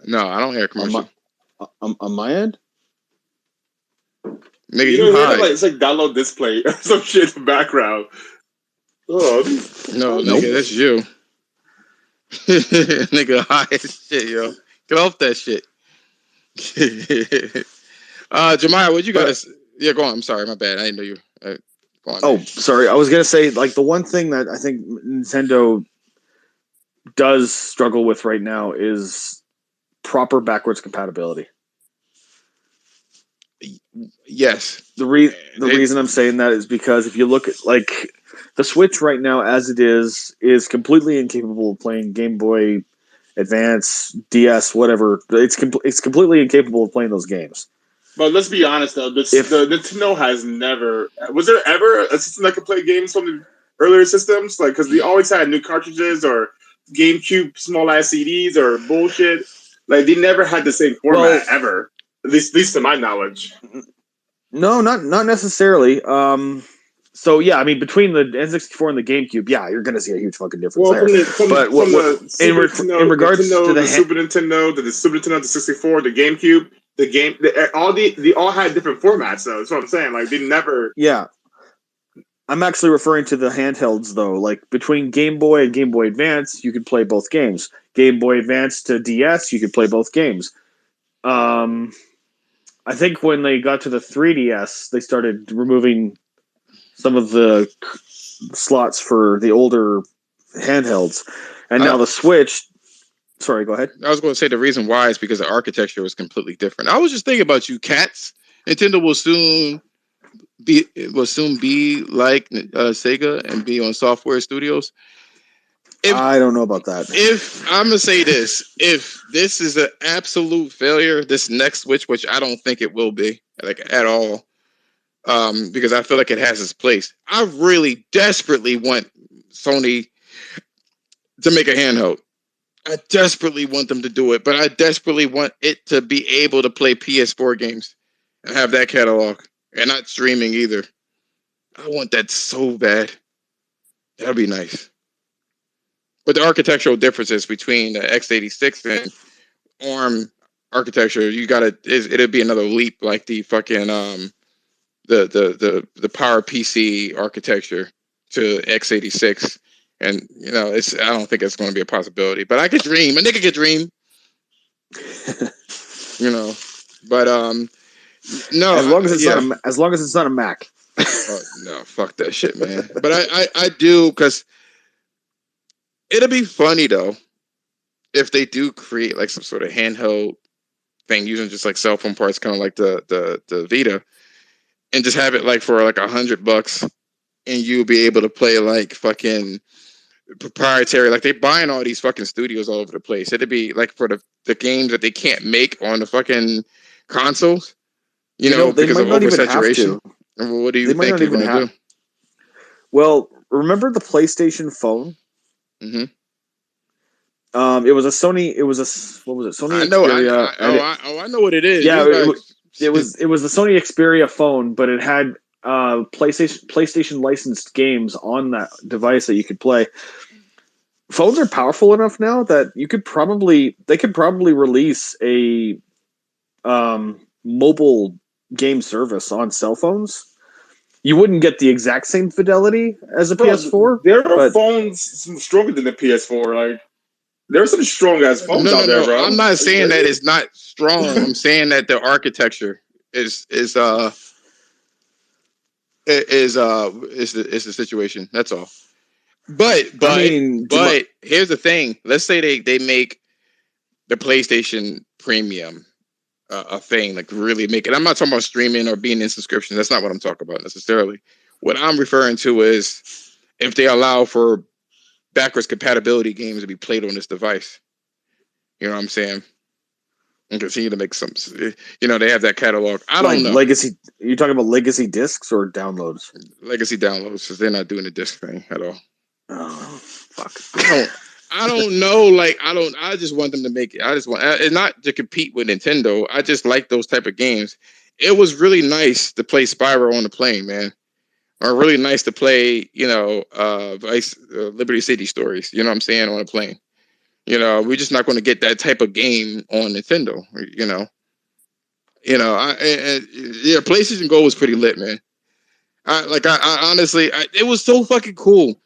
No, I don't hear a commercial. On my end? Nigga, you high. It's like download display or some shit in the background. Oh, no, nigga, that's you. Nigga high as shit, yo. Get off that shit. Jemiah, what you got to... Yeah, go on. I'm sorry, my bad. I didn't know you... Go on, oh, sorry. I was going to say, like, the one thing that I think Nintendo does struggle with right now is proper backwards compatibility. Yes. The reason I'm saying that is because if you look at, like, the Switch right now as it is completely incapable of playing Game Boy Advance, DS, whatever. It's completely incapable of playing those games. But let's be honest, though. The Nintendo has never... Was there ever a system that could play games from the earlier systems? Like, because they always had new cartridges or GameCube small-ass CDs or bullshit. Like, they never had the same format ever. At least to my knowledge. No, not necessarily. So, yeah, I mean, between the N64 and the GameCube, yeah, you're going to see a huge fucking difference there. In regards to the Super Nintendo, the Super Nintendo, the 64, the GameCube, they all had different formats, though. That's what I'm saying. Like, they never... Yeah. I'm actually referring to the handhelds, though. Like, between Game Boy and Game Boy Advance, you could play both games. Game Boy Advance to DS, you could play both games. I think when they got to the 3DS, they started removing some of the slots for the older handhelds. And now the Switch... Sorry, go ahead. I was going to say the reason why is because the architecture was completely different. I was just thinking about you cats. Nintendo will soon be like Sega and be on software studios. I don't know about that. If I'm gonna say this, if this is an absolute failure, this next Switch, which I don't think it will be, like at all, because I feel like it has its place. I really desperately want Sony to make a handheld. I desperately want them to do it, but I desperately want it to be able to play PS4 games and have that catalog and not streaming either. I want that so bad. That'd be nice. But the architectural differences between the x86 and ARM architecture, it'd be another leap, like the fucking the Power PC architecture to x86. And I don't think it's going to be a possibility, but I could dream. A nigga could dream, But no, as long as it's not a Mac. No, fuck that shit, man. But I do, because it'll be funny though if they do create like some sort of handheld thing using just like cell phone parts, kind of like the Vita, and just have it like for like $100, and you'll be able to play like fucking proprietary, like they buying all these fucking studios all over the place. It'd be like for the games that they can't make on the fucking consoles, because of oversaturation. What do you think they're going to do? Well, remember the PlayStation phone? Mm-hmm. It was a Sony. What was it? Sony Xperia. I know what it is. Yeah, it was the Sony Xperia phone, but it had PlayStation licensed games on that device that you could play. Phones are powerful enough now that they could probably release a mobile game service on cell phones. You wouldn't get the exact same fidelity as a PS4. There are phones stronger than the PS4. Like There's some strong ass phones out there, bro. I'm not saying that it's not strong. I'm saying that the architecture is the situation. That's all. But here's the thing. Let's say they make the PlayStation Premium a thing, like really make it. I'm not talking about streaming or being in subscription. That's not what I'm talking about necessarily. What I'm referring to is if they allow for backwards compatibility games to be played on this device. You know what I'm saying? And continue to make some, they have that catalog. I don't know. Legacy, you talking about legacy discs or downloads? Legacy downloads, because they're not doing the disc thing at all. Oh, fuck. I don't know. Like, I just want them to make it. I just want, and not to compete with Nintendo. I just like those type of games. It was really nice to play Spyro on the plane, man. Or really nice to play, Liberty City Stories. You know what I'm saying, on a plane. We're just not going to get that type of game on Nintendo. PlayStation Go was pretty lit, man. I honestly, it was so fucking cool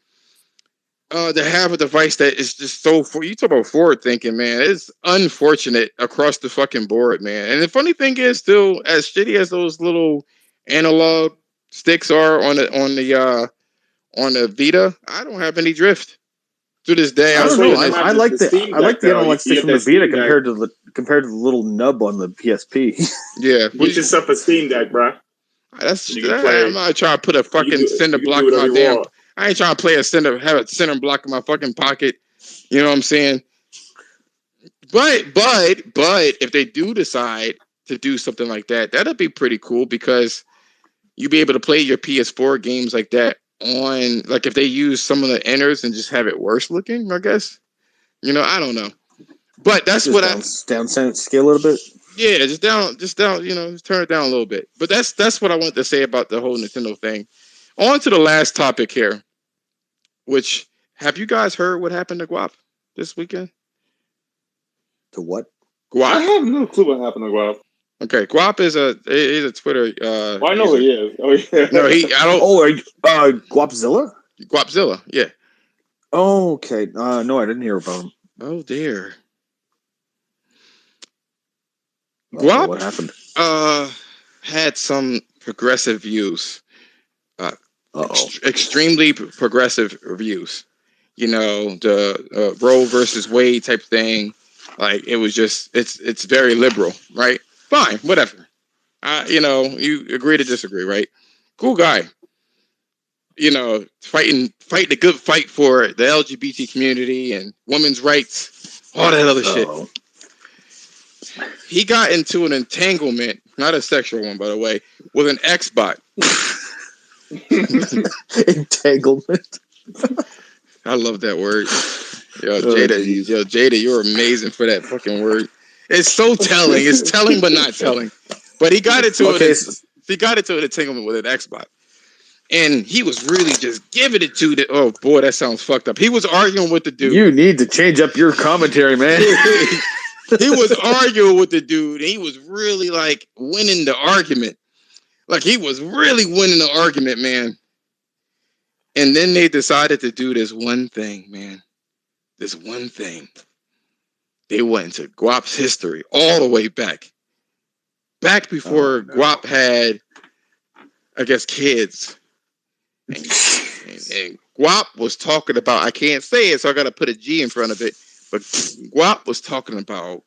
to have a device that is just so. You talk about forward thinking, man. It's unfortunate across the fucking board, man. And the funny thing is, still as shitty as those little analog sticks are on the Vita, I don't have any drift. To this day, I don't know. I like the analog sticks from the Vita compared to the little nub on the PSP. Yeah, get yourself a Steam Deck, bro. I'm not trying to put a fucking center block in my damn. I ain't trying to have a center block in my fucking pocket. You know what I'm saying? But if they do decide to do something like that, that'll be pretty cool because you'll be able to play your PS4 games like that on, like, if they use some of the inners and just have it worse looking, I guess. I don't know. But that's just what down scale a little bit. Yeah, just down, just turn it down a little bit. But that's what I want to say about the whole Nintendo thing. On to the last topic here, which, have you guys heard what happened to Guap this weekend? To what? Guap. I have no clue what happened to Guap. Okay, Guap is a Twitter. I know who he is. Oh yeah. No, I don't. Oh, are you, Guapzilla? Guapzilla, yeah. Oh, okay. No, I didn't hear about him. Oh dear. Guap, what happened? Had some progressive views. Extremely progressive views. The Roe versus Wade type thing. Like, it was just, it's very liberal, right? Fine, whatever. You agree to disagree, right? Cool guy. Fighting a good fight for the LGBT community and women's rights, all that other shit. He got into an entanglement, not a sexual one, by the way, with an X-bot. Entanglement. I love that word. Jada, you're amazing for that fucking word. It's so telling. It's telling but not telling. But he got into an entanglement with an X-bot. And he was really just giving it to the. Oh boy, that sounds fucked up. He was arguing with the dude. You need to change up your commentary, man. He was arguing with the dude, and he was really like winning the argument. Like, he was really winning the argument, man. And then they decided to do this one thing, man. This one thing. They went into Guap's history all the way back. Back before Guap had, I guess, kids. And Guap was talking about, I can't say it, so I got to put a G in front of it. But Guap was talking about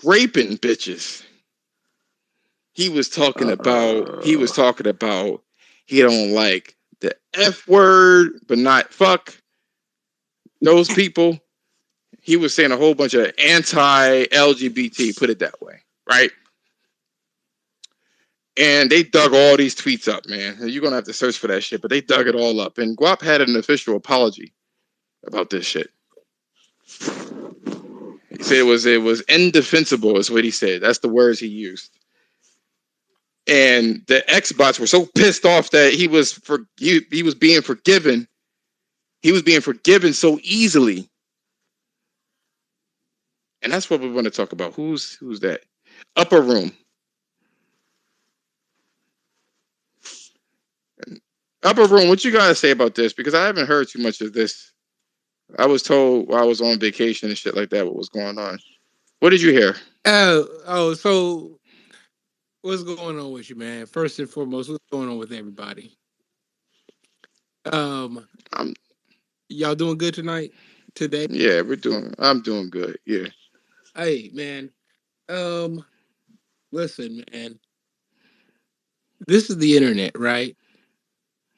raping bitches. He was talking about he don't like the F word, but not fuck those people. He was saying a whole bunch of anti-LGBT, put it that way, right? And they dug all these tweets up, man. You're going to have to search for that shit, but they dug it all up. And Guap had an official apology about this shit. He said it was indefensible, is what he said. That's the words he used. And the X-bots were so pissed off that he was being forgiven. He was being forgiven so easily. And that's what we want to talk about. Who's that? Upper Room. Upper Room, what you gotta say about this? Because I haven't heard too much of this. I was told while I was on vacation and shit like that what was going on. What did you hear? So what's going on with you, man? First and foremost, what's going on with everybody? I'm Y'all doing good tonight? Today? Yeah, I'm doing good. Yeah. Hey, man. Um, Listen, man. This is the internet, right?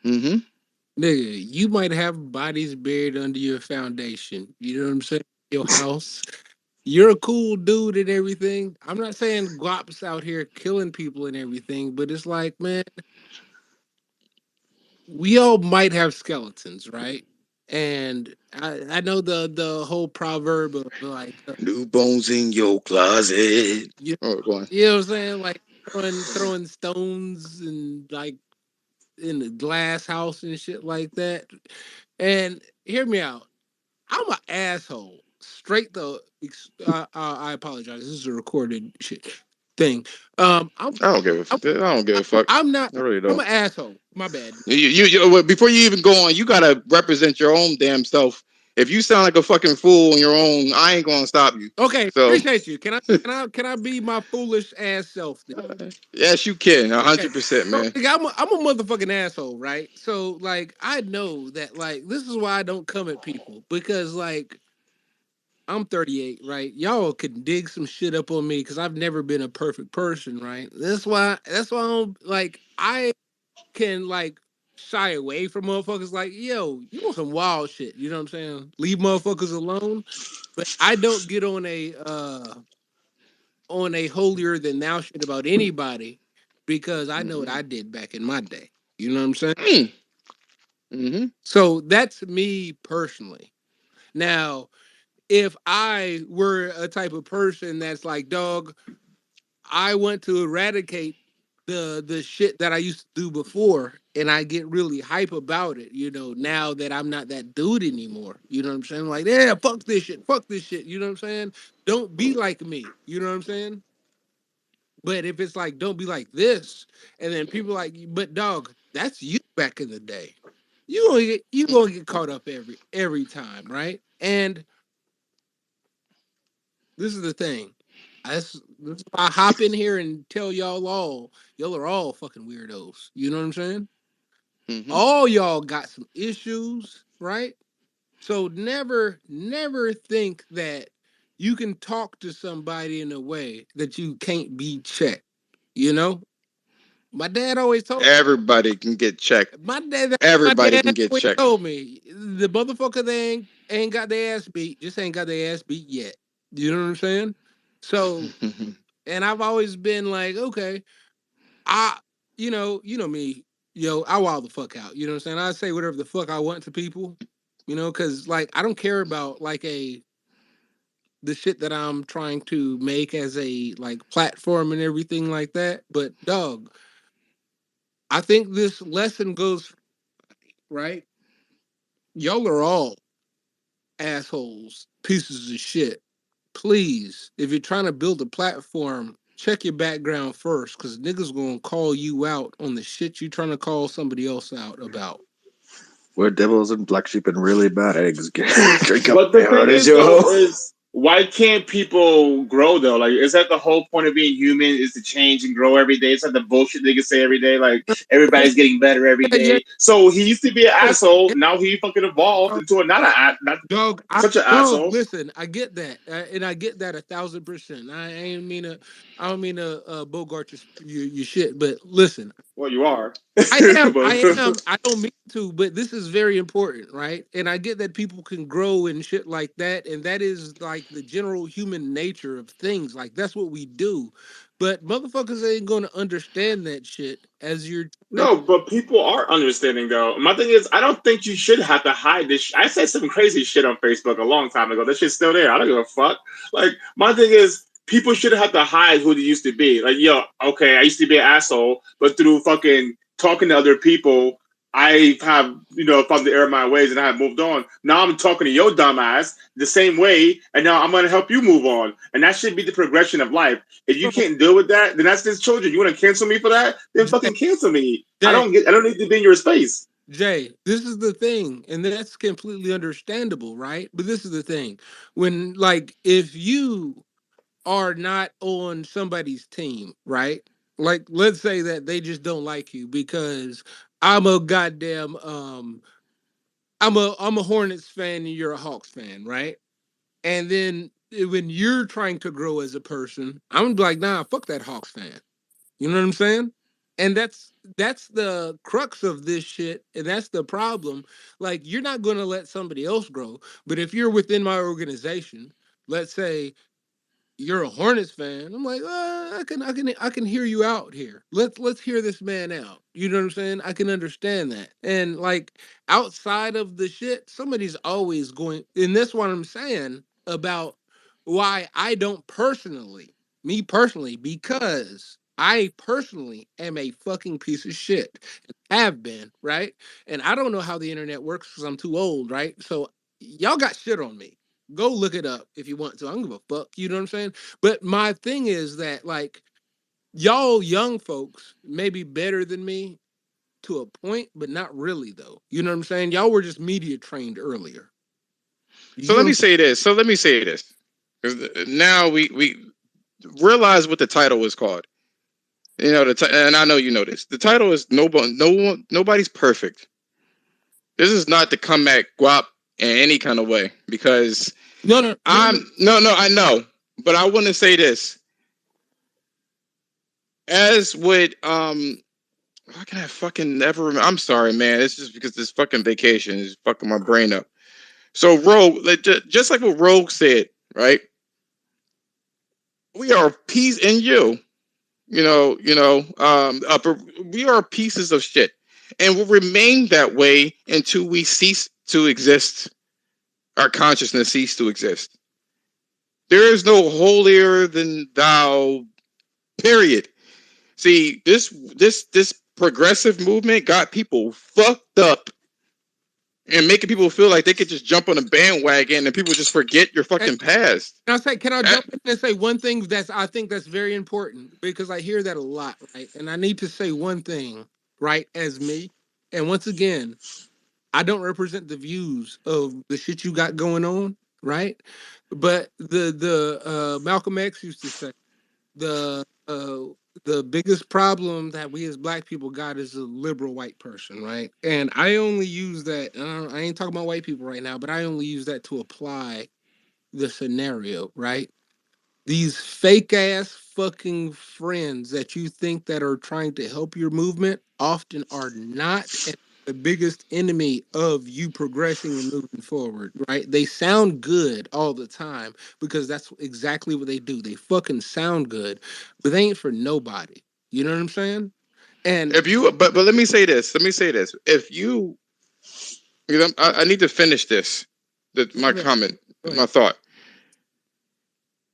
Mm-hmm. Nigga, you might have bodies buried under your foundation. You know what I'm saying? Your house. You're a cool dude and everything. I'm not saying Guap's out here killing people and everything, but it's like, man, we all might have skeletons, right? And I know the whole proverb of like New bones in your closet. you, Oh, go on. you know what I'm saying, like throwing stones and like in the glass house and shit like that. And hear me out. I'm an asshole. Straight though. I apologize. This is a recorded shit thing. I'm I don't give a. I don't give a fuck. I'm not. I really I'm don't. an asshole. My bad. Before you even go on, you gotta represent your own damn self. If you sound like a fucking fool on your own, I ain't gonna stop you. Okay, So appreciate you. Can I be my foolish ass self then? yes, you can. Okay. 100%, So man. nigga, I'm a motherfucking asshole, right? So like I know that like this is why I don't come at people because like I'm 38, right? Y'all can dig some shit up on me because I've never been a perfect person, right? That's why I can like shy away from motherfuckers like, yo, you want some wild shit, you know what I'm saying? Leave motherfuckers alone. But I don't get on a holier than thou shit about anybody because I know what I did back in my day. You know what I'm saying? Mm-hmm. So that's me personally. Now, if I were a type of person that's like, dog, I want to eradicate the shit that I used to do before, and I get really hype about it, you know, now that I'm not that dude anymore. You know what I'm saying? Like, yeah, fuck this shit. You know what I'm saying? Don't be like me. You know what I'm saying? But if it's like, don't be like this, and then people like, but dog, that's you back in the day. You gonna get caught up every time, right? And this is the thing. This is why I hop in here and tell y'all are all fucking weirdos. You know what I'm saying? Mm-hmm. All y'all got some issues, right? So never think that you can talk to somebody in a way that you can't be checked. You know, my dad always told Everybody can get checked. my dad. My Everybody dad can get always checked. told me the motherfucker they ain't got their ass beat, just ain't got their ass beat yet. You know what I'm saying? So, and I've always been like, okay, I, you know me, yo, I wild the fuck out. You know what I'm saying? I say whatever the fuck I want to people, you know, because like I don't care about like the shit that I'm trying to make as a like platform and everything like that. But dog, I think this lesson goes right. Y'all are all assholes, pieces of shit. Please, if you're trying to build a platform, check your background first, because niggas gonna call you out on the shit you trying to call somebody else out about. We're devils and black sheep and really bad eggs. Drink up, But the thing is, though, Joe. is why can't people grow though? Like, is that the whole point of being human? Is to change and grow every day? It's like the bullshit niggas say every day. Like everybody's getting better every Yeah, yeah. day. So he used to be an Yeah, asshole. Now he fucking evolved yeah. into not Dog, such an dog. asshole. Listen, I get that, and I get that 1,000%. I don't mean to bogart your shit, but listen, Well, you are. I But am. I don't mean to, but this is very important, right? And I get that people can grow and shit like that, and that is like the general human nature of things. Like that's what we do. But motherfuckers ain't gonna understand that shit as you're. no, but people are understanding though. My thing is, I don't think you should have to hide this. I said some crazy shit on Facebook a long time ago. That shit's still there. I don't give a fuck. Like my thing is, people shouldn't have to hide who they used to be. Like, yo, okay, I used to be an asshole, but through fucking talking to other people, I have found the error of my ways and I have moved on. Now I'm talking to your dumb ass the same way, and now I'm gonna help you move on. And that should be the progression of life. If you can't deal with that, then that's just children. You want to cancel me for that? Then fucking cancel me. I don't need to be in your space. Jay, this is the thing, and that's completely understandable, right? But this is the thing. When like if you are not on somebody's team, right? Like let's say that they just don't like you because I'm a goddamn I'm a Hornets fan and you're a Hawks fan, right? And then when you're trying to grow as a person, I'm gonna be like, nah, fuck that Hawks fan. You know what I'm saying? And that's the crux of this shit, and that's the problem. Like you're not gonna let somebody else grow, but if you're within my organization, let's say you're a Hornets fan. I'm like, I can hear you out here. Let's hear this man out. You know what I'm saying? I can understand that. And like outside of the shit, somebody's always going, and that's what I'm saying about why I don't personally, me personally, because I personally am a fucking piece of shit. Have been, right? And I don't know how the internet works because I'm too old, right? So y'all got shit on me. Go look it up if you want to. I don't give a fuck. You know what I'm saying? But my thing is that like y'all young folks may be better than me to a point, but not really though. You know what I'm saying? Y'all were just media trained earlier. You So get let what me I'm saying? say this. So let me say this. 'Cause now we realize what the title was called. You know and I know you know this. The title is nobody's perfect. This is not to come at Guap in any kind of way because No. no, I know, but I want to say this. As with how can I fucking never remember? I'm sorry, man. It's just because this fucking vacation is fucking my brain up. So Rogue, like, just like what Rogue said, right? We are peace in you. We are pieces of shit, and will remain that way until we cease to exist. Our consciousness cease to exist. There is no holier than thou. Period. See, this progressive movement got people fucked up and making people feel like they could just jump on a bandwagon and people just forget your And fucking past. can I That, jump in and say one thing that's I think that's very important because I hear that a lot, right? And I need to say one thing, right, as me. And once again, I don't represent the views of the shit you got going on, right? But the Malcolm X used to say the biggest problem that we as black people got is a liberal white person, right? And I only use that. I ain't talking about white people right now, but I only use that to apply the scenario, right? These fake ass fucking friends that you think that are trying to help your movement often are not the biggest enemy of you progressing and moving forward, right? They sound good all the time because that's exactly what they do. They fucking sound good, but they ain't for nobody. You know what I'm saying? And if you, but let me say this. Let me say this. If you, because I need to finish this. My go comment, my ahead. thought.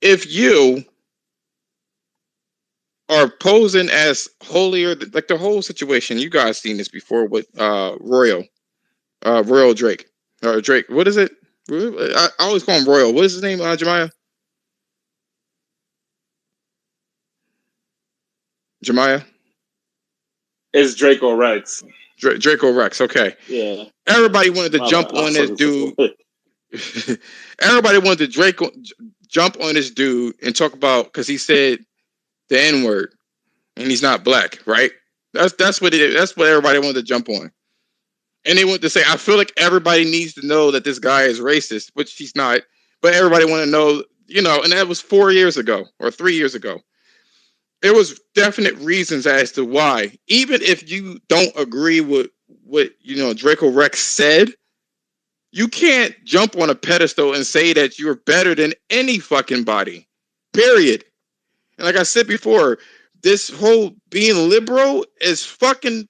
If you are posing as holier, like the whole situation, you guys seen this before with Royal Drake, or Drake. What is it? I always call him Royal. What is his name, Jemiah? Jemiah? It's Draco Rex. Draco Rex. Okay. Yeah. Everybody wanted to My bad. jump I'm on this fucking dude. with Everybody wanted to jump on this dude and talk about because he said the N word and he's not black, right? That's what it is. That's what everybody wanted to jump on. And they wanted to say, I feel like everybody needs to know that this guy is racist, which he's not. But everybody want to know, and that was 4 years ago or 3 years ago. There was definite reasons as to why. Even if you don't agree with what Draco Rex said, you can't jump on a pedestal and say that you're better than any fucking body. Period. And like I said before, this whole being liberal is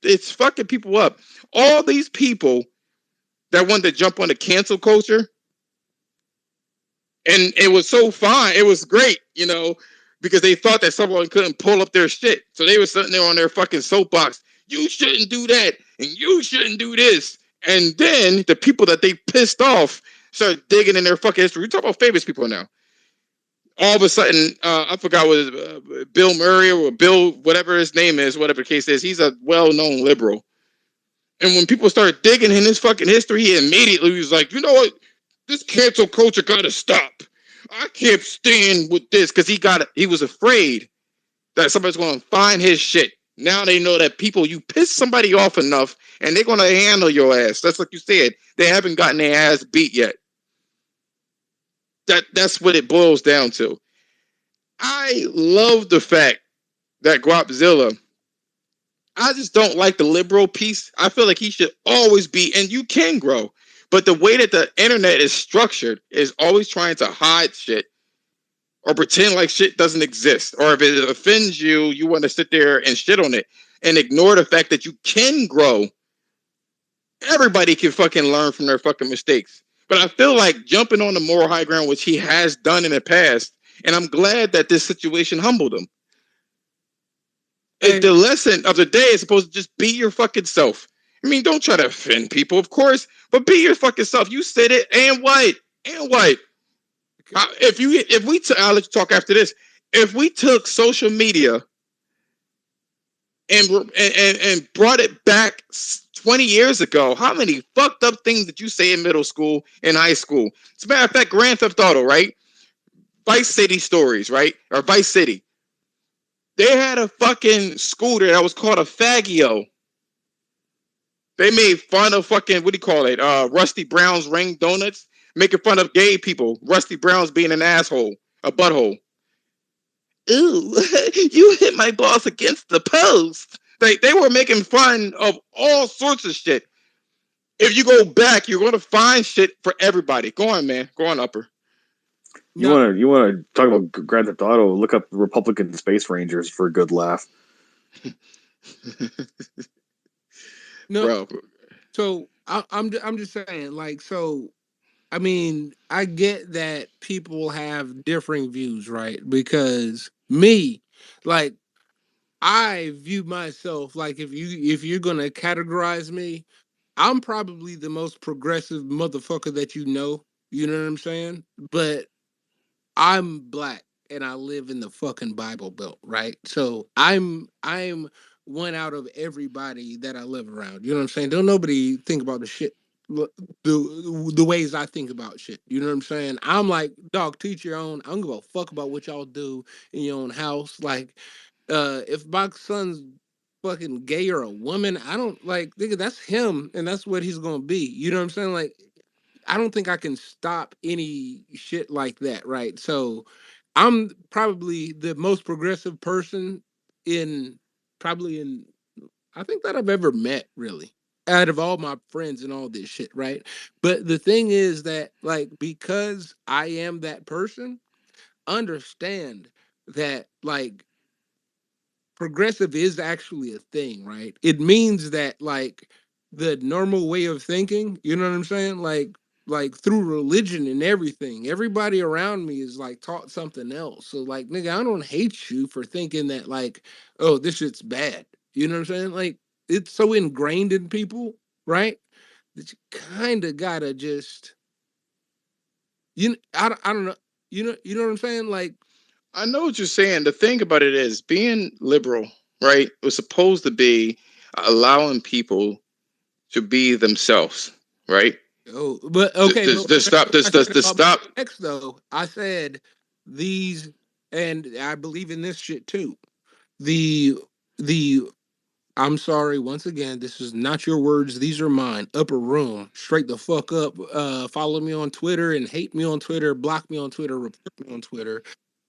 it's fucking people up. All these people that wanted to jump on the cancel culture, and it was so fine. It was great, because they thought that someone couldn't pull up their shit. So they were sitting there on their fucking soapbox. You shouldn't do that, and you shouldn't do this. And then the people that they pissed off started digging in their fucking history. We talk about famous people now. All of a sudden, I forgot what Bill Murray or Bill, whatever his name is, whatever the case is. He's a well-known liberal. And when people started digging in his fucking history, he immediately was like, you know what? This cancel culture gotta stop. I can't stand with this because he was afraid that somebody's gonna find his shit. Now they know that people, you piss somebody off enough and they're gonna handle your ass. That's like you said. They haven't gotten their ass beat yet. That's what it boils down to. I love the fact that Guapzilla, I just don't like the liberal piece. I feel like he should always be, and you can grow, but the way that the internet is structured is always trying to hide shit or pretend like shit doesn't exist. Or if it offends you, you want to sit there and shit on it and ignore the fact that you can grow. Everybody can fucking learn from their fucking mistakes. But I feel like jumping on the moral high ground, which he has done in the past, and I'm glad that this situation humbled him. The lesson of the day is supposed to just be your fucking self. I mean, don't try to offend people, of course, but be your fucking self. You said it, and white, and white. I'll let you talk after this. If we took social media and brought it back 20 years ago, how many fucked up things did you say in middle school and high school? As a matter of fact, Grand Theft Auto, right? Vice City stories, right? Or Vice City. They had a fucking scooter that was called a Faggio. They made fun of fucking, what do you call it? Rusty Brown's Ring Donuts. Making fun of gay people. Rusty Brown's being an asshole. A butthole. Ooh, you hit my boss against the post. They were making fun of all sorts of shit. If you go back, you're going to find shit for everybody. Go on, man. Go on, Upper. You want to talk about Grand Theft Auto? Look up Republican Space Rangers for a good laugh. No, bro. So I'm just saying, like, so I mean, I get that people have differing views, right? Because me, like, I view myself like if you're gonna categorize me, I'm probably the most progressive motherfucker that you know. You know what I'm saying? But I'm black and I live in the fucking Bible Belt, right? So I'm one out of everybody that I live around. You know what I'm saying? Don't nobody think about the shit the ways I think about shit. You know what I'm saying? I'm like, dog, teach your own. I don't give a fuck about what y'all do in your own house. Like, if my son's fucking gay or a woman, I don't like, nigga, that's him and that's what he's gonna be. You know what I'm saying? Like, I don't think I can stop any shit like that, right? So I'm probably the most progressive person in probably in I think that I've ever met, really, out of all my friends and all this shit, right? But the thing is that, like, because I am that person, understand that, like, progressive is actually a thing, right? It means that, like, the normal way of thinking, you know what I'm saying? Like through religion and everything, everybody around me is like taught something else. So like, nigga, I don't hate you for thinking that, like, oh, this shit's bad. You know what I'm saying? Like, it's so ingrained in people, right? That you kind of gotta just, I don't know, you know what I'm saying? Like, I know what you're saying. The thing about it is being liberal, right, was supposed to be allowing people to be themselves, right? oh, but okay, but To stop, I said to about my stop. ex though, I said these, and I believe in this shit too. The the I'm sorry once again. This is not your words. These are mine. Upper room, straight the fuck up. Follow me on Twitter and hate me on Twitter. Block me on Twitter. Report me on Twitter.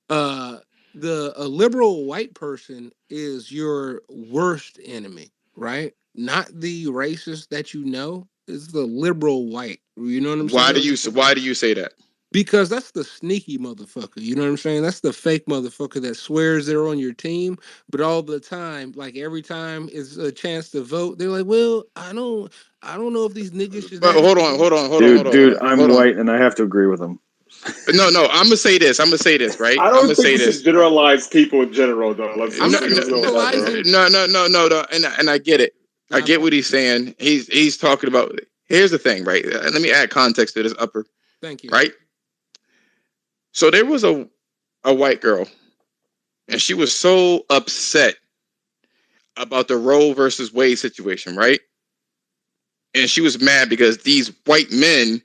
Uh, the a liberal white person is your worst enemy, right? Not the racist that you know. It's the liberal white. You know what I'm saying? Why do you say that? Because that's the sneaky motherfucker. You know what I'm saying? That's the fake motherfucker that swears they're on your team, but all the time, like every time it's a chance to vote, they're like, "Well, I don't know if these niggas should But actually." Dude, I'm white and I have to agree with him. No, I'm gonna say this. Right? I I'm don't gonna think say we this. should generalize people in general, though. I'm not Let's go with that, bro. generalizing. No. And I get it. I get what he's saying. He's talking about. Here's the thing, right? Let me add context to this, Upper. Thank you. Right. So there was a white girl, and she was so upset about the Roe versus Wade situation, right? and she was mad because these white men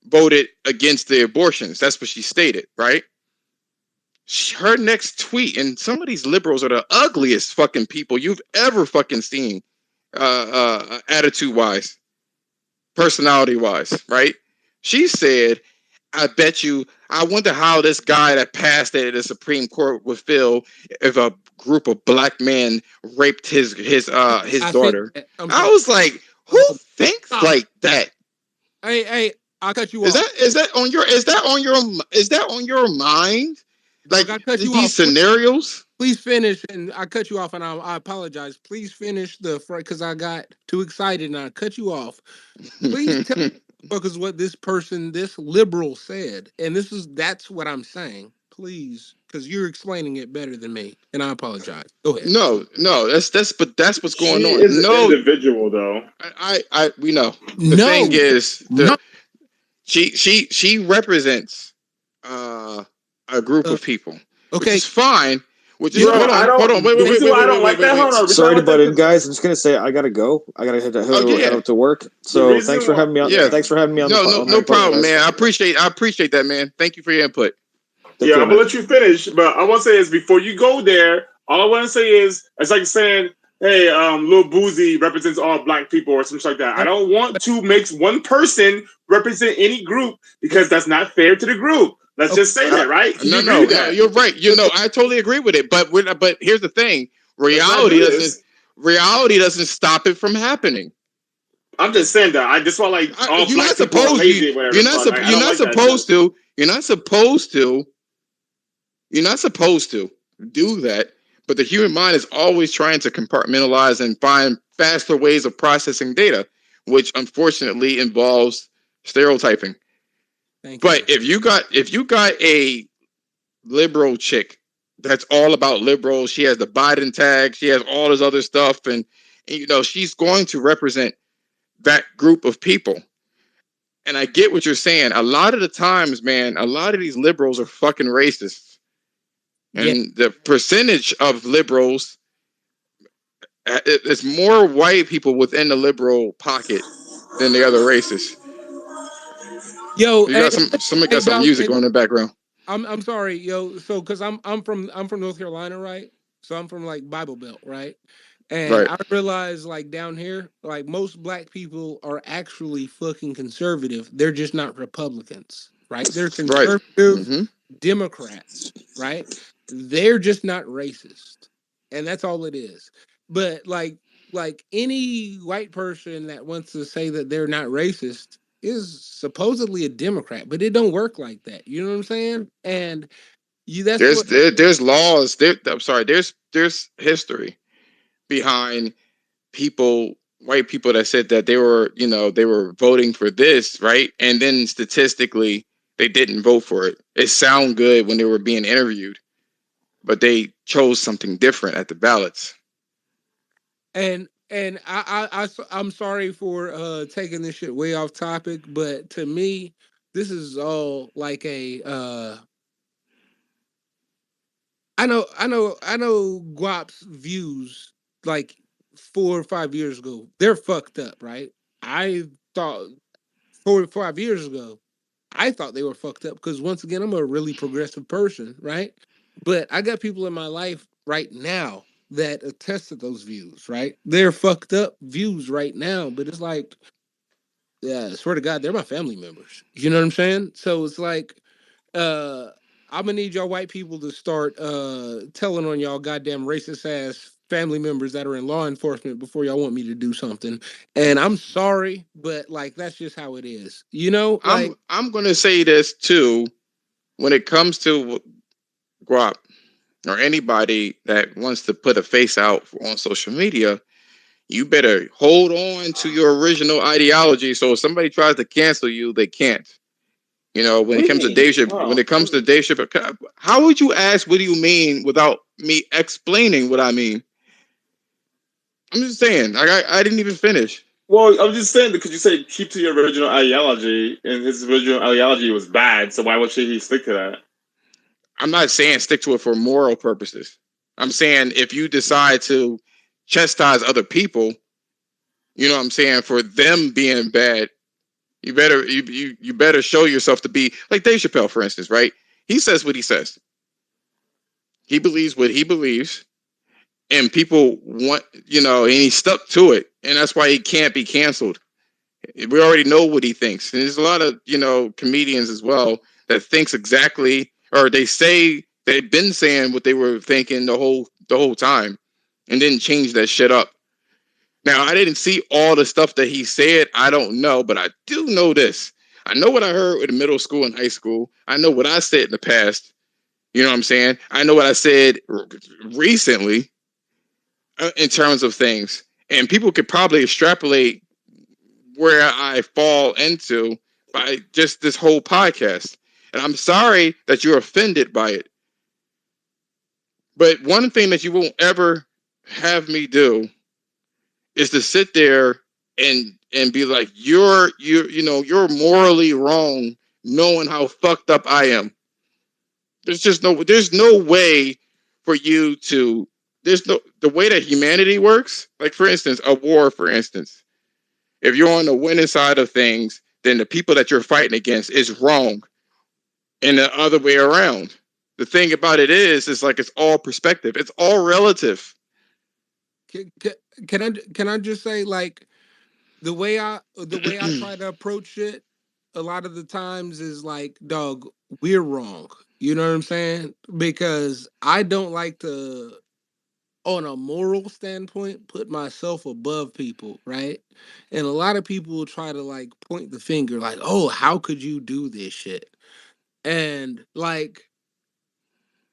voted against the abortions. That's what she stated, right? Her next tweet, and some of these liberals are the ugliest fucking people you've ever fucking seen, attitude wise, personality wise, right? She said, I bet you, I wonder how this guy that passed it at the Supreme Court would feel if a group of black men raped his daughter. I was like, who thinks like that? Hey, I'll cut you Is off. that on your mind? Like Look, I cut you these off. scenarios? Please finish, and I cut you off, and I apologize. Please finish the because I got too excited and I cut you off. Please tell because what this person, this liberal, said, and that's what I'm saying. Please, because you're explaining it better than me, and I apologize. Go ahead. No, that's what's going She on. is an No, individual, though. we know. The thing is, no. she represents a group of people, which Okay. is fine. Which is Bro, hold I on, don't. wait, The reason why I don't like that. Hold on. Sorry to butt in, guys. I'm just gonna say I gotta go. I gotta head up to work. So thanks for having me on. Yeah. Thanks for having me on. No problem, man. I appreciate that, man. Thank you for your input. Yeah, I'm gonna let you finish, but I want to say is before you go there, all I want to say is it's like saying, "Hey, Lil Boozy represents all black people" or something like that. I don't want to make one person represent any group because that's not fair to the group. Let's just say that, right? Can you agree with that? You're right. I totally agree with it. But here's the thing: reality doesn't stop it from happening. I'm just saying that. I just want like all you're black not people are supposed lazy, whatever. you're not supposed to do that. But the human mind is always trying to compartmentalize and find faster ways of processing data, which unfortunately involves stereotyping. But if you got a liberal chick that's all about liberal, she has the Biden tag, she has all this other stuff, and she's going to represent that group of people. And I get what you're saying. A lot of the times, man, a lot of these liberals are fucking racists. And the percentage of liberals, it's more white people within the liberal pocket than the other races. Yo, you got somebody got some music on in the background. I'm sorry, yo. So because I'm from North Carolina, right? So I'm from like Bible Belt, right? And I realize like down here, like most black people are actually fucking conservative. They're just not Republicans, right? They're conservative Democrats, right? They're just not racist. And that's all it is. But like any white person that wants to say that they're not racist is supposedly a Democrat, but it don't work like that. You know what I'm saying? And there's laws. I'm sorry. There's history behind white people that said that they were voting for this, right? And then statistically, they didn't vote for it. It sounded good when they were being interviewed, but they chose something different at the ballots. And I'm sorry for taking this shit way off topic, but to me, this is all like a I know Guap's views like 4 or 5 years ago. They're fucked up, right? I thought 4 or 5 years ago, I thought they were fucked up because once again, I'm a really progressive person, right? But I got people in my life right now that attest to those views, right? They're fucked up views right now, but it's like, yeah, I swear to God, they're my family members. You know what I'm saying? So it's like, uh, I'm gonna need y'all white people to start telling on y'all goddamn racist ass family members that are in law enforcement before y'all want me to do something. And I'm sorry, but like that's just how it is. You know, like I'm gonna say this too, when it comes to Guap or anybody that wants to put a face out on social media, you better hold on to your original ideology. So if somebody tries to cancel you, they can't. When it comes to Dave Chappelle, how would you ask, what do you mean, without me explaining what I mean? I'm just saying, I didn't even finish. Well, I'm just saying because you said keep to your original ideology, and his original ideology was bad, so why would he stick to that? I'm not saying stick to it for moral purposes. I'm saying if you decide to chastise other people, You know what I'm saying? For them being bad, you better show yourself to be like Dave Chappelle, for instance, right? He says what he says. He believes what he believes, and people want, and he stuck to it, and that's why he can't be canceled. We already know what he thinks, and there's a lot of comedians as well that thinks exactly, or they say they've been saying what they were thinking the whole time, and didn't change that shit up. Now, I didn't see all the stuff that he said. I don't know, but I do know this. I know what I heard in middle school and high school. I know what I said in the past. You know what I'm saying? I know what I said recently in terms of things. And people could probably extrapolate where I fall into by just this whole podcast. And I'm sorry that you're offended by it. But one thing that you won't ever have me do is to sit there and be like, you're morally wrong, knowing how fucked up I am. There's no way for you to there's no the way that humanity works. Like, for instance, a war, for instance, if you're on the winning side of things, then the people that you're fighting against is wrong, and the other way around. The thing about it is like it's all perspective. It's all relative. Can, can, can I just say, like, the way I try to approach it a lot of the times is like, dog, we're wrong. You know what I'm saying? Because I don't like to, on a moral standpoint, put myself above people, right? And a lot of people will try to like point the finger, like, oh, how could you do this shit? And like,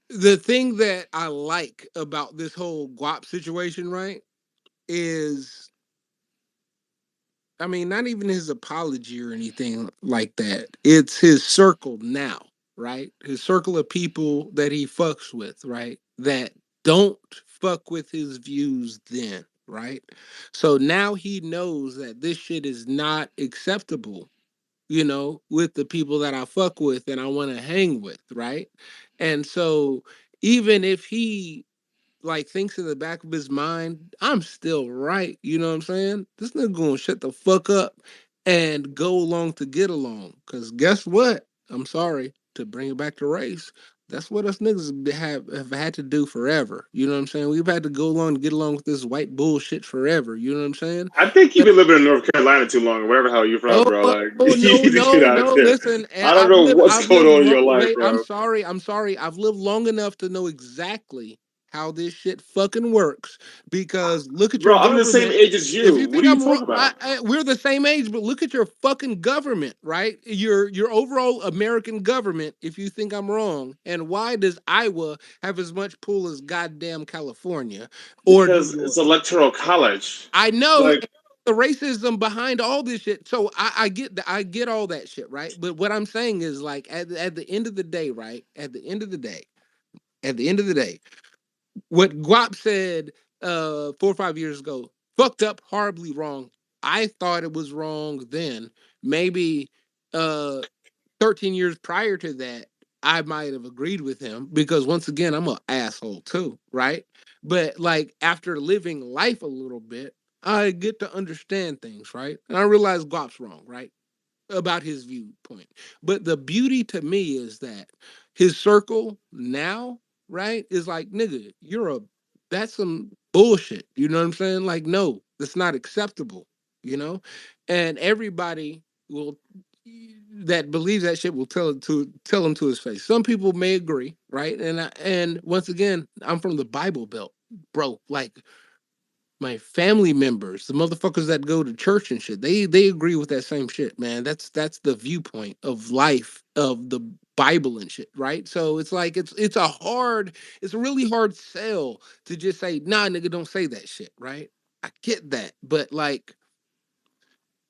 the thing that I like about this whole guap situation, right, is, I mean, not even his apology or anything like that. It's his circle now, right? His circle of people that he fucks with, right? That don't fuck with his views then, right? So now he knows that this shit is not acceptable, with the people that I fuck with and I want to hang with, right? And so even if he like thinks in the back of his mind, I'm still right. You know what I'm saying? This nigga gonna shut the fuck up and go along to get along. Cause guess what? I'm sorry to bring it back to race. That's what us niggas have had to do forever. You know what I'm saying? We've had to go along to get along with this white bullshit forever. You know what I'm saying? I think you've been living in North Carolina too long, wherever the hell you're from, Oh, bro. oh, Like, oh, you no, need to get no, out of no. there. Listen, I don't know what's I've going lived on in long. your life, Wait, bro. I'm sorry. I've lived long enough to know exactly how this shit fucking works. Because look at your Bro, I'm the same government. age as If you. you What think are you I'm wrong, talking about? we're the same age. But look at your fucking government, right? Your overall American government. If you think I'm wrong, and why does Iowa have as much pull as goddamn California or New Because it's York? electoral college. I know Like, the racism behind all this shit. So I get all that shit, right? But what I'm saying is like at the end of the day, right? At the end of the day, what Guap said 4 or 5 years ago, fucked up, horribly wrong. I thought it was wrong then. Maybe uh 13 years prior to that, I might have agreed with him because once again, I'm an asshole too, right? But like after living life a little bit, I get to understand things, right? And I realize Guap's wrong, right? About his viewpoint. But the beauty to me is that his circle now, right, is like, nigga, that's some bullshit. You know what I'm saying? Like, no, that's not acceptable, you know? And everybody will that believes that shit will tell him to his face. Some people may agree, right? And once again, I'm from the Bible Belt, bro. Like my family members, the motherfuckers that go to church and shit, they agree with that same shit, man. That's the viewpoint of life of the Bible and shit, right? So it's like it's a really hard sell to just say, nah, nigga, don't say that shit, right? I get that, but like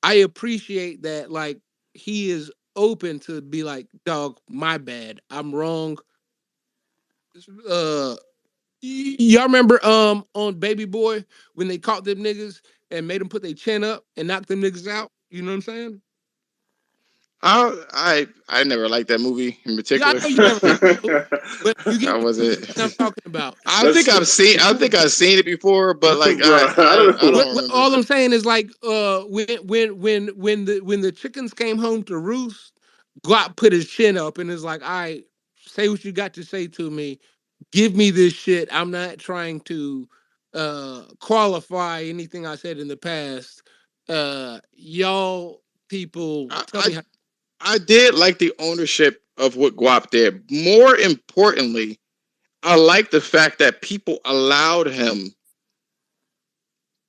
I appreciate that, like he is open to be like, dog, my bad, I'm wrong. Uh, Y'all remember on Baby Boy when they caught them niggas and made them put their chin up and knocked them niggas out? You know what I'm saying? I never liked that movie in Yeah, I particular. know you never liked it, but you I get wasn't. what I'm talking about. I think I've seen it before, but like Bruh, I don't I know. don't remember. All I'm saying is like when the chickens came home to roost, Glock put his chin up and is like, "All right, say what you got to say to me. Give me this shit. I'm not trying to qualify anything I said in the past. Y'all people, I, tell I me how." I did like the ownership of what Guap did. More importantly, I like the fact that people allowed him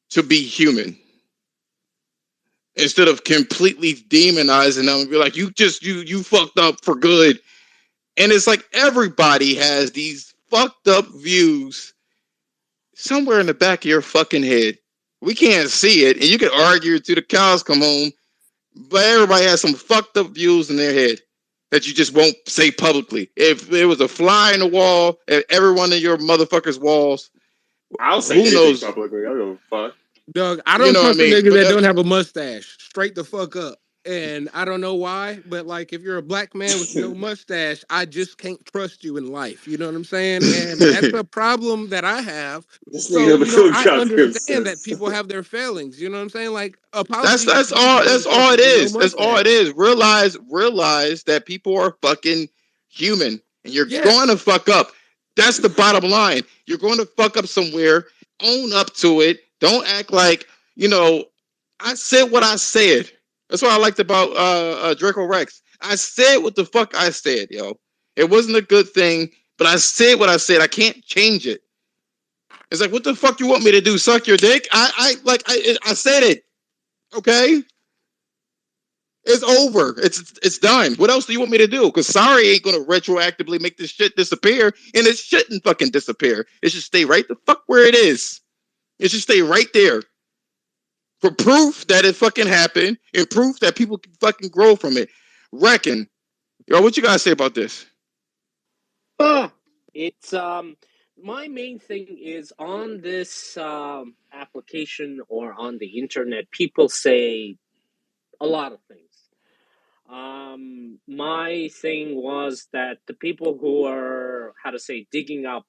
to be human instead of completely demonizing them and be like, you fucked up for good. And it's like everybody has these fucked up views somewhere in the back of your fucking head. We can't see it, and you can argue till the cows come home, but everybody has some fucked up views in their head that you just won't say publicly. If there was a fly in the wall at every one of your motherfuckers' walls, I'll say who anything knows? publicly. I don't give a fuck. Doug, I You don't know what I trust a mean? nigga But that that, don't have a mustache. Straight the fuck up. And I don't know why, but like if you're a black man with no mustache, I just can't trust you in life. You know what I'm saying? And that's a problem that I have. This So, nigga never I goddamn understand that sense. people have their failings. You know what I'm saying? Like that's apologies that's to you all that's all it motherfuckers with no is. That's all mustache. it is. Realize that people are fucking human, and you're going Yes. to fuck up. That's the bottom line. You're going to fuck up somewhere. Own up to it. Don't act like I said what I said. That's what I liked about Draco Rex. I said what the fuck I said, yo. It wasn't a good thing, but I said what I said. I can't change it. It's like, what the fuck you want me to do? Suck your dick? I said it. Okay, it's over. It's done. What else do you want me to do? Because sorry ain't gonna retroactively make this shit disappear, and it shouldn't fucking disappear. It should stay right the fuck where it is. It should stay right there for proof that it fucking happened and proof that people can fucking grow from it. Reckon, yo, what you gotta say about this? It's my main thing is on this application or on the internet, people say a lot of things. My thing was that the people who are, how to say, digging up,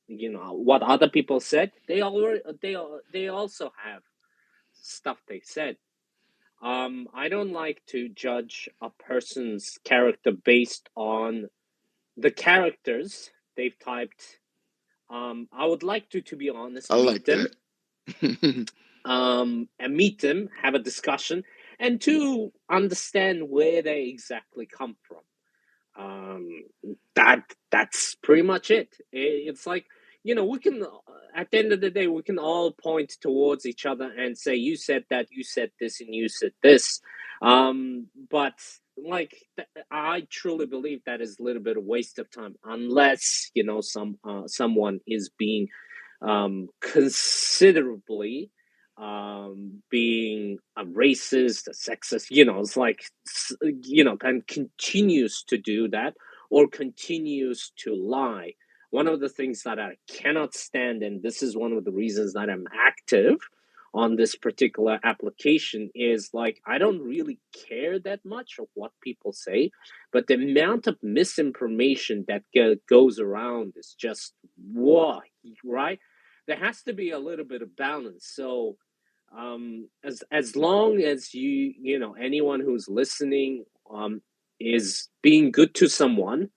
what other people said, they also have stuff they said. I don't like to judge a person's character based on the characters they've typed. I would like to be honest, I meet like them, that. and meet them, have a discussion, and to understand where they exactly come from. Um, that's pretty much it. It's like, we can, at the end of the day, we can all point towards each other and say, you said that, you said this, and you said this. But like, I truly believe that is a little bit of waste of time, unless someone is being considerably being a racist, a sexist. It's like, and continues to do that or continues to lie. One of the things that I cannot stand, and this is one of the reasons that I'm active on this particular application, is like, I don't really care that much of what people say, but the amount of misinformation that goes around is just, what, right? There has to be a little bit of balance. So as long as anyone who's listening is being good to someone,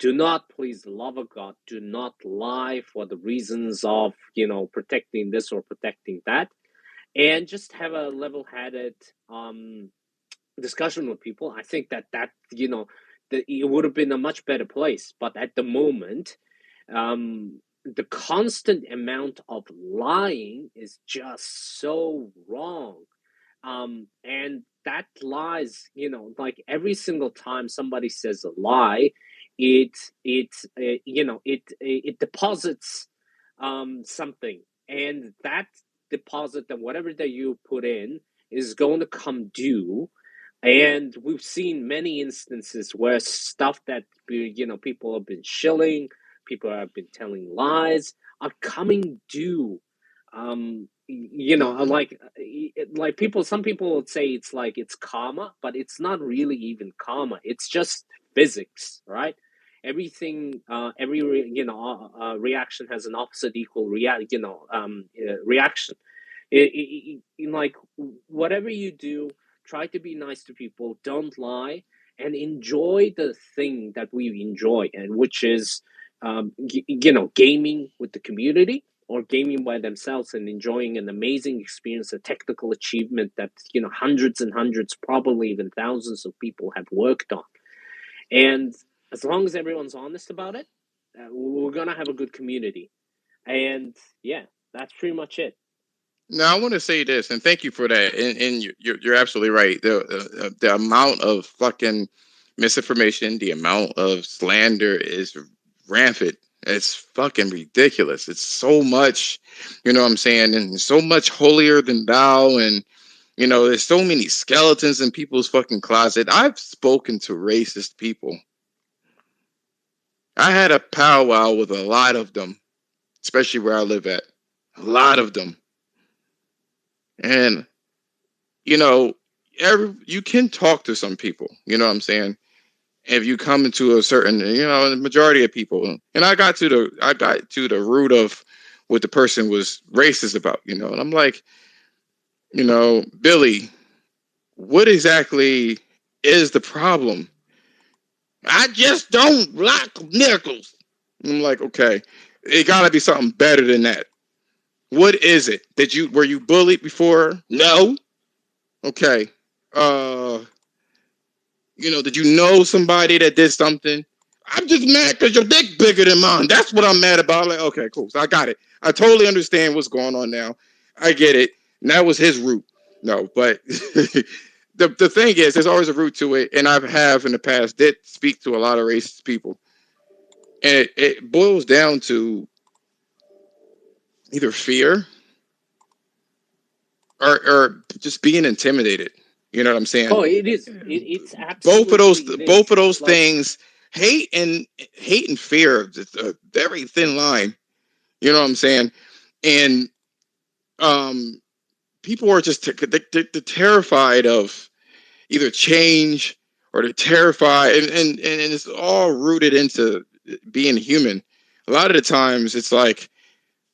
do not, please, the love of God, do not lie for the reasons of protecting this or protecting that, and just have a level-headed discussion with people. I think that that it would have been a much better place. But at the moment, the constant amount of lying is just so wrong. And that lies, like every single time somebody says a lie, it deposits something, and that deposit, and whatever that you put in, is going to come due. And we've seen many instances where stuff that people have been shilling, people have been telling lies, are coming due. you know, like people, some people would say it's like it's karma, but it's not really even karma. It's just physics, right? Everything, reaction has an opposite equal reaction. Like whatever you do, try to be nice to people, don't lie, and enjoy the thing that we enjoy, and which is, gaming with the community, or gaming by themselves and enjoying an amazing experience, a technical achievement that hundreds and hundreds, probably even thousands of people have worked on. And as long as everyone's honest about it, we're gonna have a good community. And yeah, that's pretty much it. Now I want to say this, and thank you for that. And you're absolutely right. The amount of fucking misinformation, the amount of slander is rampant. It's fucking ridiculous. It's so much, you know what I'm saying, and so much holier than thou, and there's so many skeletons in people's fucking closet. I've spoken to racist people. I had a powwow with a lot of them, especially where I live at. A lot of them, and you know, you can talk to some people, you know what I'm saying? If you come into a certain, the majority of people, and I got to the root of what the person was racist about, and I'm like, Billy, what exactly is the problem? I just don't like nickels. I'm like, okay, it gotta be something better than that. What is it? Were you bullied before? No. Okay. Uh did you know somebody that did something? I'm just mad because your dick bigger than mine. That's what I'm mad about. Like, okay, cool. So I got it. I totally understand what's going on now. I get it. And that was his root. No, but the thing is, there's always a root to it, and I have in the past did speak to a lot of racist people, and it boils down to either fear or just being intimidated. You know what I'm saying? Oh, it is. It's both of absolutely those it both is. of those Like, things, hate and fear, it's a very thin line. You know what I'm saying? And um, people are just they're terrified of either change, or they're terrified, and it's all rooted into being human. A lot of the times, it's like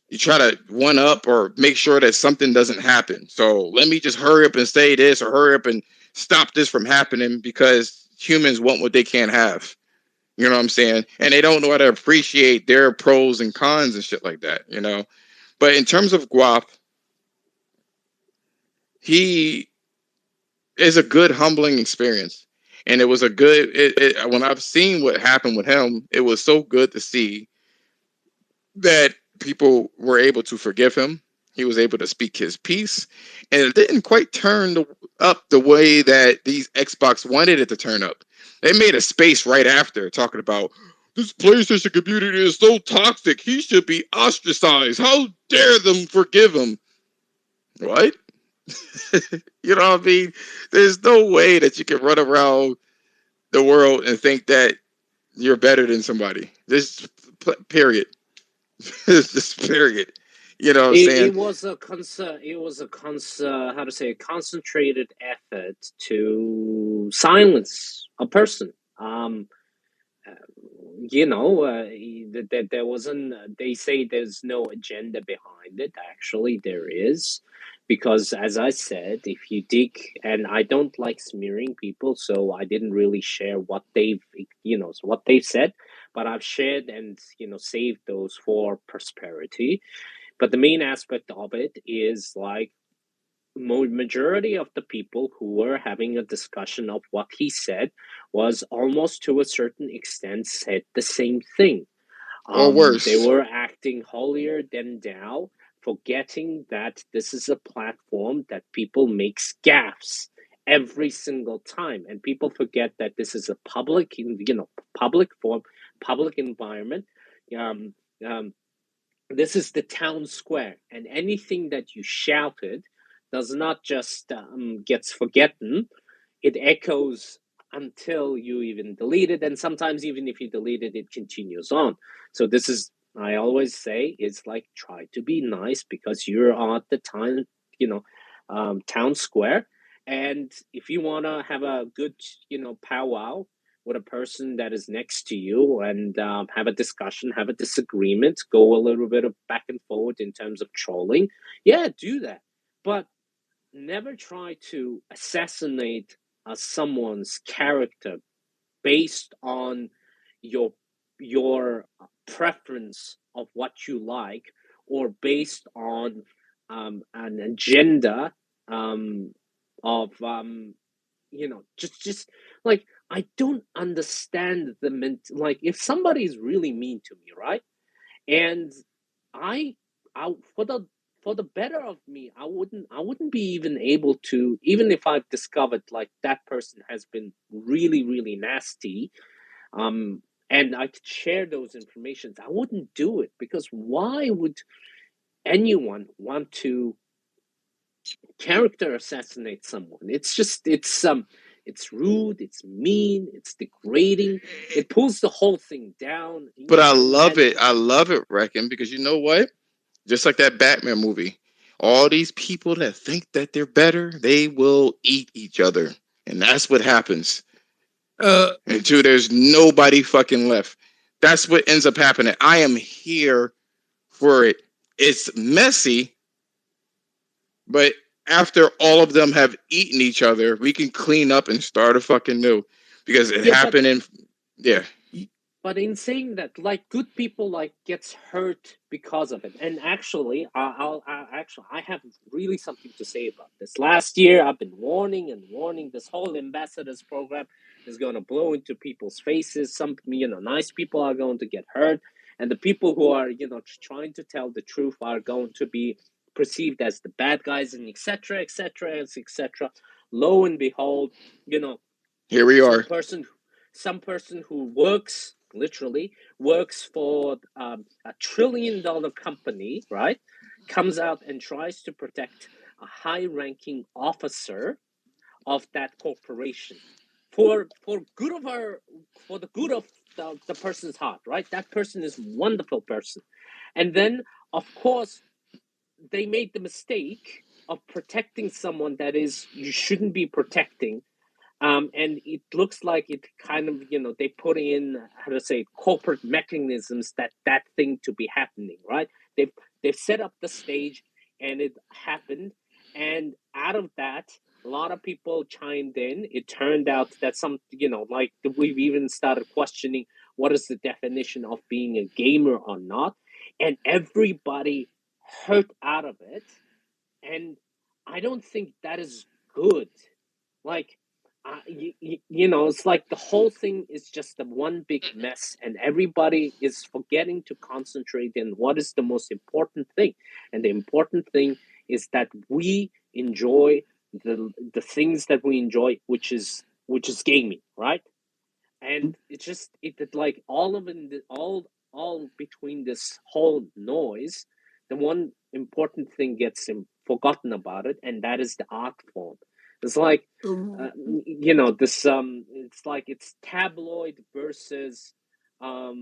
you try to one up or make sure that something doesn't happen. So let me just hurry up and say this, or hurry up and stop this from happening, because humans want what they can't have. You know what I'm saying? And they don't know how to appreciate their pros and cons and shit like that. But in terms of Guap, he is a good, humbling experience. And it was a good, when I've seen what happened with him, it was so good to see that people were able to forgive him. He was able to speak his piece, and it didn't quite turn up the way that these Xbox wanted it to turn up. They made a space right after talking about this PlayStation community is so toxic. He should be ostracized. How dare them forgive him? What? You know what I mean? There's no way that you can run around the world and think that you're better than somebody. This period. It's just period. You know what I'm saying? it was a how to say, a concentrated effort to silence a person. That there wasn't. They say there's no agenda behind it. Actually, there is, because as I said, if you dig, and I don't like smearing people, so I didn't really share what what they've said, but I've shared and saved those for prosperity. But the main aspect of it is like majority of the people who were having a discussion of what he said was almost to a certain extent said the same thing. Or They worse. were acting holier than thou, forgetting that this is a platform that people make gaffes every single time, and people forget that this is a public form, public environment. Um, um, this is the town square, and anything that you shouted does not just gets forgotten. It echoes until you even delete it, and sometimes even if you delete it, it continues on. So this is I always say it's like try to be nice because you're at the time, you know, town square, and if you want to have a good, powwow with a person that is next to you and have a discussion, have a disagreement, go a little bit of back and forward in terms of trolling, yeah, do that, but never try to assassinate someone's character based on your preference of what you like, or based on an agenda um, of just like, I don't understand like, if somebody is really mean to me, right, and I for the better of me, I wouldn't be even able to, even if I've discovered like that person has been really really nasty, um and I could share those informations, I wouldn't do it, because why would anyone want to character assassinate someone? It's rude, it's mean, it's degrading, it pulls the whole thing down, But I love it. I love it, Reckon, because you know what? Just like that Batman movie, all these people that think that they're better, they will eat each other. And that's what happens. Until there's nobody fucking left. That's what ends up happening. I am here for it. It's messy, but after all of them have eaten each other, we can clean up and start a fucking new. Because it happened in, yeah. But in saying that, like, good people like gets hurt because of it. And actually, I have really something to say about this. Last year, I've been warning and warning. This whole ambassadors program is going to blow into people's faces. Some, nice people are going to get hurt, and the people who are, trying to tell the truth are going to be perceived as the bad guys, and etc., etc., etc. Lo and behold, here we are. Some person who literally works for a $1 trillion company, right, comes out and tries to protect a high-ranking officer of that corporation for the good of the person's heart, right? That person is a wonderful person, and then, of course, they made the mistake of protecting someone that is you shouldn't be protecting, and it looks like it kind of, they put in, how to say, corporate mechanisms that thing to be happening, right? They've set up the stage, and it happened, and out of that, a lot of people chimed in. It turned out that some, like, we've even started questioning what is the definition of being a gamer or not, and everybody hurt out of it, and I don't think that is good. Like, it's like the whole thing is just a one big mess, and everybody is forgetting to concentrate in what is the most important thing. And the important thing is that we enjoy the things that we enjoy, which is gaming, right? And it like all of in the all between this whole noise, the one important thing gets forgotten about it, and that is the art form. It's like, this it's like it's tabloid versus a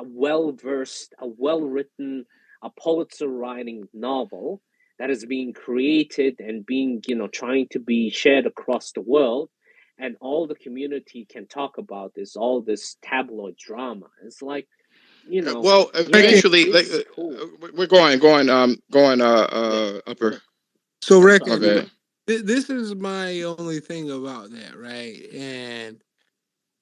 well-versed, a well-written, a Pulitzer writing novel that is being created and being, trying to be shared across the world, and all the community can talk about is all this tabloid drama. It's like, Well, eventually, like, cool. we're going upper. So, Rick, My bad. this is my only thing about that, right? And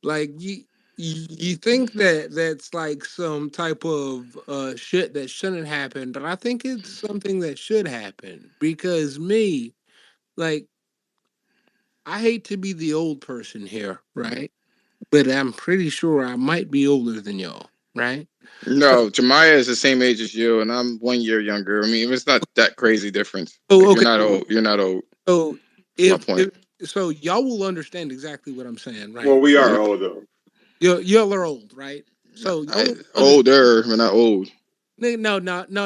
like, you think that that's like some type of shit that shouldn't happen, but I think it's something that should happen, because like, I hate to be the old person here, right? But I'm pretty sure I might be older than y'all, right? No, Jemiah is the same age as you, and I'm 1 year younger. I mean, it's not that crazy difference. Oh, Like, okay. you're not old. You're not old. So My point. so y'all will understand exactly what I'm saying, right? Well, we are Yep. older. Y'all are old, right? So y'all will Older, but not old. nigga, no,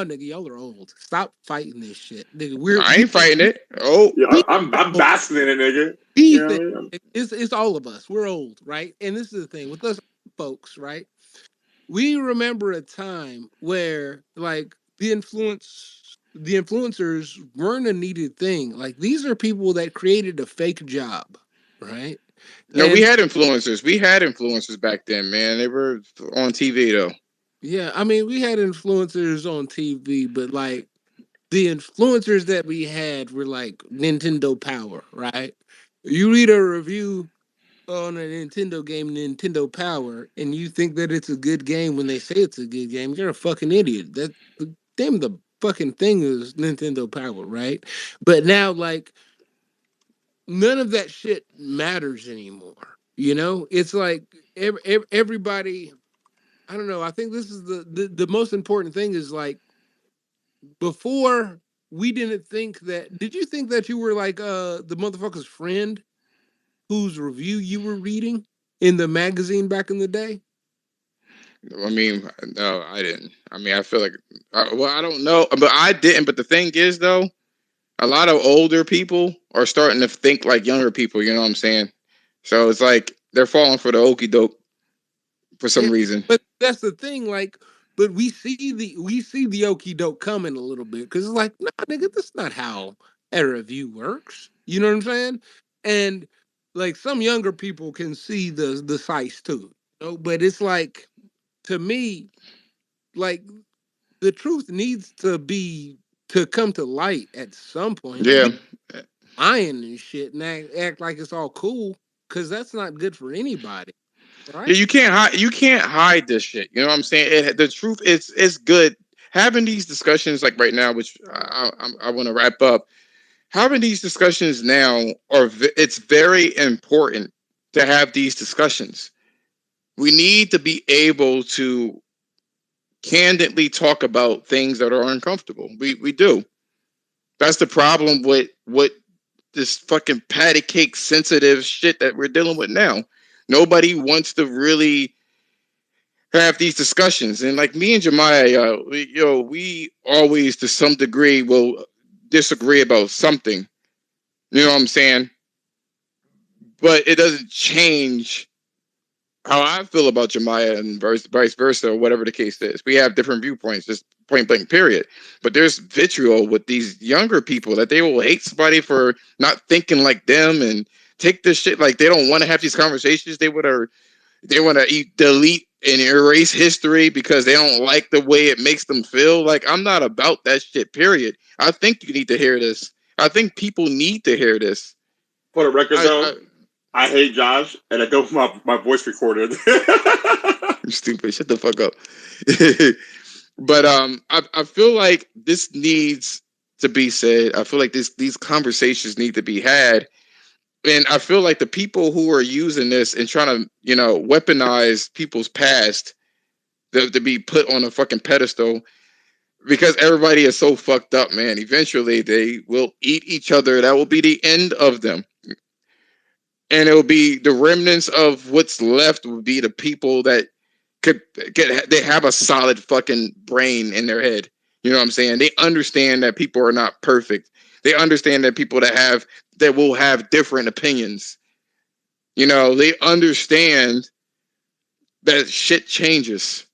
nigga, y'all are old. Stop fighting this shit, nigga. I ain't fighting it. Oh, Yeah, I'm basking in it, nigga. We You know what I think mean? it's all of us. We're old, right? And this is the thing with us folks, right? we remember a time where like the influencers weren't a needed thing. Like these are people that created a fake job, right? No, And we had influencers back then, man. They were on TV though. yeah, I mean, we had influencers on TV, but like the influencers that we had were like Nintendo Power, right? You read a review on a Nintendo game, Nintendo Power, and you think that it's a good game when they say it's a good game, you're a fucking idiot. That damn the fucking thing is Nintendo Power, right? But now, like, none of that shit matters anymore. You know, it's like everybody. I don't know. I think this is the most important thing is like before we didn't think that. Did you think that you were like the motherfucker's friend whose review you were reading in the magazine back in the day? I mean, no, I didn't. I mean, I feel like, well, I don't know, but I didn't. But the thing is, though, a lot of older people are starting to think like younger people. You know what I'm saying? So it's like they're falling for the okey doke for some Yeah, reason. but that's the thing. Like, but we see the okie doke coming a little bit because it's like, nah, nigga, that's not how a review works. You know what I'm saying? And like some younger people can see the size too. You know? But it's like to me, like the truth needs to come to light at some point. Yeah, We lying and shit and act like it's all cool because that's not good for anybody, yeah. right? You can't hide this shit. You know what I'm saying? The truth is good. Having these discussions like right now, which I want to wrap up. Having these discussions now it's very important to have these discussions. We need to be able to candidly talk about things that are uncomfortable. We do. That's the problem with what this fucking patty cake sensitive shit that we're dealing with now. Nobody wants to really have these discussions. And like me and Jemiah, we always to some degree will disagree about something. You know what I'm saying? But it doesn't change how I feel about Jemiah and vice versa, or whatever the case is. We have different viewpoints, just point blank, period. But there's vitriol with these younger people that they will hate somebody for not thinking like them and take this shit like they don't want to have these conversations. They want to delete and erase history because they don't like the way it makes them feel. Like I'm not about that shit. Period. I think you need to hear this. I think people need to hear this. For the record, I, though, I I hate Josh, and I don't want my voice recorded. you're stupid. Shut the fuck up. But I feel like this needs to be said. I feel like these conversations need to be had, and I feel like the people who are using this and trying to weaponize people's past to be put on a fucking pedestal because everybody is so fucked up, man. Eventually, they will eat each other. That will be the end of them, and it will be the remnants of what's left. Will be the people that could get they have a solid fucking brain in their head. You know what I'm saying? They understand that people are not perfect. They understand that people that will have different opinions. They understand that shit changes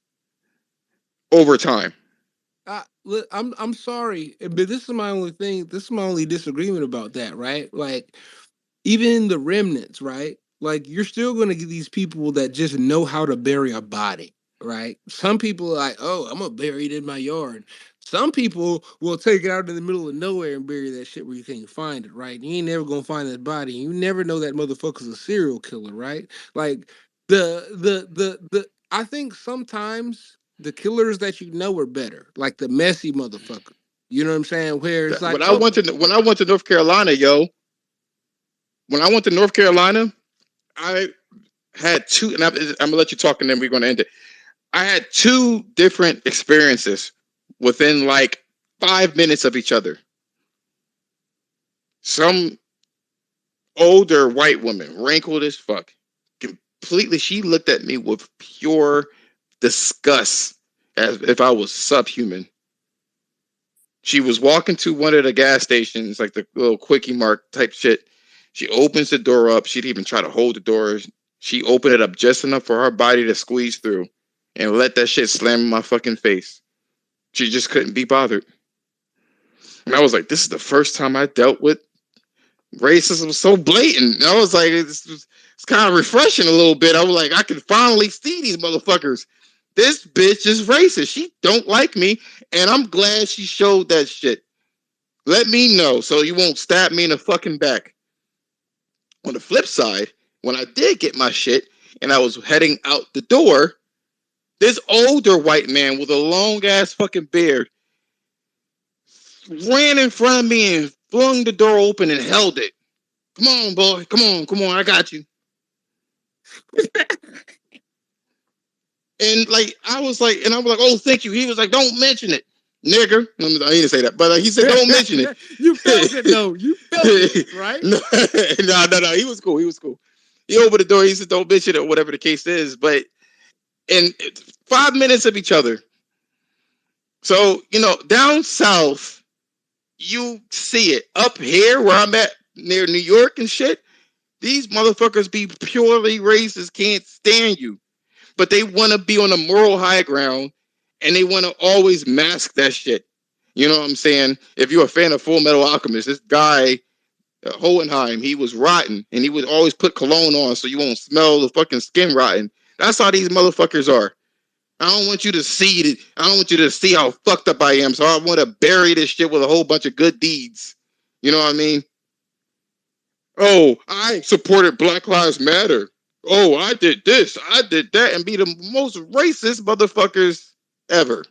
over time. Look, I'm sorry, but this is my only thing. This is my only disagreement about that, right? Like, even the remnants, right? Like, you're still going to get these people that just know how to bury a body, right? Some people are like, oh, I'm gonna bury it in my yard. Some people will take it out in the middle of nowhere and bury that shit where you can't find it, right? You ain't never gonna find that body. You never know that motherfucker's a serial killer, right? Like the I think sometimes the killers that you know are better, like the messy motherfucker. You know what I'm saying? Where it's like, oh, When I went to North Carolina, when I went to North Carolina, I had two, and I'm gonna let you talk, and then we're gonna end it. I had two different experiences within like 5 minutes of each other. Some older white woman, wrinkled as fuck, completely. She looked at me with pure disgust, as if I was subhuman. She was walking to one of the gas stations, like the little quickie mart type shit. She opens the door up. She didn't even try to hold the door. She opened it up just enough for her body to squeeze through, and let that shit slam in my fucking face. She just couldn't be bothered. And I was like, this is the first time I dealt with racism so blatant. And I was like, it's kind of refreshing a little bit. I was like, I can finally see these motherfuckers. This bitch is racist. She don't like me, and I'm glad she showed that shit. Let me know so you won't stab me in the fucking back. On the flip side, when I did get my shit and I was heading out the door, this older white man with a long ass fucking beard ran in front of me and flung the door open and held it. Come on, boy. Come on. I got you. And like I was like, oh, thank you. He was like, don't mention it, nigger. I didn't say that, but he said, don't mention it. You felt it though. You felt it, right? No. He was cool. He opened the door. He said, don't mention it, or whatever the case is. But in 5 minutes of each other. So down south, you see it. Up here, where I'm at, near New York and shit, these motherfuckers be purely racist, can't stand you. But they want to be on a moral high ground, and they want to always mask that shit. You know what I'm saying? If you're a fan of Full Metal Alchemist, this guy, Hohenheim, he was rotten, and he would always put cologne on so you won't smell the fucking skin rotten. That's how these motherfuckers are. I don't want you to see it. I don't want you to see how fucked up I am, so I want to bury this shit with a whole bunch of good deeds. You know what I mean? Oh, I supported Black Lives Matter. Oh, I did this, I did that, and be the most racist motherfuckers ever.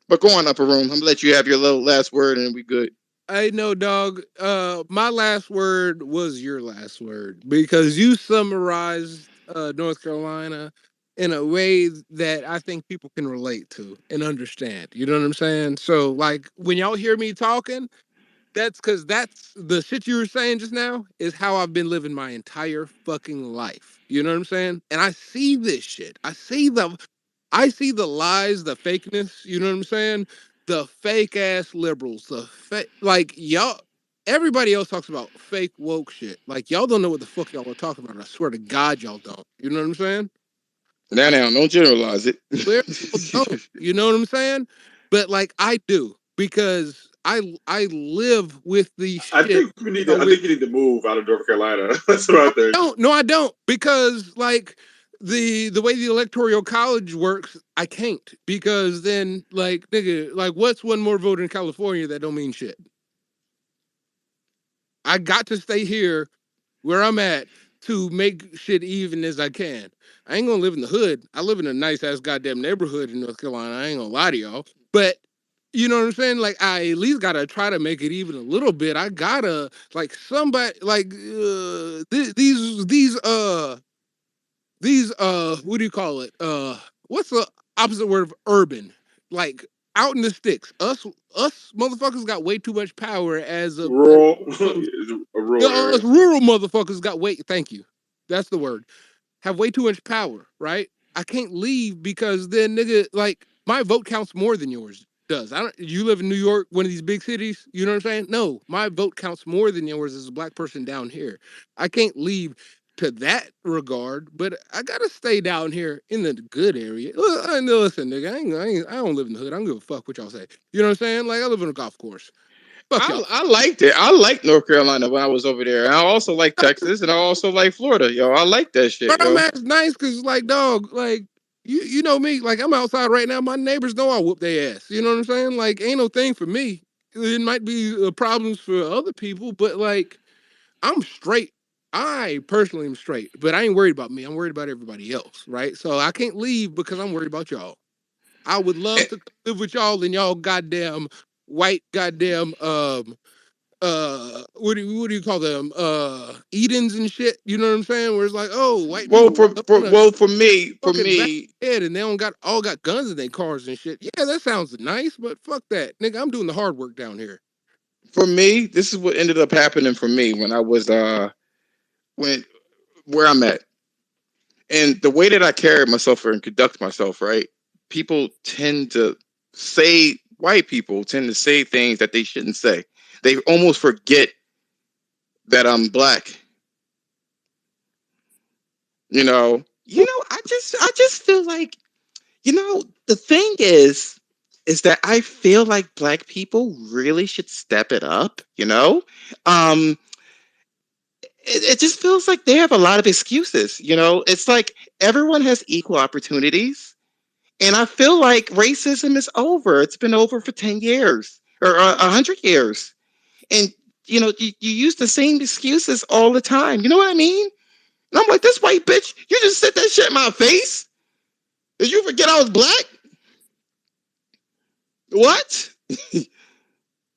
But go on, Upper Room. I'm gonna let you have your little last word, and we good. Hey, no, dog. My last word was your last word because you summarized North Carolina in a way that I think people can relate to and understand. You know what I'm saying? So, like, when y'all hear me talking, that's because that's the shit you were saying just now is how I've been living my entire fucking life. You know what I'm saying? And I see this shit. I see the lies, the fakeness, you know what I'm saying? The fake ass liberals, like y'all everybody else talks about fake woke shit. Like y'all don't know what the fuck y'all are talking about. I swear to God y'all don't. You know what I'm saying? Now, don't generalize it. Clear y'all don't. You know what I'm saying? But like I do because I live with the I shit. think we need to. I think you need to move out of North Carolina. That's what I think. I don't because like the way the electoral college works, I can't because then like nigga, like what's one more vote in California that don't mean shit? I got to stay here where I'm at to make shit even as I can. I ain't gonna live in the hood. I live in a nice ass goddamn neighborhood in North Carolina. I ain't gonna lie to y'all. But you know what I'm saying? Like I at least gotta try to make it even a little bit. I gotta like somebody like these what do you call it? What's the opposite word of urban? Like out in the sticks. Us motherfuckers got way too much power as Rural, opposed a rural us area. rural motherfuckers got way thank you. That's the word. Have way too much power, right? I can't leave because then nigga, like my vote counts more than yours does. I don't you live in New York, one of these big cities, you know what I'm saying? No, my vote counts more than yours as a black person down here. I can't leave to that regard, but I gotta stay down here in the good area. Listen, nigga, I don't live in the hood. I don't give a fuck what y'all say. You know what I'm saying? Like I live on a golf course. Fuck y'all. I liked it. I liked North Carolina when I was over there. And I also like Texas, and I also like Florida. Yo, I like that shit, But I'm yo. ass nice because like dog, like you know me, like I'm outside right now. My neighbors know I whoop their ass. You know what I'm saying? Like ain't no thing for me. It might be problems for other people, but like I'm straight. I personally am straight, but I ain't worried about me. I'm worried about everybody else, right? So I can't leave because I'm worried about y'all. I would love And, to live with y'all in y'all goddamn white goddamn what do you call them Edens and shit, you know what I'm saying, where it's like, oh, white well, people for, up for in a well for me, fucking back head and they don't got all got guns in their cars and shit. Yeah, that sounds nice, but fuck that, nigga, I'm doing the hard work down here. this is what ended up happening for me when I was when where I'm at. And the way that I carry myself and conduct myself, right? People tend to say, white people tend to say things that they shouldn't say. They almost forget that I'm black. I just feel like The thing is that I feel like black people really should step it up. Um, it just feels like they have a lot of excuses. It's like everyone has equal opportunities, and I feel like racism is over. It's been over for 10 years or 100 years, and you use the same excuses all the time. You know what I mean? And I'm like, this white bitch, you just said that shit in my face. Did you forget I was black? What?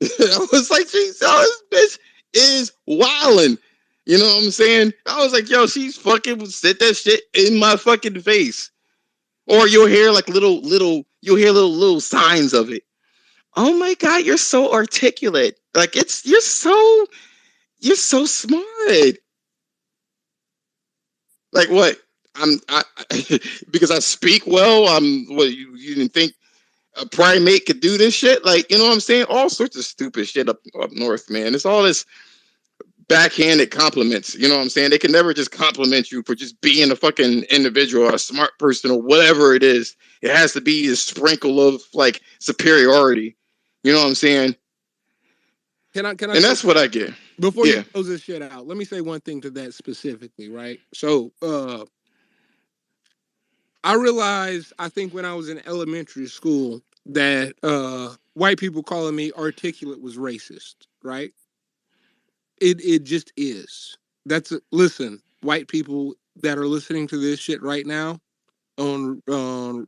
I was like, geez, this bitch is wilding. You know what I'm saying? I was like, yo, she's fucking said that shit in my fucking face. Or you'll hear like you'll hear little signs of it. Oh my god, you're so articulate. Like you're so smart. Like what? Because I speak well. What you didn't think a primate could do this shit? Like, you know what I'm saying? All sorts of stupid shit up north, man. It's all this backhanded compliments. You know what I'm saying? They can never just compliment you for just being a fucking individual or a smart person or whatever it is. It has to be a sprinkle of like superiority. You know what I'm saying? Can I And that's what I get. before you Yeah. close this shit out, let me say one thing to that specifically, right? So I realized, I think when I was in elementary school, that white people calling me articulate was racist, right? It just is. Listen, white people that are listening to this shit right now on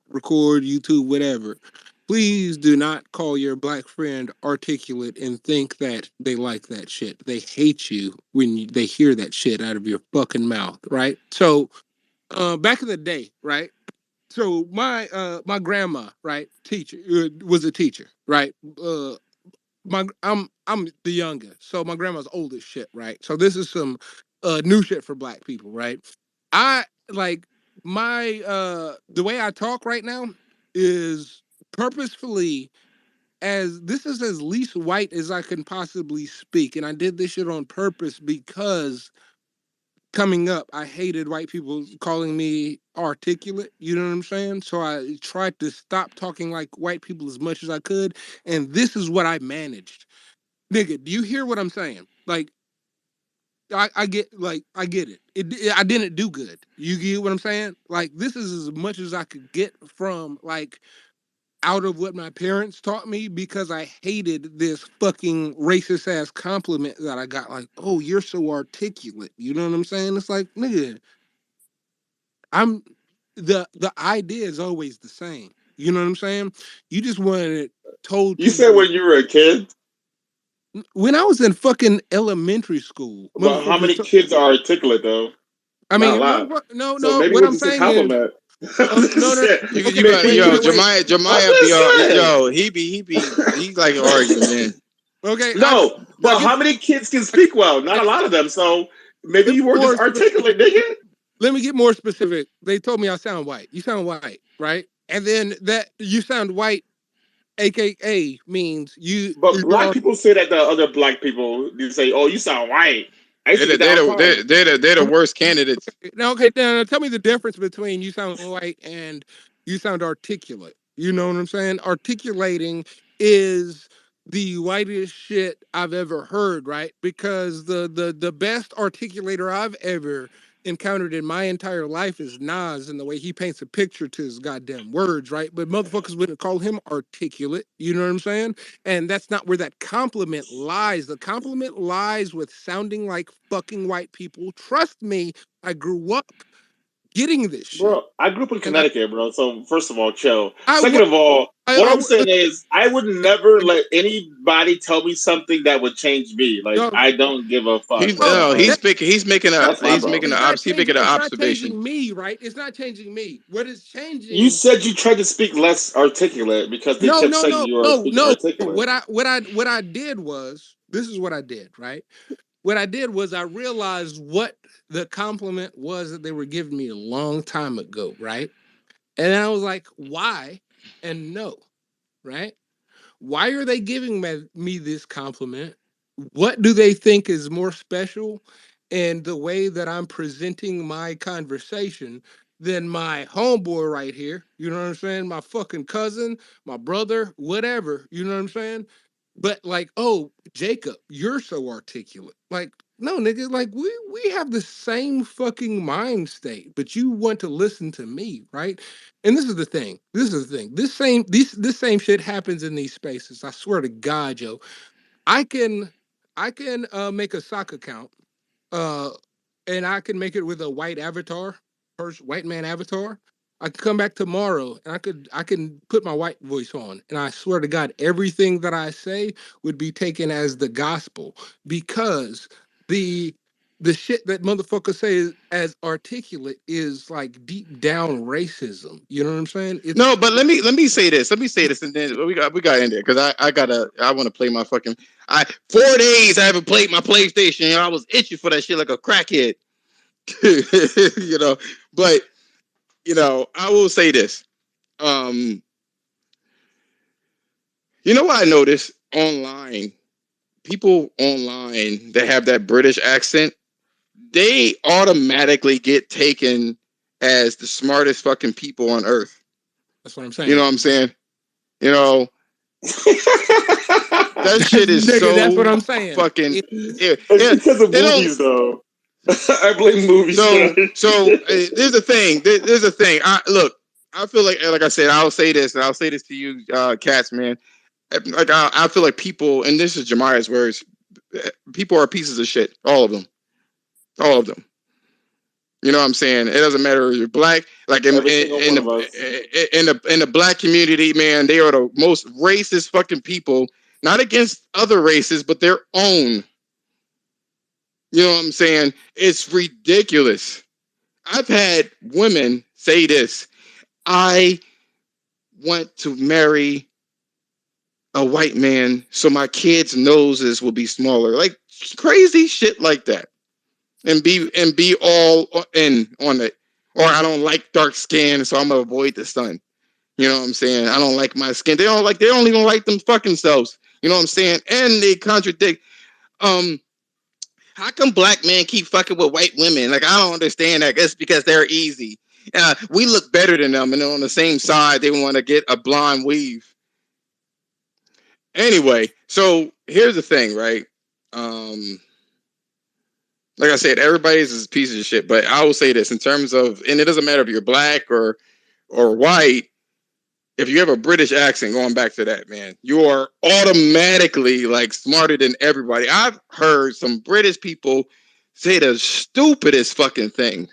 record, YouTube, whatever. Please do not call your black friend articulate and think that they like that shit. They hate you when they hear that shit out of your fucking mouth, right? So, back in the day, right? So my grandma, right, teacher was a teacher, right? I'm the youngest, so my grandma's old as shit, right? So this is some new shit for black people, right? I like my the way I talk right now is purposefully, as this is as least white as I can possibly speak, and I did this shit on purpose because coming up, I hated white people calling me articulate. You know what I'm saying? So I tried to stop talking like white people as much as I could, and this is what I managed. Nigga, do you hear what I'm saying? Like, I get it. I didn't do good. You get what I'm saying? Like, this is as much as I could get from like out of what my parents taught me because I hated this fucking racist ass compliment that I got. Like, oh, you're so articulate. You know what I'm saying? It's like, nigga, I'm the idea is always the same. You know what I'm saying? You just wanted it told You to said you when you were a kid, when I was in fucking elementary school. but how Motherfuckers, many kids are articulate though? I Not a mean, lot. no, So no. maybe it What was I'm just a saying is, compliment. I'm no, just no. saying. You Okay, better, wait, yo, wait, wait. I'm Jemiah be just all, saying. yo, he's like arguing, man. Okay, No, I but get. how many kids can speak well? Not a lot of them. So maybe Let me you were just more articulate, nigga. let me get more specific. They told me I sound white. You sound white, right? And then that you sound white, aka means But black you're people say that to other black people. They say, "Oh, you sound white." I used They're to get the, that they're all the the, time. they're the worst candidates. now. Okay, now tell me the difference between you sound white and you sound articulate. You know what I'm saying? Articulating is the whitest shit I've ever heard, right? Because the best articulator I've ever encountered in my entire life is Nas and the way he paints a picture to his goddamn words, right? But motherfuckers wouldn't call him articulate. You know what I'm saying? And that's not where that compliment lies. The compliment lies with sounding like fucking white people. Trust me, I grew up getting this shit. Bro, I grew up in And I Connecticut, bro. So first of all, chill. I Second was of all, what I'm I saying is I would never let anybody tell me something that would change me. Like no, I don't give a fuck, He's bro. bro. no, Like he's That making that's my bro. he's making an it's not observation. changing me, right? It's not changing me. What is You changing? said you tried to speak less articulate because they No, kept no, saying no, you were no, speaking no. articulate. What I did was this is what I did, right? What I did was I realized what the compliment was that they were giving me a long time ago, right? And then I was like, why? And no, right? Why are they giving me this compliment? What do they think is more special? And the way that I'm presenting my conversation than my homeboy right here. You know what I'm saying? My fucking cousin, my brother, whatever. You know what I'm saying? But like, oh, Jacob, you're so articulate. Like, no, nigga, like we have the same fucking mind state, but you want to listen to me, right? And this is the thing. This is the thing. This same shit happens in these spaces. I swear to God, yo. I can make a sock account, uh, and I can make it with a white avatar, white man avatar. I could come back tomorrow and I can put my white voice on, and I swear to God, everything that I say would be taken as the gospel because the the shit that motherfuckers say as articulate is like deep down racism. You know what I'm saying? No, but let me say this. Let me say this, and then we got in there because I want to play my fucking. 4 days I haven't played my PlayStation. I was itching for that shit like a crackhead. you know, but I will say this. Um, you know what I noticed online? People online that have that British accent, they automatically get taken as the smartest fucking people on earth. That's what I'm You know saying. what I'm saying? You know, that shit is Nigga, that's what so I'm saying. fucking. It's because of movies, though. I blame movies. There's a thing. There's a thing. I feel like I said, I'll say this, and I'll say this to you, cats, man. Like I feel like people, and this is Jemiah's words. People are pieces of shit. All of them. All of them. You know what I'm saying? It doesn't matter if you're black. Like Every single one of us. in the black community, man, they are the most racist fucking people. Not against other races, but their own. You know what I'm saying? It's ridiculous. I've had women say this. I want to marry a white man so my kids' noses will be smaller. Like crazy shit like that. And be all in on it. Or I don't like dark skin, so I'm gonna avoid the sun. You know what I'm saying? I don't like my skin. They don't even like them fucking selves. You know what I'm saying? And they contradict. Um, how come black men keep fucking with white women? Like I don't understand that. It's because they're easy. We look better than them, and on the same side, they want to get a blonde weave. Anyway, so here's the thing, right? Um, like I said, everybody's a piece of shit. But I will say this in terms of, and it doesn't matter if you're black or white. If you have a British accent, going back to that, man, you are automatically like smarter than everybody. I've heard some British people say the stupidest fucking thing.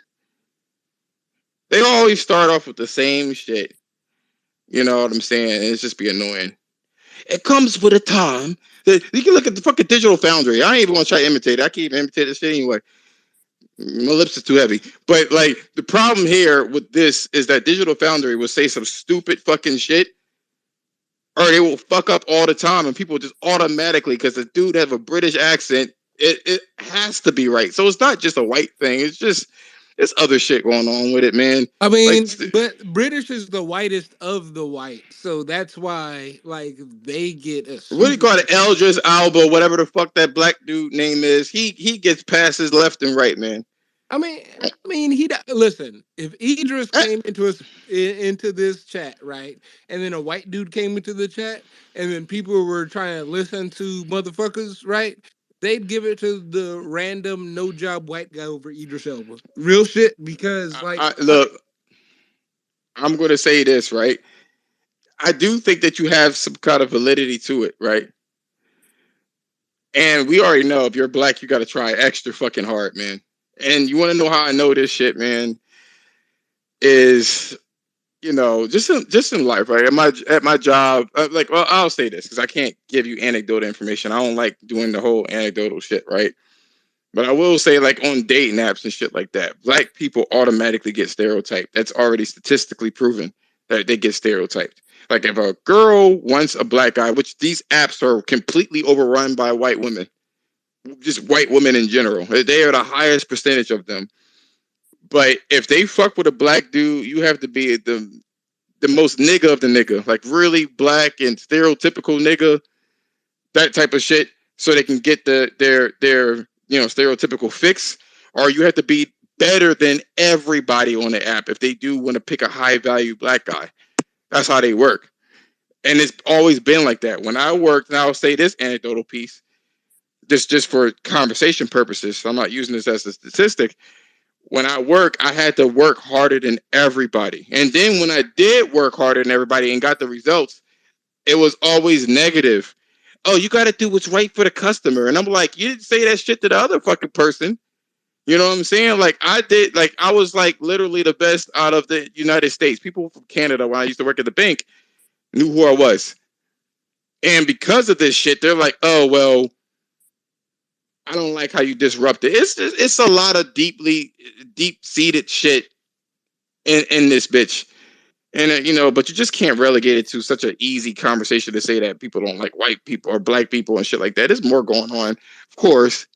They always start off with the same shit. You know what I'm saying? And it's just be annoying. It comes with a time that you can look at the fucking Digital Foundry. I ain't even want to try to imitate it. I can't even imitate this shit anyway. My lips are too heavy. But like the problem here with this is that Digital Foundry will say some stupid fucking shit, or they will fuck up all the time, and people just automatically, because the dude have a British accent, it has to be right. So it's not just a white thing. It's just there's other shit going on with it, man. I Like, mean, but British is the whitest of the white, so that's why like they get a what do you super. call it? Eldris Alba, whatever the fuck that black dude name is. He gets passes left and right, man. I mean, listen. If Idris Eh, came into this chat, right, and then a white dude came into the chat, and then people were trying to listen to motherfuckers, right? They'd give it to the random no job white guy over Idris Elba. Real shit, because like, Look, I'm going to say this, right? I do think that you have some kind of validity to it, right? And we already know if you're black, you got to try extra fucking hard, man. And you want to know how I know this shit, man? Is just in life, right? At my job, like, well, I'll say this because I can't give you anecdotal information. I don't like doing the whole anecdotal shit, right? But I will say, like on dating apps and shit like that, black people automatically get stereotyped. That's already statistically proven that they get stereotyped. Like if a girl wants a black guy, which these apps are completely overrun by white women, just white women in general. They are the highest percentage of them. But if they fuck with a black dude, you have to be the most nigga of the nigga, like really black and stereotypical nigga, that type of shit, so they can get their stereotypical fix. Or you have to be better than everybody on the app if they do want to pick a high value black guy. That's how they work. And it's always been like that. When I worked, and I'll say this anecdotal piece, just for conversation purposes, so I'm not using this as a statistic. When I work, I had to work harder than everybody. And then when I did work harder than everybody and got the results, it was always negative. Oh, you got to do what's right for the customer. And I'm like, you didn't say that shit to the other fucking person. You know what I'm saying? Like I did, like I was like literally the best out of the United States. People from Canada, when I used to work at the bank, knew who I was. And because of this shit, they're like, oh, well, I don't like how you disrupt it. It's a lot of deep seated shit in this bitch. And but you just can't relegate it to such an easy conversation to say that people don't like white people or black people and shit like that. There's more going on, of course.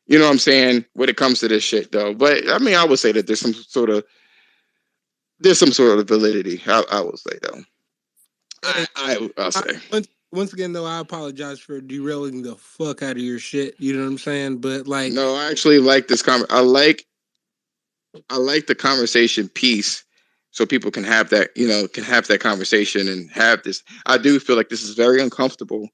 You know what I'm saying when it comes to this shit, though. But I mean, I would say that there's some sort of validity. I will say though. Hey, I'll say. Once again, though, I apologize for derailing the fuck out of your shit. You know what I'm saying? But like, No, I actually like this I like the conversation piece, so people can have that can have that conversation and have this. I do feel like this is very uncomfortable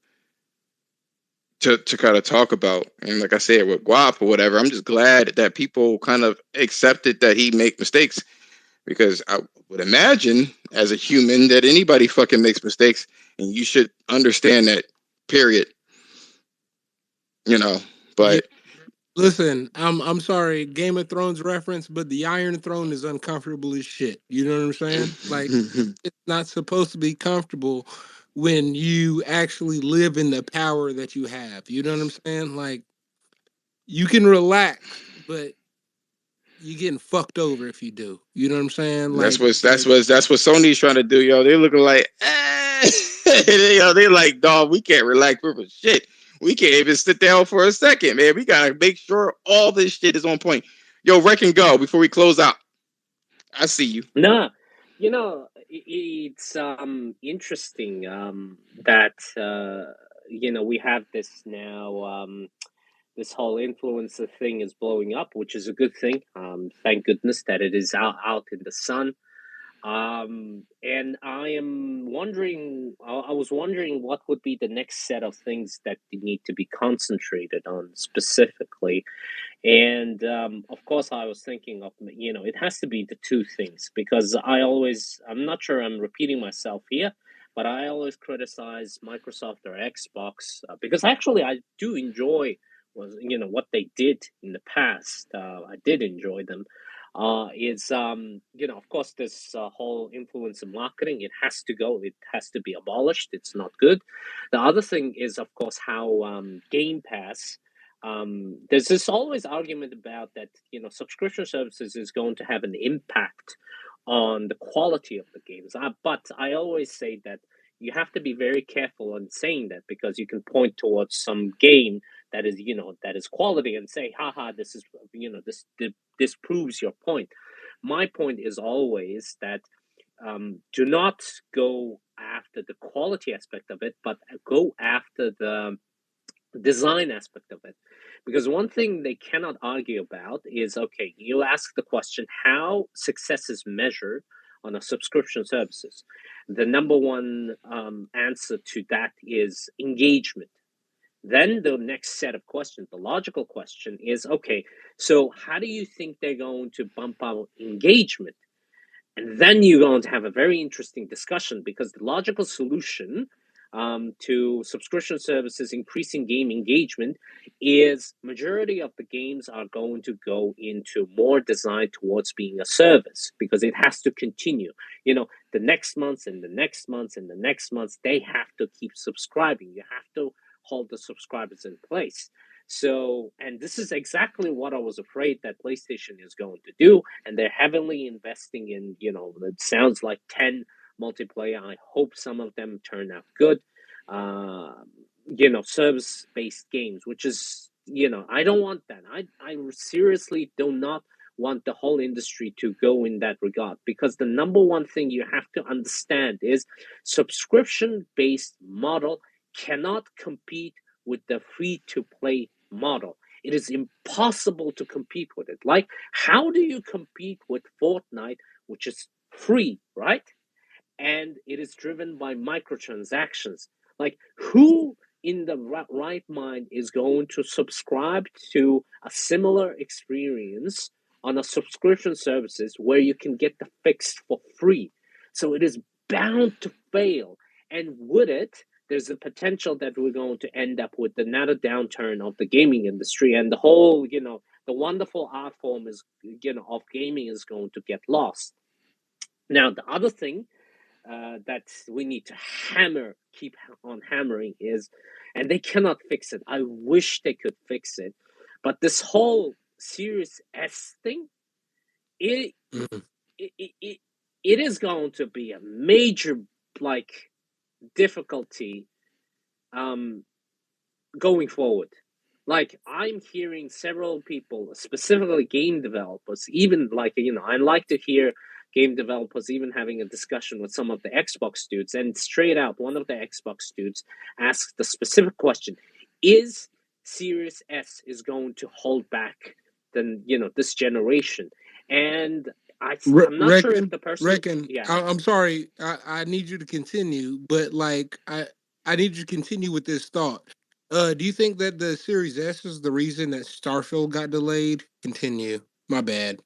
to kind of talk about, and like I said with Guap or whatever, I'm just glad that people kind of accepted that he make mistakes, because I would imagine as a human that anybody fucking makes mistakes, and you should understand that. Period. You know, yeah, but listen, I'm sorry, Game of Thrones reference, but the Iron Throne is uncomfortable as shit. You know what I'm saying? Like, it's not supposed to be comfortable when you actually live in the power that you have. You know what I'm saying? Like, you can relax, but you're getting fucked over if you do. You know what I'm saying? That's Like, what Sony's trying to do, yo. They're looking like, they're like, dog, we can't relax for shit. We can't even sit down for a second, man. We gotta make sure all this shit is on point. Yo, wreck and go before we close out. I see you. No, it's interesting that we have this now. This whole influencer thing is blowing up, which is a good thing. Thank goodness that it is out in the sun. And I am wondering, I was wondering what would be the next set of things that need to be concentrated on specifically. And of course, I was thinking of, it has to be the two things, because I'm not sure I'm repeating myself here, but I always criticize Microsoft or Xbox because actually I do enjoy what they did in the past. I did enjoy them. Is of course, this whole influencer marketing, it has to go. It has to be abolished. It's not good. The other thing is, of course, how Game Pass, there's this always argument about that subscription services is going to have an impact on the quality of the games, but I always say that you have to be very careful in saying that, because you can point towards some game that is that is quality and say, haha, this is this proves your point. My point is always that do not go after the quality aspect of it, but go after the design aspect of it. Because one thing they cannot argue about is, okay, you ask the question, how success is measured on a subscription services. The number one answer to that is engagement. Then the next set of questions, the logical question is, okay, so how do you think they're going to bump out engagement? And then you're going to have a very interesting discussion, because the logical solution to subscription services increasing game engagement is majority of the games are going to go into more design towards being a service, because it has to continue. The next months and the next months and the next months, they have to keep subscribing. You have to hold the subscribers in place. So, and this is exactly what I was afraid that PlayStation is going to do. And they're heavily investing in, it sounds like 10 multiplayer. I hope some of them turn out good. Service based games, which is, I don't want that. I seriously do not want the whole industry to go in that regard, because the number one thing you have to understand is subscription based model cannot compete with the free to play model. it is impossible to compete with it. Like, how do you compete with Fortnite, which is free, right? And it is driven by microtransactions. Like, who in the right mind is going to subscribe to a similar experience on a subscription services where you can get the fix for free? So it is bound to fail. And with it, there's a potential that we're going to end up with another downturn of the gaming industry, and the whole, the wonderful art form is, of gaming is going to get lost. Now, the other thing that we need to keep on hammering is, and they cannot fix it. I wish they could fix it, but this whole Series S thing, it it is going to be a major difficulty going forward. Like, I'm hearing several people, specifically game developers, even I like to hear game developers even having a discussion with some of the Xbox dudes, and straight out, one of the Xbox dudes asked the specific question: is Series S is going to hold back this generation? And I'm not sure if the person. Yeah, I'm sorry. I need you to continue, but I need you to continue with this thought. Do you think that the Series S is the reason that Starfield got delayed? Continue. My bad.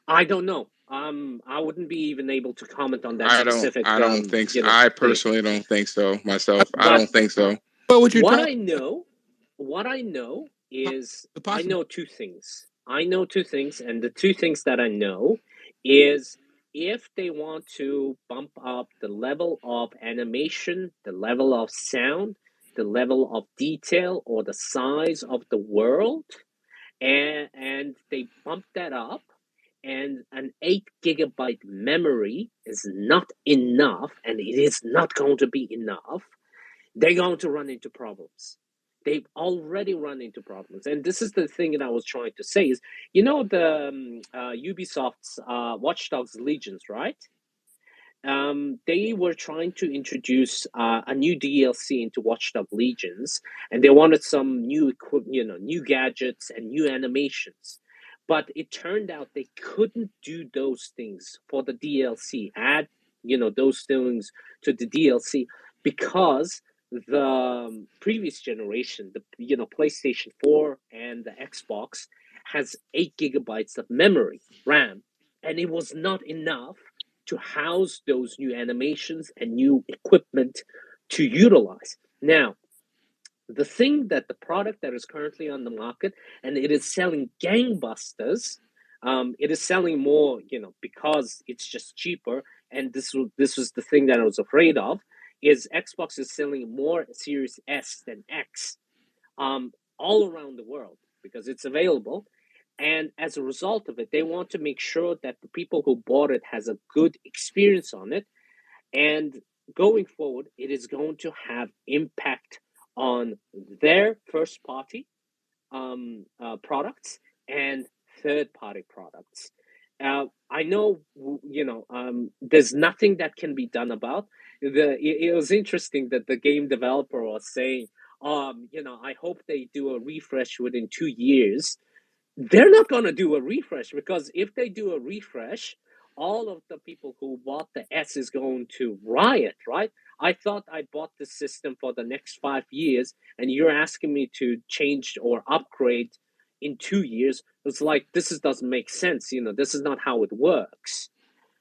I don't know. I wouldn't be even able to comment on that I don't. specific. I don't think so. I personally don't think so myself. I don't think so. But what you're what I know is I know two things. And the two things that I know is, if they want to bump up the level of animation, the level of sound, the level of detail, or the size of the world, and they bump that up, and an 8 GB memory is not enough, and it is not going to be enough, they're going to run into problems. They've already run into problems. And this is the thing that I was trying to say is, the Ubisoft's Watch Dogs Legions, right? They were trying to introduce a new DLC into Watch Dogs Legions, and they wanted some new equipment, new gadgets and new animations. But it turned out they couldn't do those things for the DLC, add those things to the DLC, because the previous generation, the PlayStation 4 and the Xbox, has 8 GB of memory RAM, and it was not enough to house those new animations and new equipment to utilize. Now, the thing that the product that is currently on the market, and it is selling gangbusters, it is selling more, because it's just cheaper. And this was the thing that I was afraid of, is Xbox is selling more Series S than X, all around the world, because it's available. And as a result of it, they want to make sure that the people who bought it has a good experience on it. And going forward, it is going to have impact on their first party products and third party products. I know, there's nothing that can be done about it was interesting that the game developer was saying, I hope they do a refresh within 2 years. They're not going to do a refresh, because if they do a refresh, all of the people who bought the S is going to riot, right? I thought I bought the system for the next 5 years, and you're asking me to change or upgrade in 2 years. It's like, doesn't make sense. This is not how it works.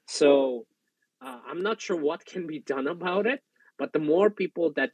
So I'm not sure what can be done about it, but the more people that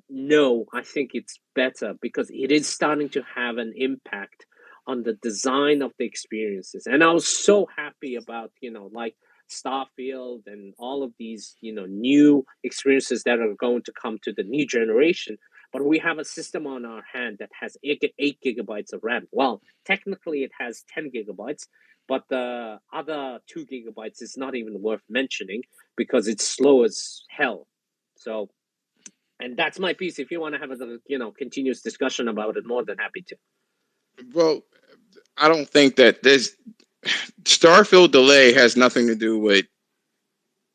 know, I think it's better, because it is starting to have an impact on the design of the experiences. And I was so happy about, like Starfield and all of these, new experiences that are going to come to the new generation. But we have a system on our hand that has 8 GB of RAM. Well, technically it has 10 GB, but the other 2 GB is not even worth mentioning, because it's slow as hell. So, and that's my piece. If you want to have a continuous discussion about it, more than happy to. Well, I don't think that this Starfield delay has nothing to do with.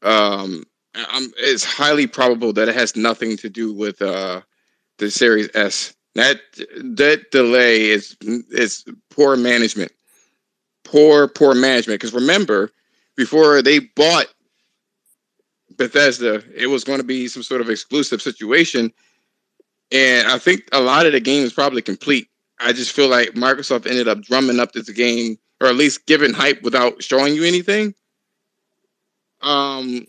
It's highly probable that it has nothing to do with the Series S That delay is poor management. Poor management. Because remember, before they bought Bethesda, it was going to be some sort of exclusive situation, and I think a lot of the game is probably complete. I just feel like Microsoft ended up drumming up this game, or at least giving hype without showing you anything. Um,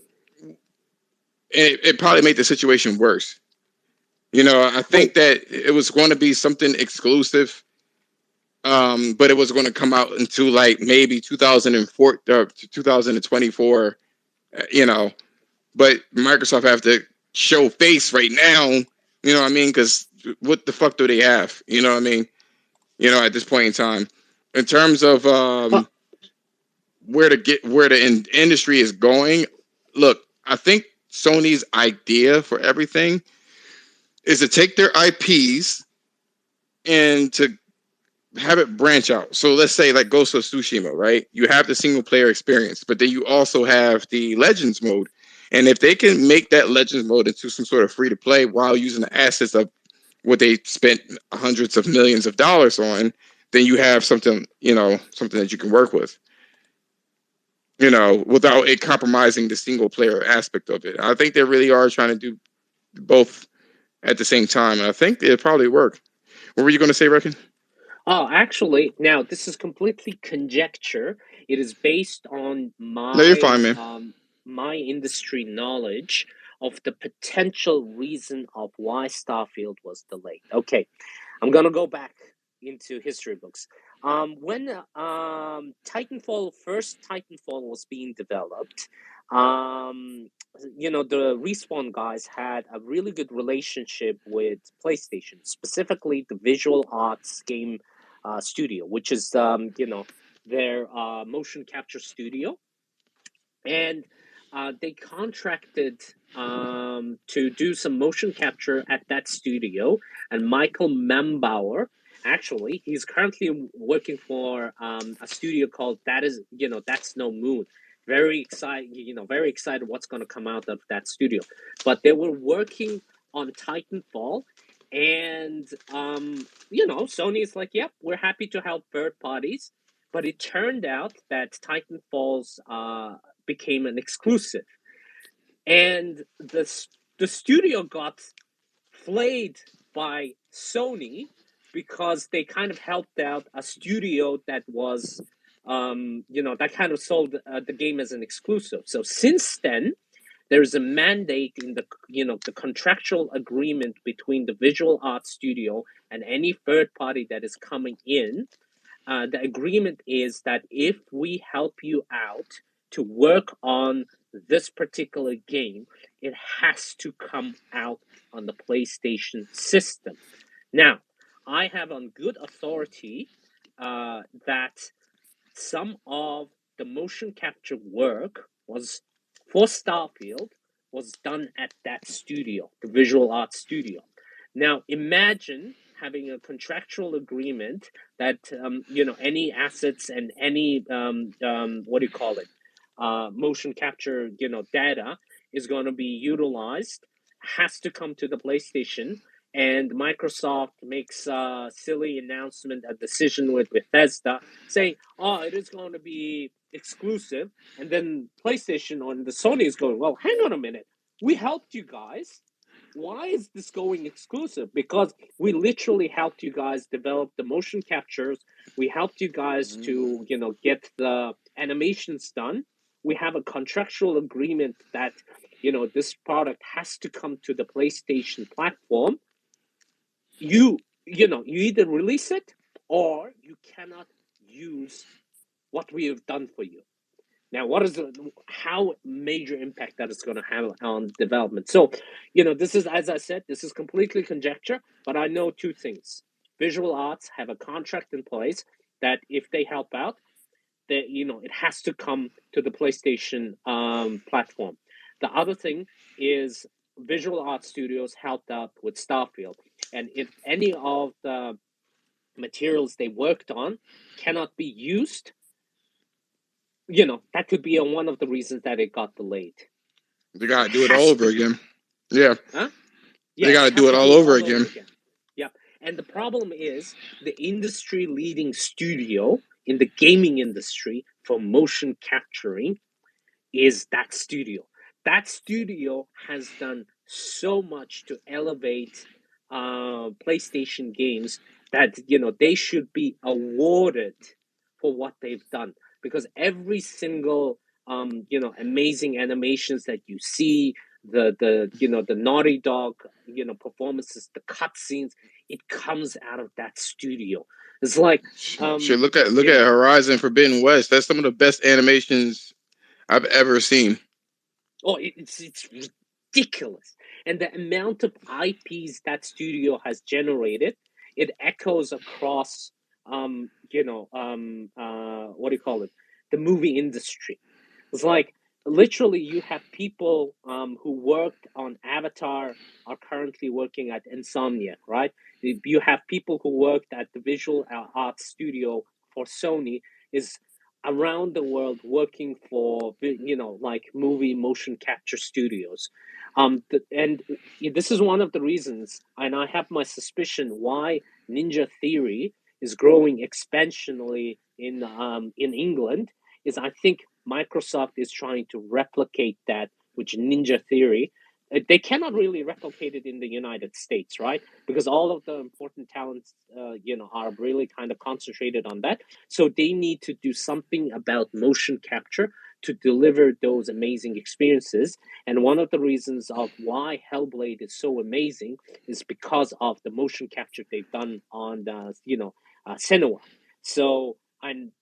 it probably made the situation worse. I think that it was going to be something exclusive, but it was going to come out into like maybe 2004 2024. But Microsoft have to show face right now. You know what I mean? Because what the fuck do they have? You know what I mean? At this point in time, in terms of where the industry is going. Look, I think Sony's idea for everything is to take their IPs and to have it branch out. So let's say like Ghost of Tsushima, right? You have the single player experience, but then you also have the Legends mode. And if they can make that Legends mode into some sort of free to play while using the assets of what they spent hundreds of millions of dollars on, then you have something that you can work with. Without it compromising the single player aspect of it. I think they really are trying to do both at the same time, and I think it'll probably work. What were you going to say, Reckon? Oh, actually, now this is completely conjecture. It is based on No, you're fine, man. my industry knowledge of the potential reason of why Starfield was delayed. Okay, I'm gonna go back into history books. When first Titanfall was being developed, the Respawn guys had a really good relationship with PlayStation, specifically the Visual Arts game studio, which is their motion capture studio, and they contracted to do some motion capture at that studio. And Michael Membauer, actually, he's currently working for a studio called That's No Moon. Very excited, very excited what's going to come out of that studio. But they were working on Titanfall, and Sony is like, yep, we're happy to help third parties. But it turned out that Titanfall's became an exclusive, and the studio got flayed by Sony because they kind of helped out a studio that was that kind of sold the game as an exclusive. So since then, there's a mandate in the contractual agreement between the visual arts studio and any third party that is coming in. The agreement is that if we help you out to work on this particular game, it has to come out on the PlayStation system. Now, I have on good authority that some of the motion capture work was for Starfield was done at that studio, the visual arts studio. Now, imagine having a contractual agreement that any assets and any what do you call it, motion capture data is going to be utilized, has to come to the PlayStation, and Microsoft makes a silly announcement, a decision with Bethesda, saying, "Oh, it is going to be exclusive," and then PlayStation on the Sony is going, "Well, hang on a minute, we helped you guys. Why is this going exclusive? Because we literally helped you guys develop the motion captures. We helped you guys to get the animations done. We have a contractual agreement that this product has to come to the PlayStation platform. You either release it or you cannot use what we have done for you." Now, how major impact that is going to have on development? So, this is, as I said, this is completely conjecture, but I know two things. Visual Arts have a contract in place that if they help out, that it has to come to the PlayStation platform. The other thing is Visual Arts Studios helped out with Starfield, and if any of the materials they worked on cannot be used, that could be one of the reasons that it got delayed. They gotta do it all over again. Yeah. Huh? They gotta do it all over again. Yep. And the problem is the industry-leading studio in the gaming industry for motion capturing is that studio. That studio has done so much to elevate PlayStation games that they should be awarded for what they've done, because every single amazing animations that you see, the Naughty Dog performances, the cutscenes, it comes out of that studio. It's like Shit, look at Horizon Forbidden West. That's some of the best animations I've ever seen. Oh, it's ridiculous, and the amount of IPs that studio has generated, it echoes across, what do you call it, the movie industry. It's like literally you have people who worked on Avatar are currently working at Insomnia, right? You have people who worked at the visual arts studio for Sony is around the world working for like movie motion capture studios, and this is one of the reasons, and I have my suspicion why Ninja Theory is growing expansionally in England, is I think Microsoft is trying to replicate that with Ninja Theory. They cannot really replicate it in the United States, right? Because all of the important talents, are really kind of concentrated on that. So they need to do something about motion capture to deliver those amazing experiences. And one of the reasons of why Hellblade is so amazing is because of the motion capture they've done on Senua. So, and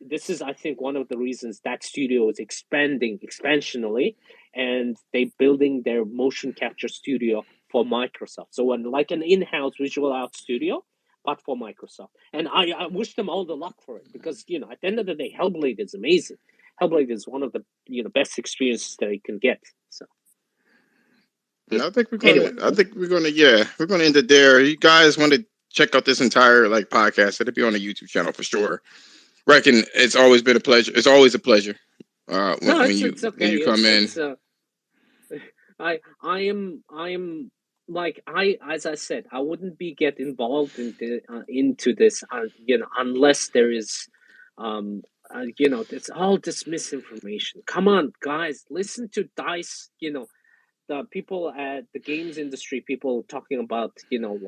this is, I think, one of the reasons that studio is expanding expansionally, and they building their motion capture studio for Microsoft. So, like an in-house visual art studio, but for Microsoft. And I wish them all the luck for it, because at the end of the day, Hellblade is amazing. Hellblade is one of the best experiences that you can get. So. I think we're gonna end it there. You guys want to check out this entire podcast? It'll be on the YouTube channel for sure. Reckon it's always been a pleasure. It's always a pleasure. When you come in. I am like, as I said, I wouldn't get involved into this unless there is it's all this misinformation. Come on, guys, listen to DICE. The people at the games industry, people talking about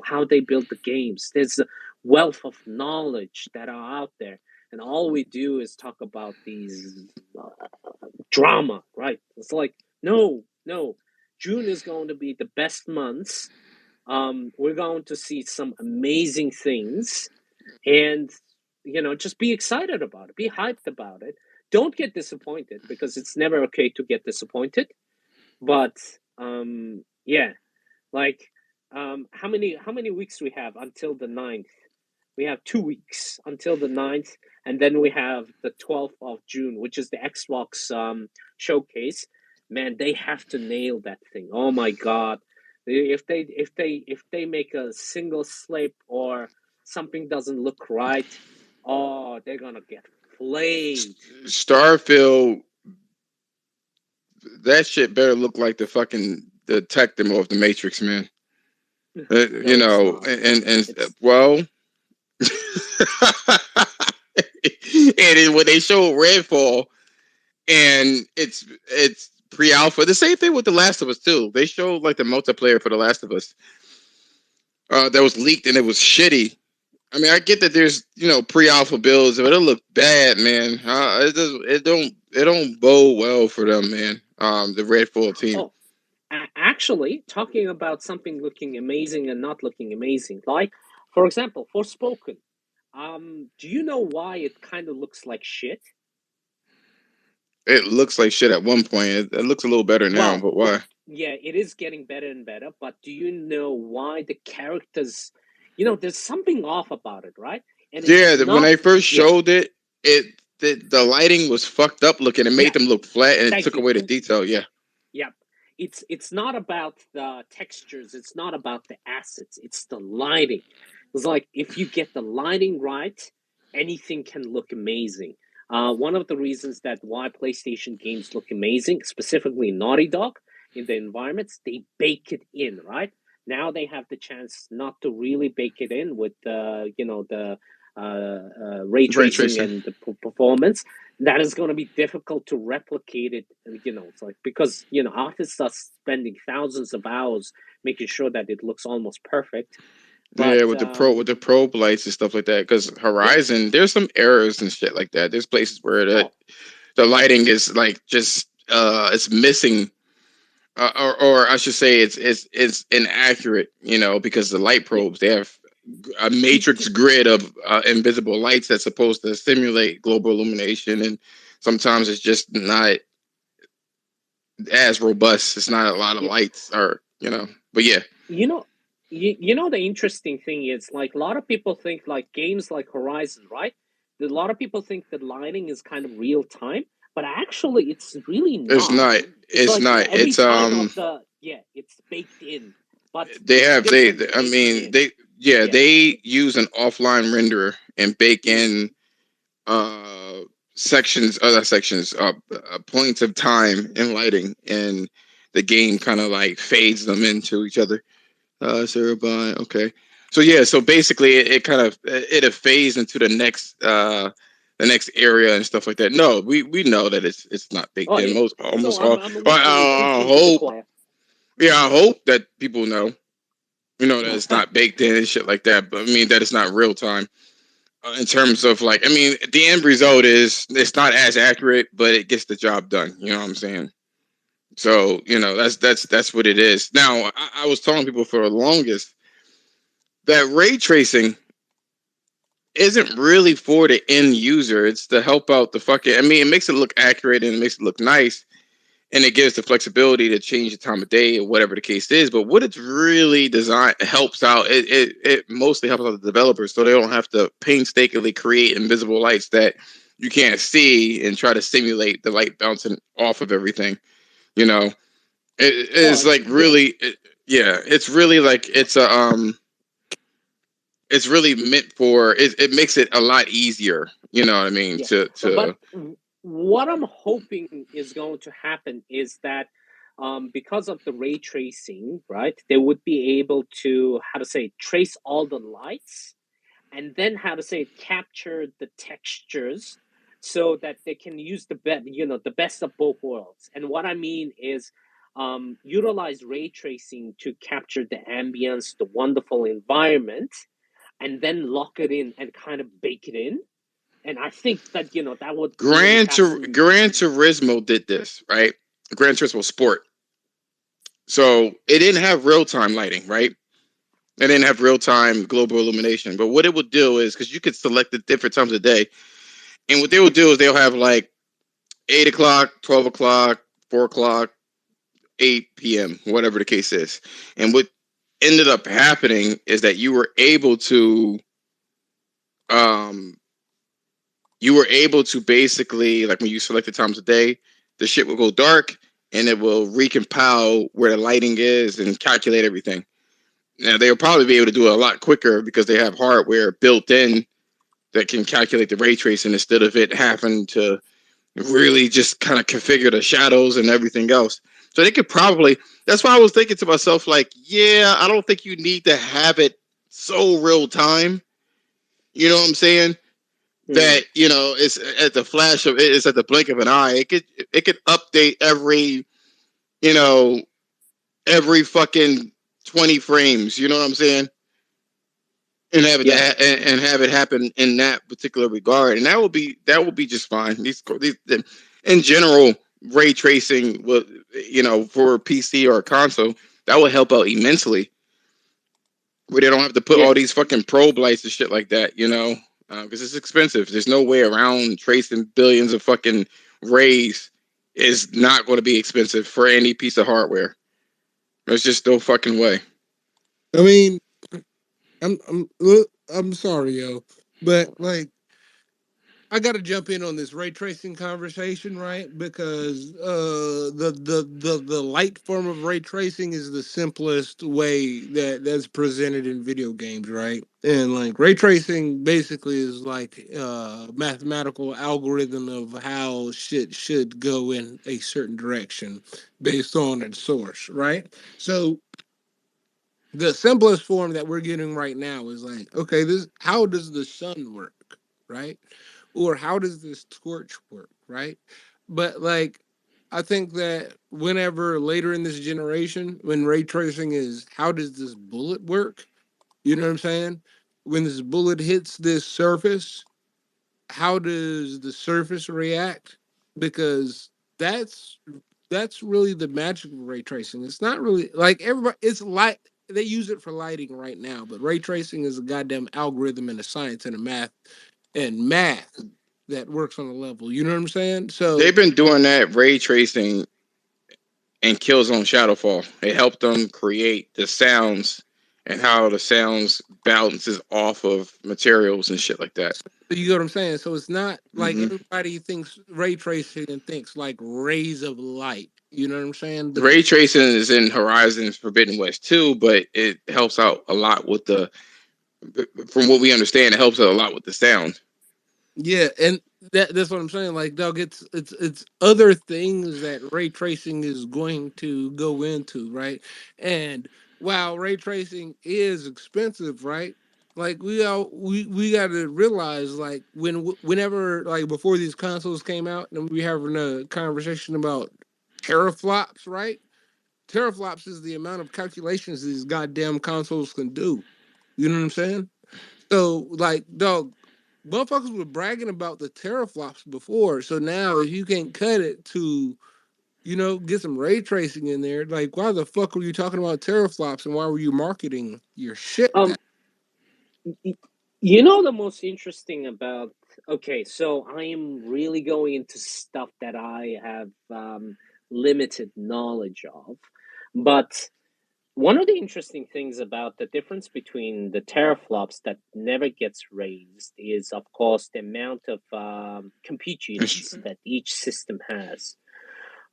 how they build the games. There's a wealth of knowledge that are out there, and all we do is talk about these drama, right? It's like, no, June is going to be the best months. We're going to see some amazing things, and just be excited about it, be hyped about it. Don't get disappointed, because it's never okay to get disappointed. But yeah, like how many weeks we have until the 9th? We have 2 weeks until the 9th, and then we have the 12th of June, which is the Xbox showcase. Man, they have to nail that thing. Oh my god. If they make a single slip or something doesn't look right, oh, they're gonna get flayed. Starfield, that shit better look like the tech demo of the Matrix, man. No, well, and when they showed Redfall, and it's pre-alpha, the same thing with The Last of Us too. They showed the multiplayer for The Last of Us that was leaked, and it was shitty. I mean, I get that there's pre-alpha builds, but it look bad, man. It don't bode well for them, man. The Redfall team. Oh, actually, talking about something looking amazing and not looking amazing, like, for example, Forspoken. Do you know why it kind of looks like shit? It looks like shit at one point. It looks a little better now, but why? Yeah, it is getting better and better, but do you know why the characters, there's something off about it, right? And when they first showed it, the lighting was fucked up looking. It made them look flat, and it took away the detail. Yeah. Yep. It's not about the textures, it's not about the assets, it's the lighting. It's like, if you get the lighting right, anything can look amazing. One of the reasons that why PlayStation games look amazing, specifically Naughty Dog, in the environments, they bake it in, right? Now they have the chance not to really bake it in with the ray Ray tracing tracing. and the performance. That is going to be difficult to replicate it. It's like because artists are spending thousands of hours making sure that it looks almost perfect. But Yeah, with the probe lights and stuff like that. Because yeah, Horizon, there's some errors and shit like that. There's places where oh the lighting is like just it's missing, or I should say it's inaccurate. Because the light yeah. probes, they have a matrix grid of invisible lights that's supposed to simulate global illumination, and sometimes it's just not as robust. It's not a lot of Yeah. lights, or. But yeah, You know, the interesting thing is like a lot of people think like games like Horizon, right? A lot of people think that lighting is kind of real time, but actually it's really it's not. not. It's It's like not. every It's time of it's baked in, but They it's have different I baking mean, in. Yeah, they use an offline renderer and bake mm, in sections, other sections, points of time in lighting, and the game kind of like fades them into each other. Cerebine, okay. So yeah, so basically it kind of it fades into the next area and stuff like that. No, we know that it's not baked oh in. yeah. Most So almost all. I'm literally I preaching to the hope. choir. Yeah, I hope that people know. That it's not baked in and shit like that. But I mean that it's not real time. In terms of like, I mean, the end result is it's not as accurate, but it gets the job done. You know what I'm saying? So that's what it is. Now I was telling people for the longest that ray tracing isn't really for the end user. It's to help out the fucking. I mean, it makes it look accurate and it makes it look nice, and it gives the flexibility to change the time of day or whatever the case is. But what it's really designed helps out. It mostly helps out the developers, so they don't have to painstakingly create invisible lights that you can't see and try to simulate the light bouncing off of everything. You know, it's like Yeah, really, yeah. It's really like it's really meant for. It makes it a lot easier. You know what I mean? yeah. But To what I'm hoping is going to happen is that because of the ray tracing, right, they would be able to, how to say, trace all the lights and then, how to say, capture the textures so that they can use the best of both worlds. And what I mean is utilize ray tracing to capture the ambience, the wonderful environment, and then lock it in and kind of bake it in. And I think that that would really have some. Gran Turismo did this, right? Gran Turismo Sport. So it didn't have real time lighting, right? It didn't have real time global illumination. But what it would do is because you could select the different times of day, and what they would do is they'll have like 8 o'clock, 12 o'clock, 4 o'clock, 8 p.m., whatever the case is. And what ended up happening is that um you were able to basically, like when you select the times of day, the shit will go dark and it will recompile where the lighting is and calculate everything. Now they'll probably be able to do it a lot quicker because they have hardware built in that can calculate the ray tracing instead of it having to really just kind of configure the shadows and everything else. So they could probably. That's why I was thinking to myself, like, yeah, I don't think you need to have it so real time. You know what I'm saying? Mm, That it's at the flash of it's at the blink of an eye. It could update you know every fucking 20 frames. You know what I'm saying? And have it yeah, and have it happen in that particular regard, and that will be just fine. In general, ray tracing will for a PC or a console that will help out immensely. Where they don't have to put yeah, all these fucking probe lights and shit like that, because it's expensive. There's no way around tracing billions of fucking rays. Is not going to be expensive for any piece of hardware. There's just no fucking way. I mean, I'm sorry, yo, but like I got to jump in on this ray tracing conversation, right? Because the light form of ray tracing is the simplest way that's presented in video games, right? And like ray tracing basically is like mathematical algorithm of how shit should go in a certain direction based on its source, right? So The simplest form that we're getting right now is like, okay, this how does the sun work, right? Or how does this torch work, right? But like, I think that whenever later in this generation, when ray tracing is how does this bullet work, you know what I'm saying? When this bullet hits this surface, how does the surface react? Because that's that's really the magic of ray tracing. It's not really like everybody. It's light. They use it for lighting right now, but ray tracing is a goddamn algorithm and a science and a math that works on a level. You know what I'm saying? So They've been doing that ray tracing and Killzone Shadowfall. It helped them create the sounds and how the sounds balances off of materials and shit like that. you get what I'm saying? So it's not like Hmm. everybody thinks ray tracing and thinks like rays of light. You know what I'm saying? But Ray tracing is in Horizon Forbidden West too, but it helps out a lot with the. From what we understand, it helps out a lot with the sound. yeah, and that's what I'm saying. Like, dog, it's other things that ray tracing is going to go into, right? And while ray tracing is expensive, right? Like we got to realize like whenever like before these consoles came out and we having a conversation about teraflops, right? Teraflops is the amount of calculations these goddamn consoles can do. You know what I'm saying? So, like, dog, motherfuckers were bragging about the teraflops before. So now, if you can't cut it to, get some ray tracing in there, like, why the fuck were you talking about teraflops and why were you marketing your shit Um, that? you know the most interesting about okay, so I am really going into stuff that I have limited knowledge of, but one of the interesting things about the difference between the teraflops that never gets raised is, of course, the amount of compute units that each system has.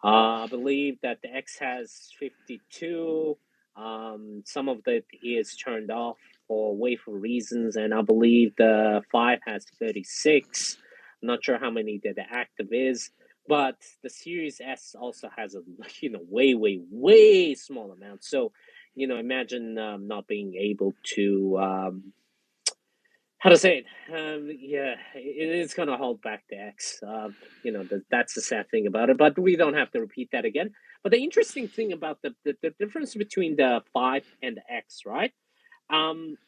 I believe that the X has 52. Some of that is turned off for wafer reasons, and I believe the 5 has 36. I'm not sure how many that the active is, but the Series S also has a way, way, way small amount. So, imagine not being able to how to say it? Yeah, it's gonna hold back the X. That's the sad thing about it. But we don't have to repeat that again. But the interesting thing about the difference between the 5 and the X, right? Um,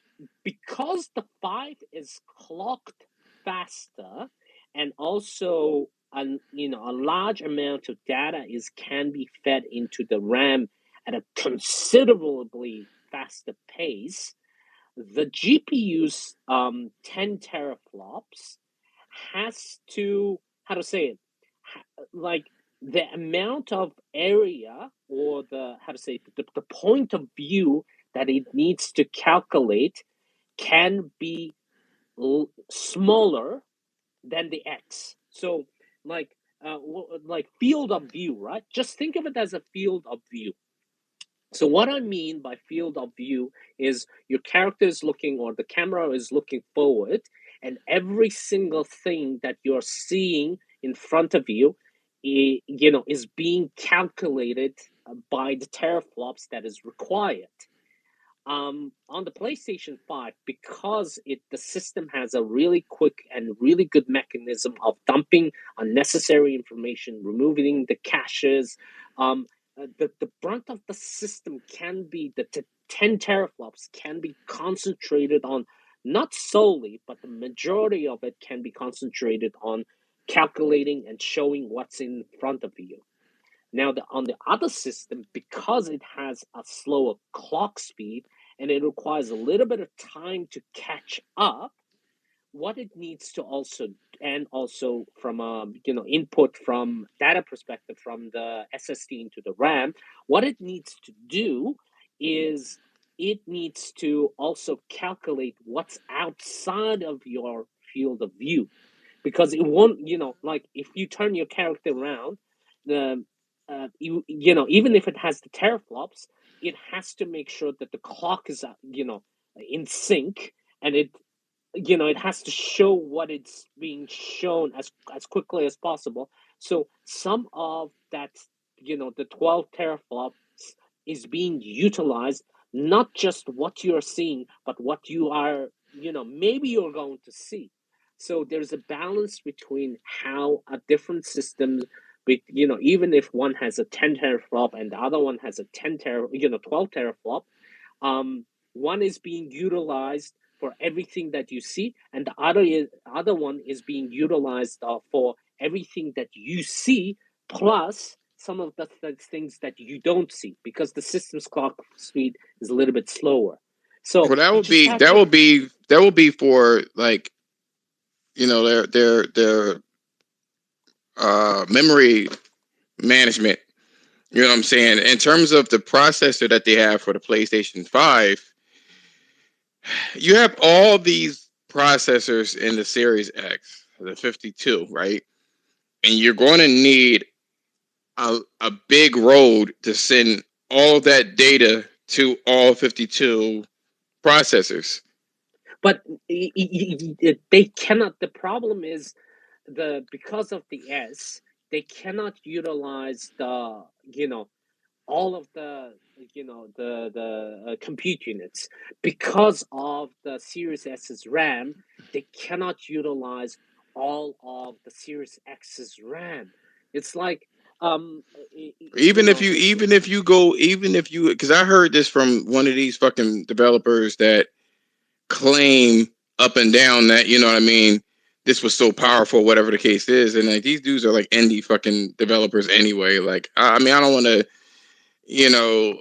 because the 5 is clocked faster, and also a large amount of data is can be fed into the RAM at a considerably faster pace. The GPU's 10 teraflops has to, how to say it, like the amount of area, or the, how to say it, the point of view that it needs to calculate can be smaller than the X. So like like field of view, right? Just think of it as a field of view. So what I mean by field of view is your character is looking, or the camera is looking forward, and every single thing that you're seeing in front of you, is being calculated by the teraflops that is required. On the PlayStation 5, because the system has a really quick and really good mechanism of dumping unnecessary information, removing the caches. The brunt of the system can be the 10 teraflops can be concentrated on, not solely, but the majority of it can be concentrated on calculating and showing what's in front of you. Now, on the other system, because it has a slower clock speed and it requires a little bit of time to catch up, what it needs to also, and also from a input from data perspective from the SSD into the RAM, what it needs to do is it needs to also calculate what's outside of your field of view, because it won't, like if you turn your character around, the even if it has the teraflops, it has to make sure that the clock is in sync, and it has to show what it's being shown as quickly as possible. So some of that, the 12 teraflops is being utilized not just what you're seeing, but what you are, maybe you're going to see. So there's a balance between how a different system, even if one has a 10 teraflop and the other one has a 12 teraflop, one is being utilized for everything that you see, and the other one is being utilized for everything that you see, plus some of the things that you don't see, because the system's clock speed is a little bit slower. So Well, that you would just be have to. for like their memory management. You know what I'm saying? In terms of the processor that they have for the PlayStation 5, you have all these processors in the Series X, the 52, right? And you're going to need a big road to send all that data to all 52 processors. But they cannot. The problem is because of the S, they cannot utilize the all of the compute units because of the Series S's RAM. They cannot utilize all of the Series X's RAM. It's like Even if you, because I heard this from one of these fucking developers that claim up and down that, you know what I mean, this was so powerful, whatever the case is, and like these dudes are like indie fucking developers anyway. Like, I mean, I don't want to, you know,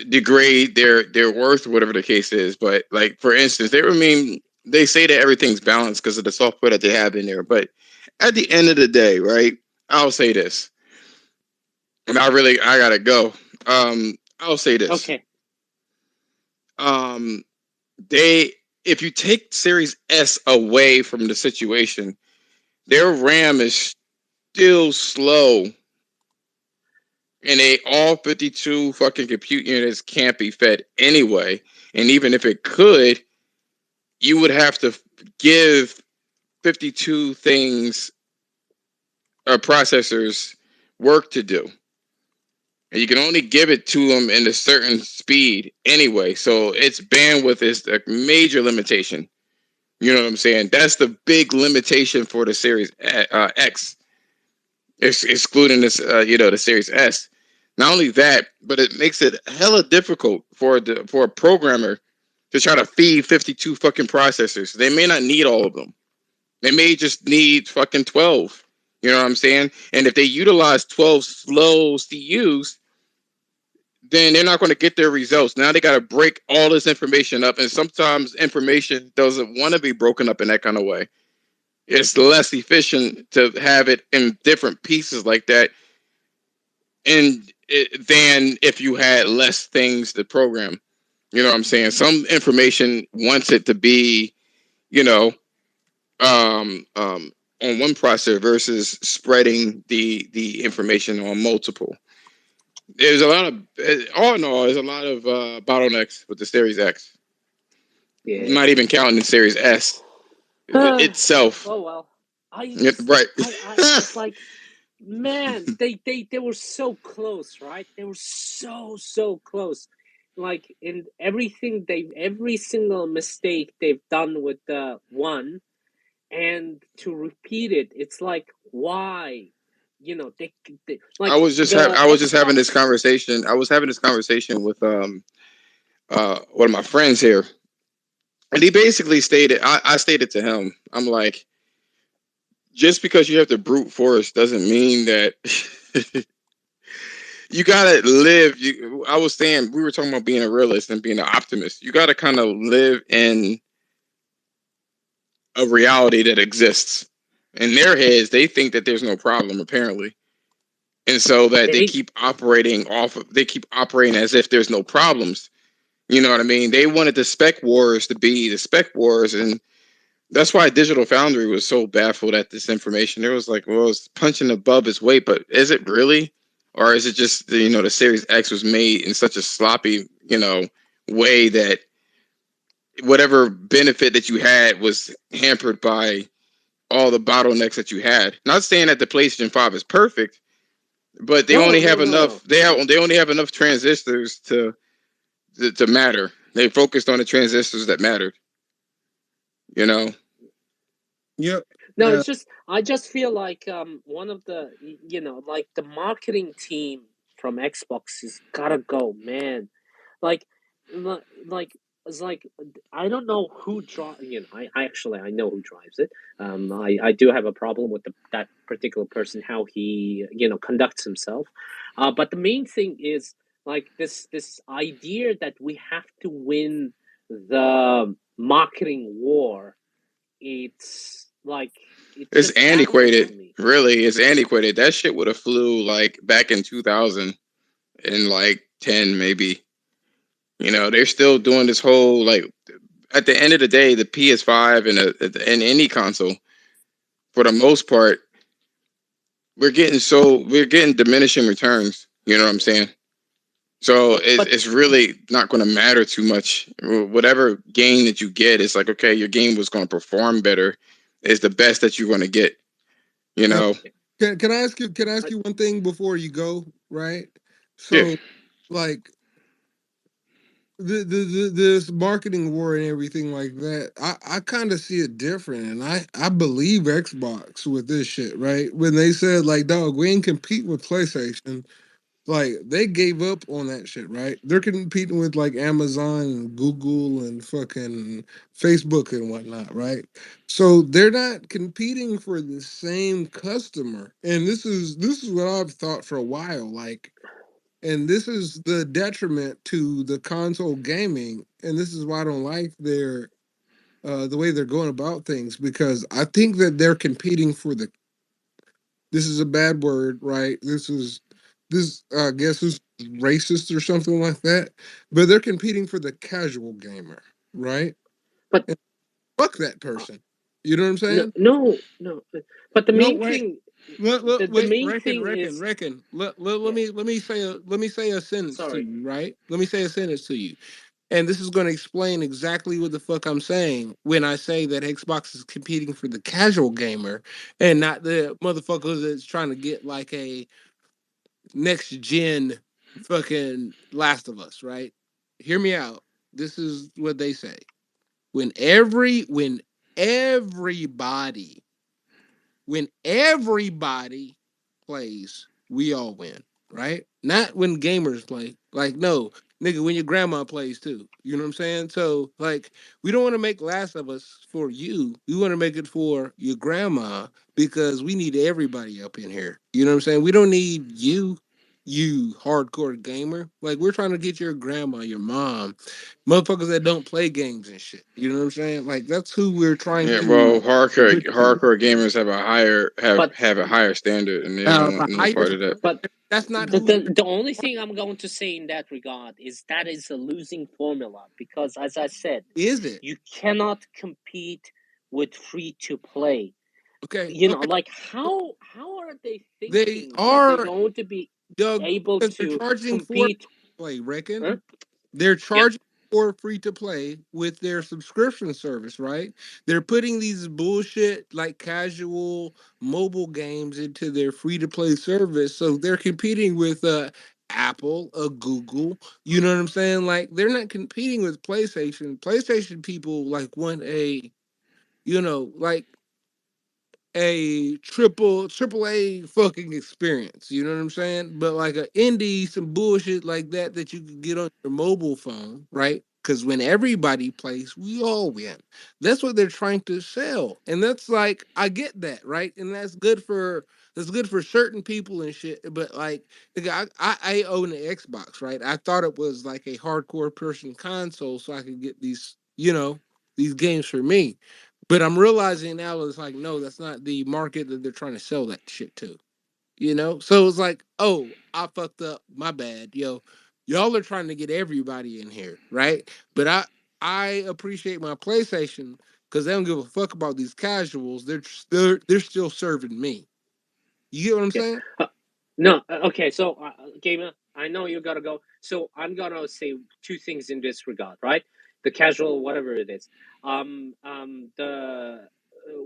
degrade their worth, whatever the case is, but like for instance, they say that everything's balanced because of the software that they have in there, but at the end of the day, right? I'll say this, and I gotta go. I'll say this. okay. Um, they if you take Series S away from the situation, their RAM is still slow, and all 52 fucking compute units can't be fed anyway. And even if it could, you would have to give 52 things processors work to do. And you can only give it to them in a certain speed anyway. So its bandwidth is a major limitation. You know what I'm saying? That's the big limitation for the Series X, excluding this, the Series S. Not only that, but it makes it hella difficult for a programmer to try to feed 52 fucking processors. They may not need all of them. They may just need fucking 12. You know what I'm saying? And if they utilize 12 slow CUs, then they're not going to get their results. Now they got to break all this information up, and sometimes information doesn't want to be broken up in that kind of way. It's less efficient to have it in different pieces like that, than if you had less things to program. You know what I'm saying? Some information wants it to be, you know, on one processor versus spreading the information on multiple. There's a lot of all in all, there's a lot of bottlenecks with the Series X. Yeah. Not even counting the Series S itself. Oh well. I Yeah, just right. I it's like, man, they were so close, right? They were so close. Like in every single mistake they've done with the one, and to repeat it, it's like, why? They I like was just the I was just having this Xbox. conversation. I was having this conversation with one of my friends here, and he basically stated, I stated to him, I'm like, just because you have to brute force doesn't mean that you gotta live. I was saying, we were talking about being a realist and being an optimist. You gotta kind of live in a reality that exists. In their heads, they think that there's no problem apparently, and so that They they keep operating as if there's no problems. You know what I mean? They wanted the spec wars to be the spec wars, and that's why Digital Foundry was so baffled at this information. It was like, well, it's punching above its weight, but is it really? Or is it just, the Series X was made in such a sloppy, way that whatever benefit that you had was hampered by all the bottlenecks that you had? Not saying that the PlayStation 5 is perfect, but they no only no have no enough, no they only have enough transistors to to matter. They focused on the transistors that mattered. You know. Yep. No, it's just I just feel like one of the like the marketing team from Xbox has gotta go, man. Like, like it's like I don't know who I actually I know who drives it. I do have a problem with that particular person, how he conducts himself. But the main thing is like this idea that we have to win the marketing war. It's like it It's just baffles antiquated. me. Really, it's antiquated. That shit would have flew like back in 2000 and like 10 maybe. You know, they're still doing this whole like. At the end of the day, the PS5 and any console, for the most part, we're getting diminishing returns. You know what I'm saying? So it's really not going to matter too much. Whatever game that you get, it's like, okay, your game was going to perform better. Is the best that you're going to get. You know. Can I ask you? Can I ask you one thing before you go? Right. Yeah. So, like this marketing war and everything like that, I kind of see it different, and I believe Xbox with this shit. Right. When they said like, dog, we ain't compete with PlayStation. Like they gave up on that shit, right? They're competing with like Amazon and Google and fucking Facebook and whatnot, right? So they're not competing for the same customer. And this is what I've thought for a while, like, and this is the detriment to the console gaming, and this is why I don't like their the way they're going about things, because I think that they're competing for the, this is a bad word, right? This I guess is racist or something like that. But they're competing for the casual gamer, right? But And fuck that person. You know what I'm saying? no. But the No, main wait. thing, the Wait, main thing is reckon. Let yeah. me let me say a sentence to Sorry, you, right? Let me say a sentence to you. And this is going to explain exactly what the fuck I'm saying when I say that Xbox is competing for the casual gamer and not the motherfuckers that's trying to get like a next gen fucking Last of Us, right? Hear me out. This is what they say. When everybody when everybody plays, we all win, right? Not when gamers play. Like, no, nigga, when your grandma plays too. You know what I'm saying? So, like, we don't want to make Last of Us for you. We want to make it for your grandma because we need everybody up in here. You know what I'm saying? We don't need you, you hardcore gamer. Like, we're trying to get your grandma, your mom, motherfuckers that don't play games and shit. You know what I'm saying? Like, that's who we're trying Yeah, well, to get to. hardcore gamers have a higher but have a higher standard, and they don't want A no higher part of that. but that's not the, who. the the only thing I'm going to say in that regard is that is a losing formula because, as I said, Is it you cannot compete with free to play. okay? Okay, Like how are they they thinking that they're are, going to be Doug, able because they're to charging for compete? play. Reckon Huh? they're Yeah, charging for free to play with their subscription service, right? They're putting these bullshit like casual mobile games into their free to play service, so they're competing with Apple, Google. You know what I'm saying? Like they're not competing with PlayStation. PlayStation people like want a, like a triple A fucking experience. You know what I'm saying? But like a indie, some bullshit like that you can get on your mobile phone, right? Because when everybody plays, we all win. That's what they're trying to sell, and that's like I get that, right? And that's good for certain people and shit. But like, nigga, I own an Xbox, right? I thought it was like a hardcore person console, so I could get these games for me. But I'm realizing now it's like, no, that's not the market that they're trying to sell that shit to. So it's like, oh, I fucked up. My bad, yo. Y'all are trying to get everybody in here, right? But I appreciate my PlayStation because they don't give a fuck about these casuals. They're still serving me. You get what I'm yeah. saying? No, okay. So, Gamer, I know you gotta go. So I'm gonna say two things in this regard, right? The casual, whatever it is. The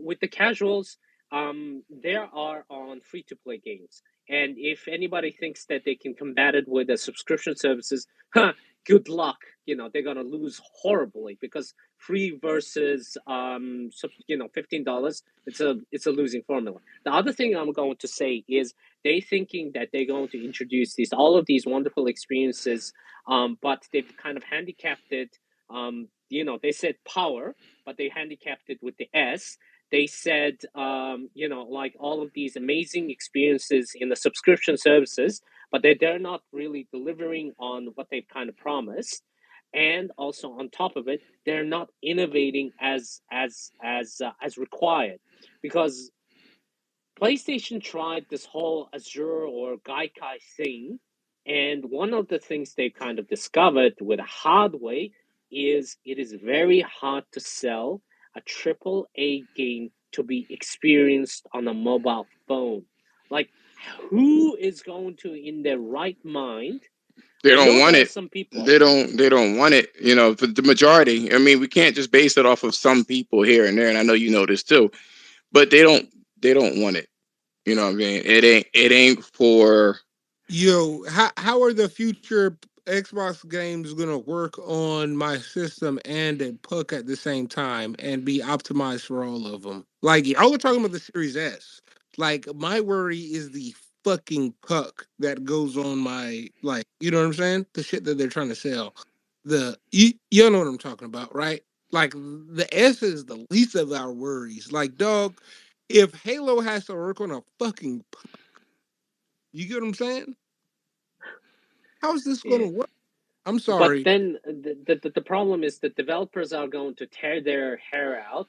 With the casuals, they are on free to play games, and if anybody thinks that they can combat it with the subscription services, huh? good luck. They're gonna lose horribly because free versus $15. It's a losing formula. The other thing I'm going to say is they thinking that they're going to introduce all of these wonderful experiences, but they've kind of handicapped it. They said power, but they handicapped it with the S. They said, like all of these amazing experiences in the subscription services, but they're not really delivering on what they've kind of promised. And also on top of it, they're not innovating as required, because PlayStation tried this whole Azure or Gaikai thing, and one of the things they kind of discovered with a hard way is it is very hard to sell a triple A game to be experienced on a mobile phone. Like, who is going to, in their right mind? They I don't know want there are it. some people. They don't want it. For the majority. I mean, we can't just base it off of some people here and there. And I know you know this too, but they don't want it. You know what I mean? It ain't for. Yo, how are the future Xbox games gonna work on my system and a puck at the same time and be optimized for all of them? Like, y'all were talking about the Series S. Like, my worry is the fucking puck that goes on my, like, you know what I'm saying? The shit that they're trying to sell. You know what I'm talking about, right? Like, the S is the least of our worries. Like, dog, if Halo has to work on a fucking puck, you get what I'm saying? How's this going Yeah. to work? I'm But sorry. then the problem is that developers are going to tear their hair out,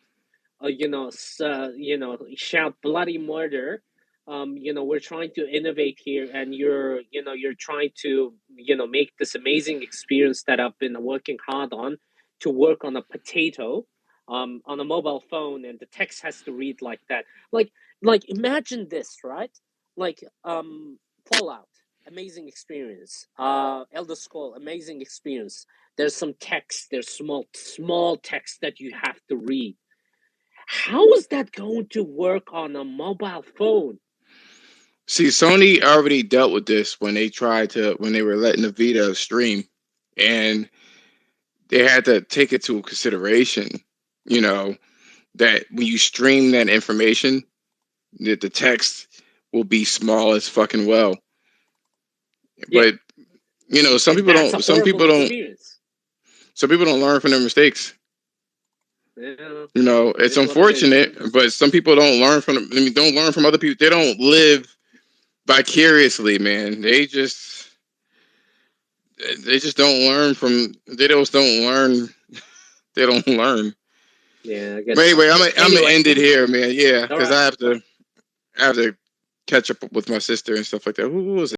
shout bloody murder. We're trying to innovate here, and you're trying to, make this amazing experience that I've been working hard on to work on a potato, on a mobile phone, and the text has to read like that. Like imagine this, right? Like, Fallout, amazing experience. Elder Scroll, amazing experience. There's some text. There's small text that you have to read. How is that going to work on a mobile phone? See, Sony already dealt with this when they were letting the Vita stream, and they had to take it to consideration. You know that when you stream that information, that the text will be small as fucking well. Yeah, But some and people that's a don't. Some horrible people don't. experience. Some people don't learn from their mistakes. Yeah, it It's is what it is. unfortunate, but some people don't learn from. I mean, don't learn from other people. They don't live vicariously, man. They just don't learn from. They just don't learn. They don't learn. Yeah, I But guess anyway, so. I'm gonna Anyway, end it here, man. Yeah, all because right. I have to catch up with my sister and stuff like that. Who was